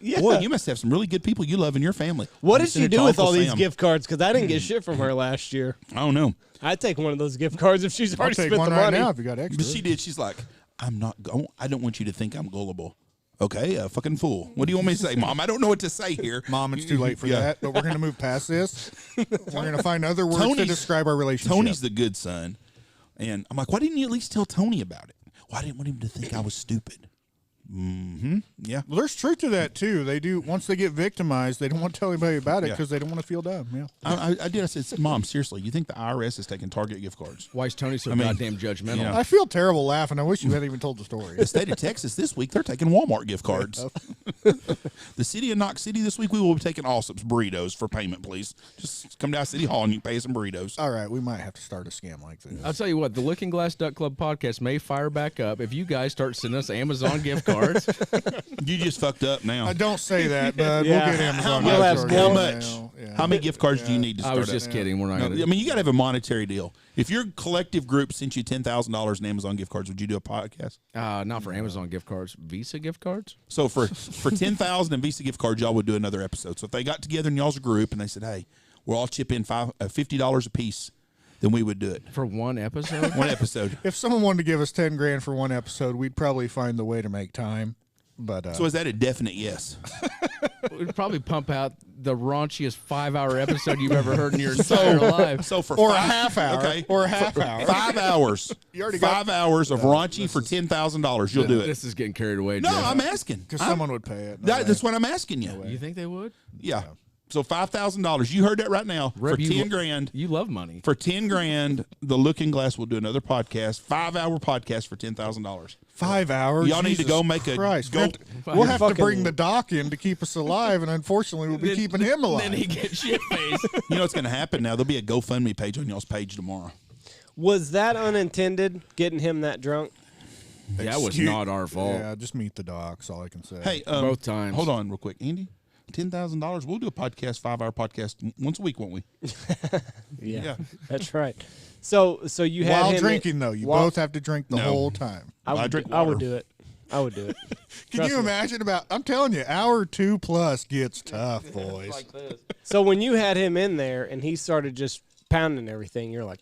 Yeah. Boy, you must have some really good people you love in your family. What You did send she it to do with Uncle all these Sam. gift cards? Because I didn't get shit from her last year. I don't know. I'd take one of those gift cards if she's I'll already take spent one the right money. now if you got extra. But she did. She's like, I don't want you to think I'm gullible. Okay, a fucking fool. What do you want me to say, Mom? I don't know what to say here. Mom, it's too late for Yeah. that, but we're going to move past this. We're going to find other words to Tony's- describe our relationship. Tony's the good son. And I'm like, why didn't you at least tell Tony about it? Well, I didn't want him to think I was stupid. Mm-hmm. Yeah. Well, there's truth to that, too. They do, once they get victimized, they don't want to tell anybody about it Yeah. because they don't want to feel dumb. Yeah. I did. I said, Mom, seriously, you think the IRS is taking Target gift cards? Why is Tony so I mean, goddamn judgmental? you know. I feel terrible laughing. I wish you hadn't even told the story. The state of Texas this week, they're taking Walmart gift cards. The city of Knox City this week, we will be taking Allsup's burritos for payment, please. Just come down to City Hall and you can pay some burritos. All right, we might have to start a scam like this. I'll tell you what, the Looking Glass Duck Club podcast may fire back up if you guys start sending us Amazon gift cards. You just fucked up now. Don't say that, bud. Yeah. We'll get Amazon. You'll have gift How cards. much? Yeah. How many gift cards do you need to I start was up? just kidding. We're not No, going I mean, you got to have a monetary deal. If your collective group sent you $10,000 in Amazon gift cards, would you do a podcast? not for Amazon gift cards. Visa gift cards? So for $10,000 in Visa gift cards, y'all would do another episode. So if they got together in y'all's group and they said, "Hey, we'll all chip in $50 a piece," then we would do it. For one episode? One episode. If someone wanted to give us $10,000 for one episode, we'd probably find the way to make time. But So is that a definite yes? We'd probably pump out the raunchiest 5-hour episode you've ever heard in your entire life. So for or a five- half hour, okay, or a half hour. 5 hours. You already 5 hours of raunchy for $10,000. You'll do it. This is getting carried away. No, Jeff. I'm asking. Because someone would pay it. That's what I'm asking you. You think they would? Yeah. So $5,000. You heard that right now. Reb, For you 10 grand. You love money. For 10 grand, the Looking Glass will do another podcast, 5-hour podcast for $10,000. 5 hours. Y'all need to go make a Christ. go. We'll have to bring the doc in to keep us alive, and unfortunately, we'll be keeping him alive. Then he gets shit faced. You know what's going to happen now? There'll be a GoFundMe page on y'all's page tomorrow. Was that unintended, getting him that drunk? That was not our fault. Yeah, just meet the docs. All I can say. Hey, Both times. Hold on, real quick, Andy. $10,000. We'll do a podcast, 5-hour podcast once a week, won't we? Yeah, that's right. So you had while him drinking though, you both have to drink the No. whole time. I drink would water. do it. I would do it. Can Trust you me. imagine I'm telling you, hour 2+ gets tough, boys. So when you had him in there and he started just pounding everything, you're like,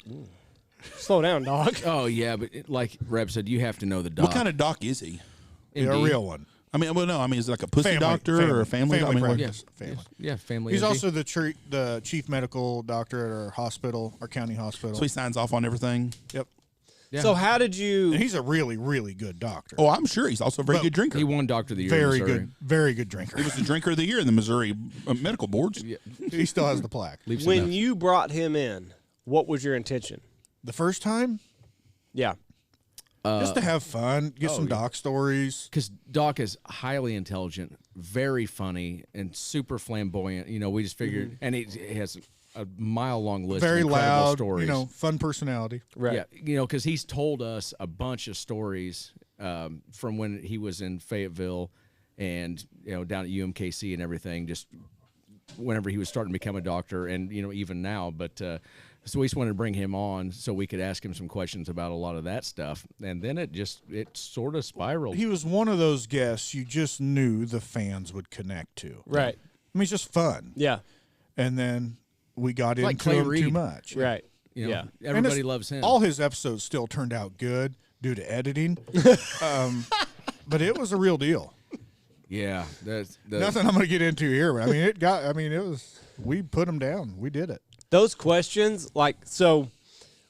slow down, dog. Oh yeah, but like Reb said, you have to know the doc. What kind of doc is he? Yeah, a real one. I mean, well, no. I mean, is it like a pussy doctor or a family? I mean, what- practice. Family. Yeah, family. He's MD. also the chief medical doctor at our hospital, our county hospital. so he signs off on everything. Yep. Yeah. So how did you? And he's a really, really good doctor. Oh, I'm sure he's also a very But good drinker. He won Doctor of the Year. in very Missouri. good, very good drinker. He was the drinker of the year in the Missouri medical boards. Yeah. He still has the plaque. Leaps When enough. you brought him in, what was your intention? The first time, Yeah. just to have fun, get some doc stories. Because Doc is highly intelligent, very funny, and super flamboyant. You know, we just figured, and he has a mile-long list Very of incredible loud, stories. fun personality. Right. Yeah, because he's told us a bunch of stories from when he was in Fayetteville and, down at UMKC and everything, just whenever he was starting to become a doctor and, even now. But so we just wanted to bring him on so we could ask him some questions about a lot of that stuff. And then it sort of spiraled. He was one of those guests you just knew the fans would connect to. Right. I mean, it's just fun. Yeah. And then we got Like into Clay him too Reed. much. Right. Yeah. And Everybody it's- loves him. All his episodes still turned out good due to editing. But it was a real deal. Yeah. Nothing I'm going to get into here. But we put him down. We did it. Those questions, so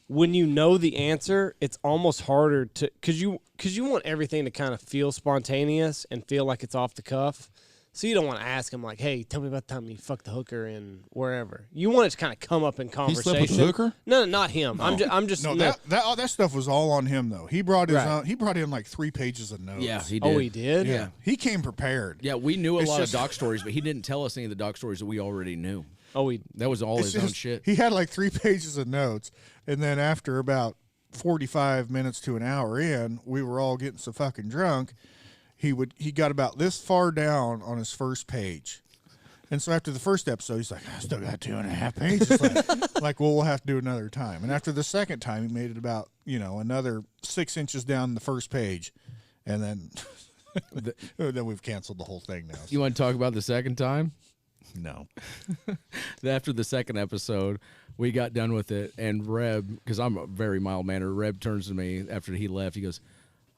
when you know the answer, it's almost harder to because you want everything to kind of feel spontaneous and feel like it's off the cuff. So you don't want to ask him like, "Hey, tell me about the time you fucked the hooker in wherever." You want it to kind of come up in He conversation. slept with the hooker? No, not him. I'm just No, no. that stuff was all on him though. He brought his Right. own. He brought in like 3 pages of notes. Yeah, he did. Oh, he did. Yeah. He came prepared. Yeah, we knew a It's lot just- of doc stories, but he didn't tell us any of the doc stories that we already knew. Oh, he. That was all It's his own just- shit. He had like 3 pages of notes, and then after about 45 minutes to an hour in, we were all getting so fucking drunk. He got about this far down on his first page. And so after the first episode, he's like, I still got 2.5 pages. Like, well, we'll have to do another time. And after the second time, he made it about, another 6 inches down the first page. And then, then we've canceled the whole thing now. You want to talk about the second time? No. After the second episode, we got done with it, and Reb, because I'm a very mild-mannered, Reb turns to me after he left. He goes,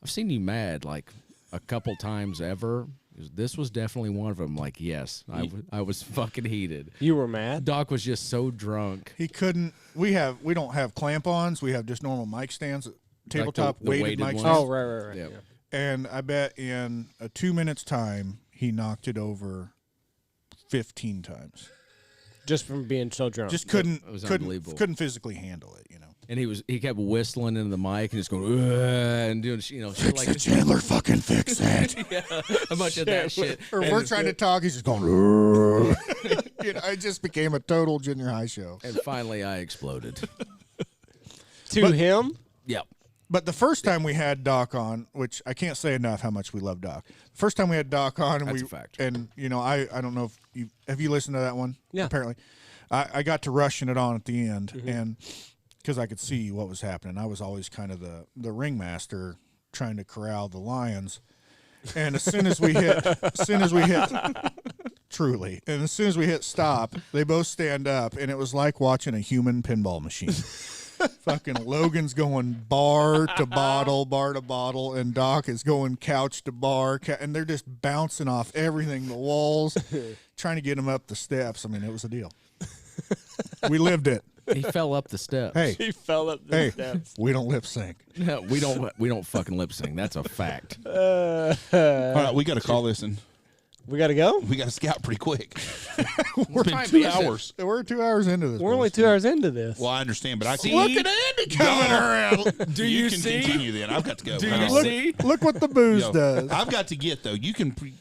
I've seen you mad like a couple times ever. He goes, this was definitely one of them. Like, yes, I was fucking heated. You were mad. Doc was just so drunk. He couldn't. We don't have clamp-ons. We have just normal mic stands, tabletop the weighted weighted mic ones? stands. Oh, right. Yep. Yeah. And I bet in a 2 minutes time, he knocked it over 15 times. Just from being so drunk. Just It was unbelievable. couldn't physically handle it. And he kept whistling into the mic and just going, "Ugh," and doing, shit like Fix it, Chandler. Fucking fix it. a bunch of that shit. Or And we're it's trying to good. talk. He's just going. "Rrrr." It just became a total junior high show. And finally, I exploded. to him. Yep. But the first time we had Doc on, which I can't say enough how much we love Doc. First time we had Doc on, and That's a fact. And I don't know if you listened to that one. Yeah. Apparently, I got to rushing it on at the end, Mm-hmm. and because I could see what was happening, I was always kind of the ringmaster trying to corral the lions. And as soon as we hit, truly, and as soon as we hit stop, they both stand up, and it was like watching a human pinball machine. Fucking Logan's going bar to bottle, and Doc is going couch to bar, and they're just bouncing off everything, the walls, trying to get him up the steps. I mean, it was a deal. We lived it. He fell up the steps. Hey, He fell up the steps. we don't lip sync. No, we don't fucking lip sync. That's a fact. All right, we got to call this, and We got to go? we got to scout pretty quick. We're It's been 2 hours. We're 2 hours into this. We're only 2 hours into this. Well, I understand, but I See? can't. Look at Andy coming around. Do you can see? continue then? I've got to go. Do you Look, see? Look what the booze yo, does. I've got to get though.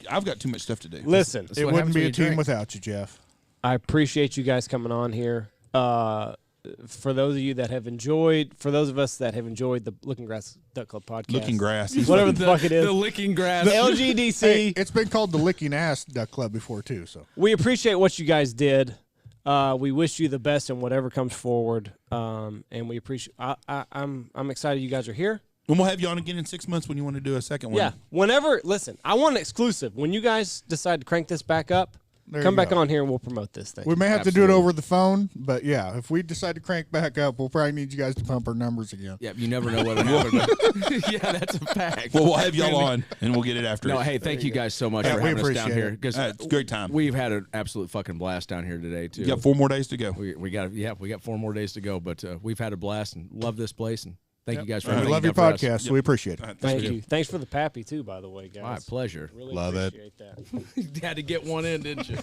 I've got too much stuff to do. Listen, That's It what wouldn't happens be when a you team drink. without you, Jeff. I appreciate you guys coming on here. For those of you that have enjoyed, for those of us that have enjoyed the Looking Grass Duck Club podcast, Looking grass. whatever the fuck it is, The licking grass. the LGDC, Hey, it's been called the Licking Ass Duck Club before too. So we appreciate what you guys did. We wish you the best in whatever comes forward, and we appreciate. I'm excited you guys are here. And we'll have you on again in 6 months when you want to do a second one. Yeah, whenever. Listen, I want an exclusive. When you guys decide to crank this back up, There come you back go. on here and we'll promote this thing. we may have to do it Absolutely. over the phone, but yeah, if we decide to crank back up, we'll probably need you guys to pump our numbers again. Yeah, you never know what'll happen. But yeah, that's a fact. Well, we'll have y'all on, and we'll get it after. No, it. hey, thank you guys so much Yeah, for we having us down appreciate here. it. Because It's a great time. we've had an absolute fucking blast down here today too. You got 4 more days to go. We got 4 more days to go, but we've had a blast and love this place and thank you guys for We having love your down for us. podcast. So we appreciate it. Thank you. Thanks for the pappy too, by the way, guys. My pleasure. Really Love it. appreciate that. You had to get one in, didn't you?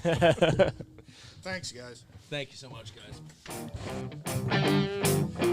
Thanks, guys. Thank you so much, guys.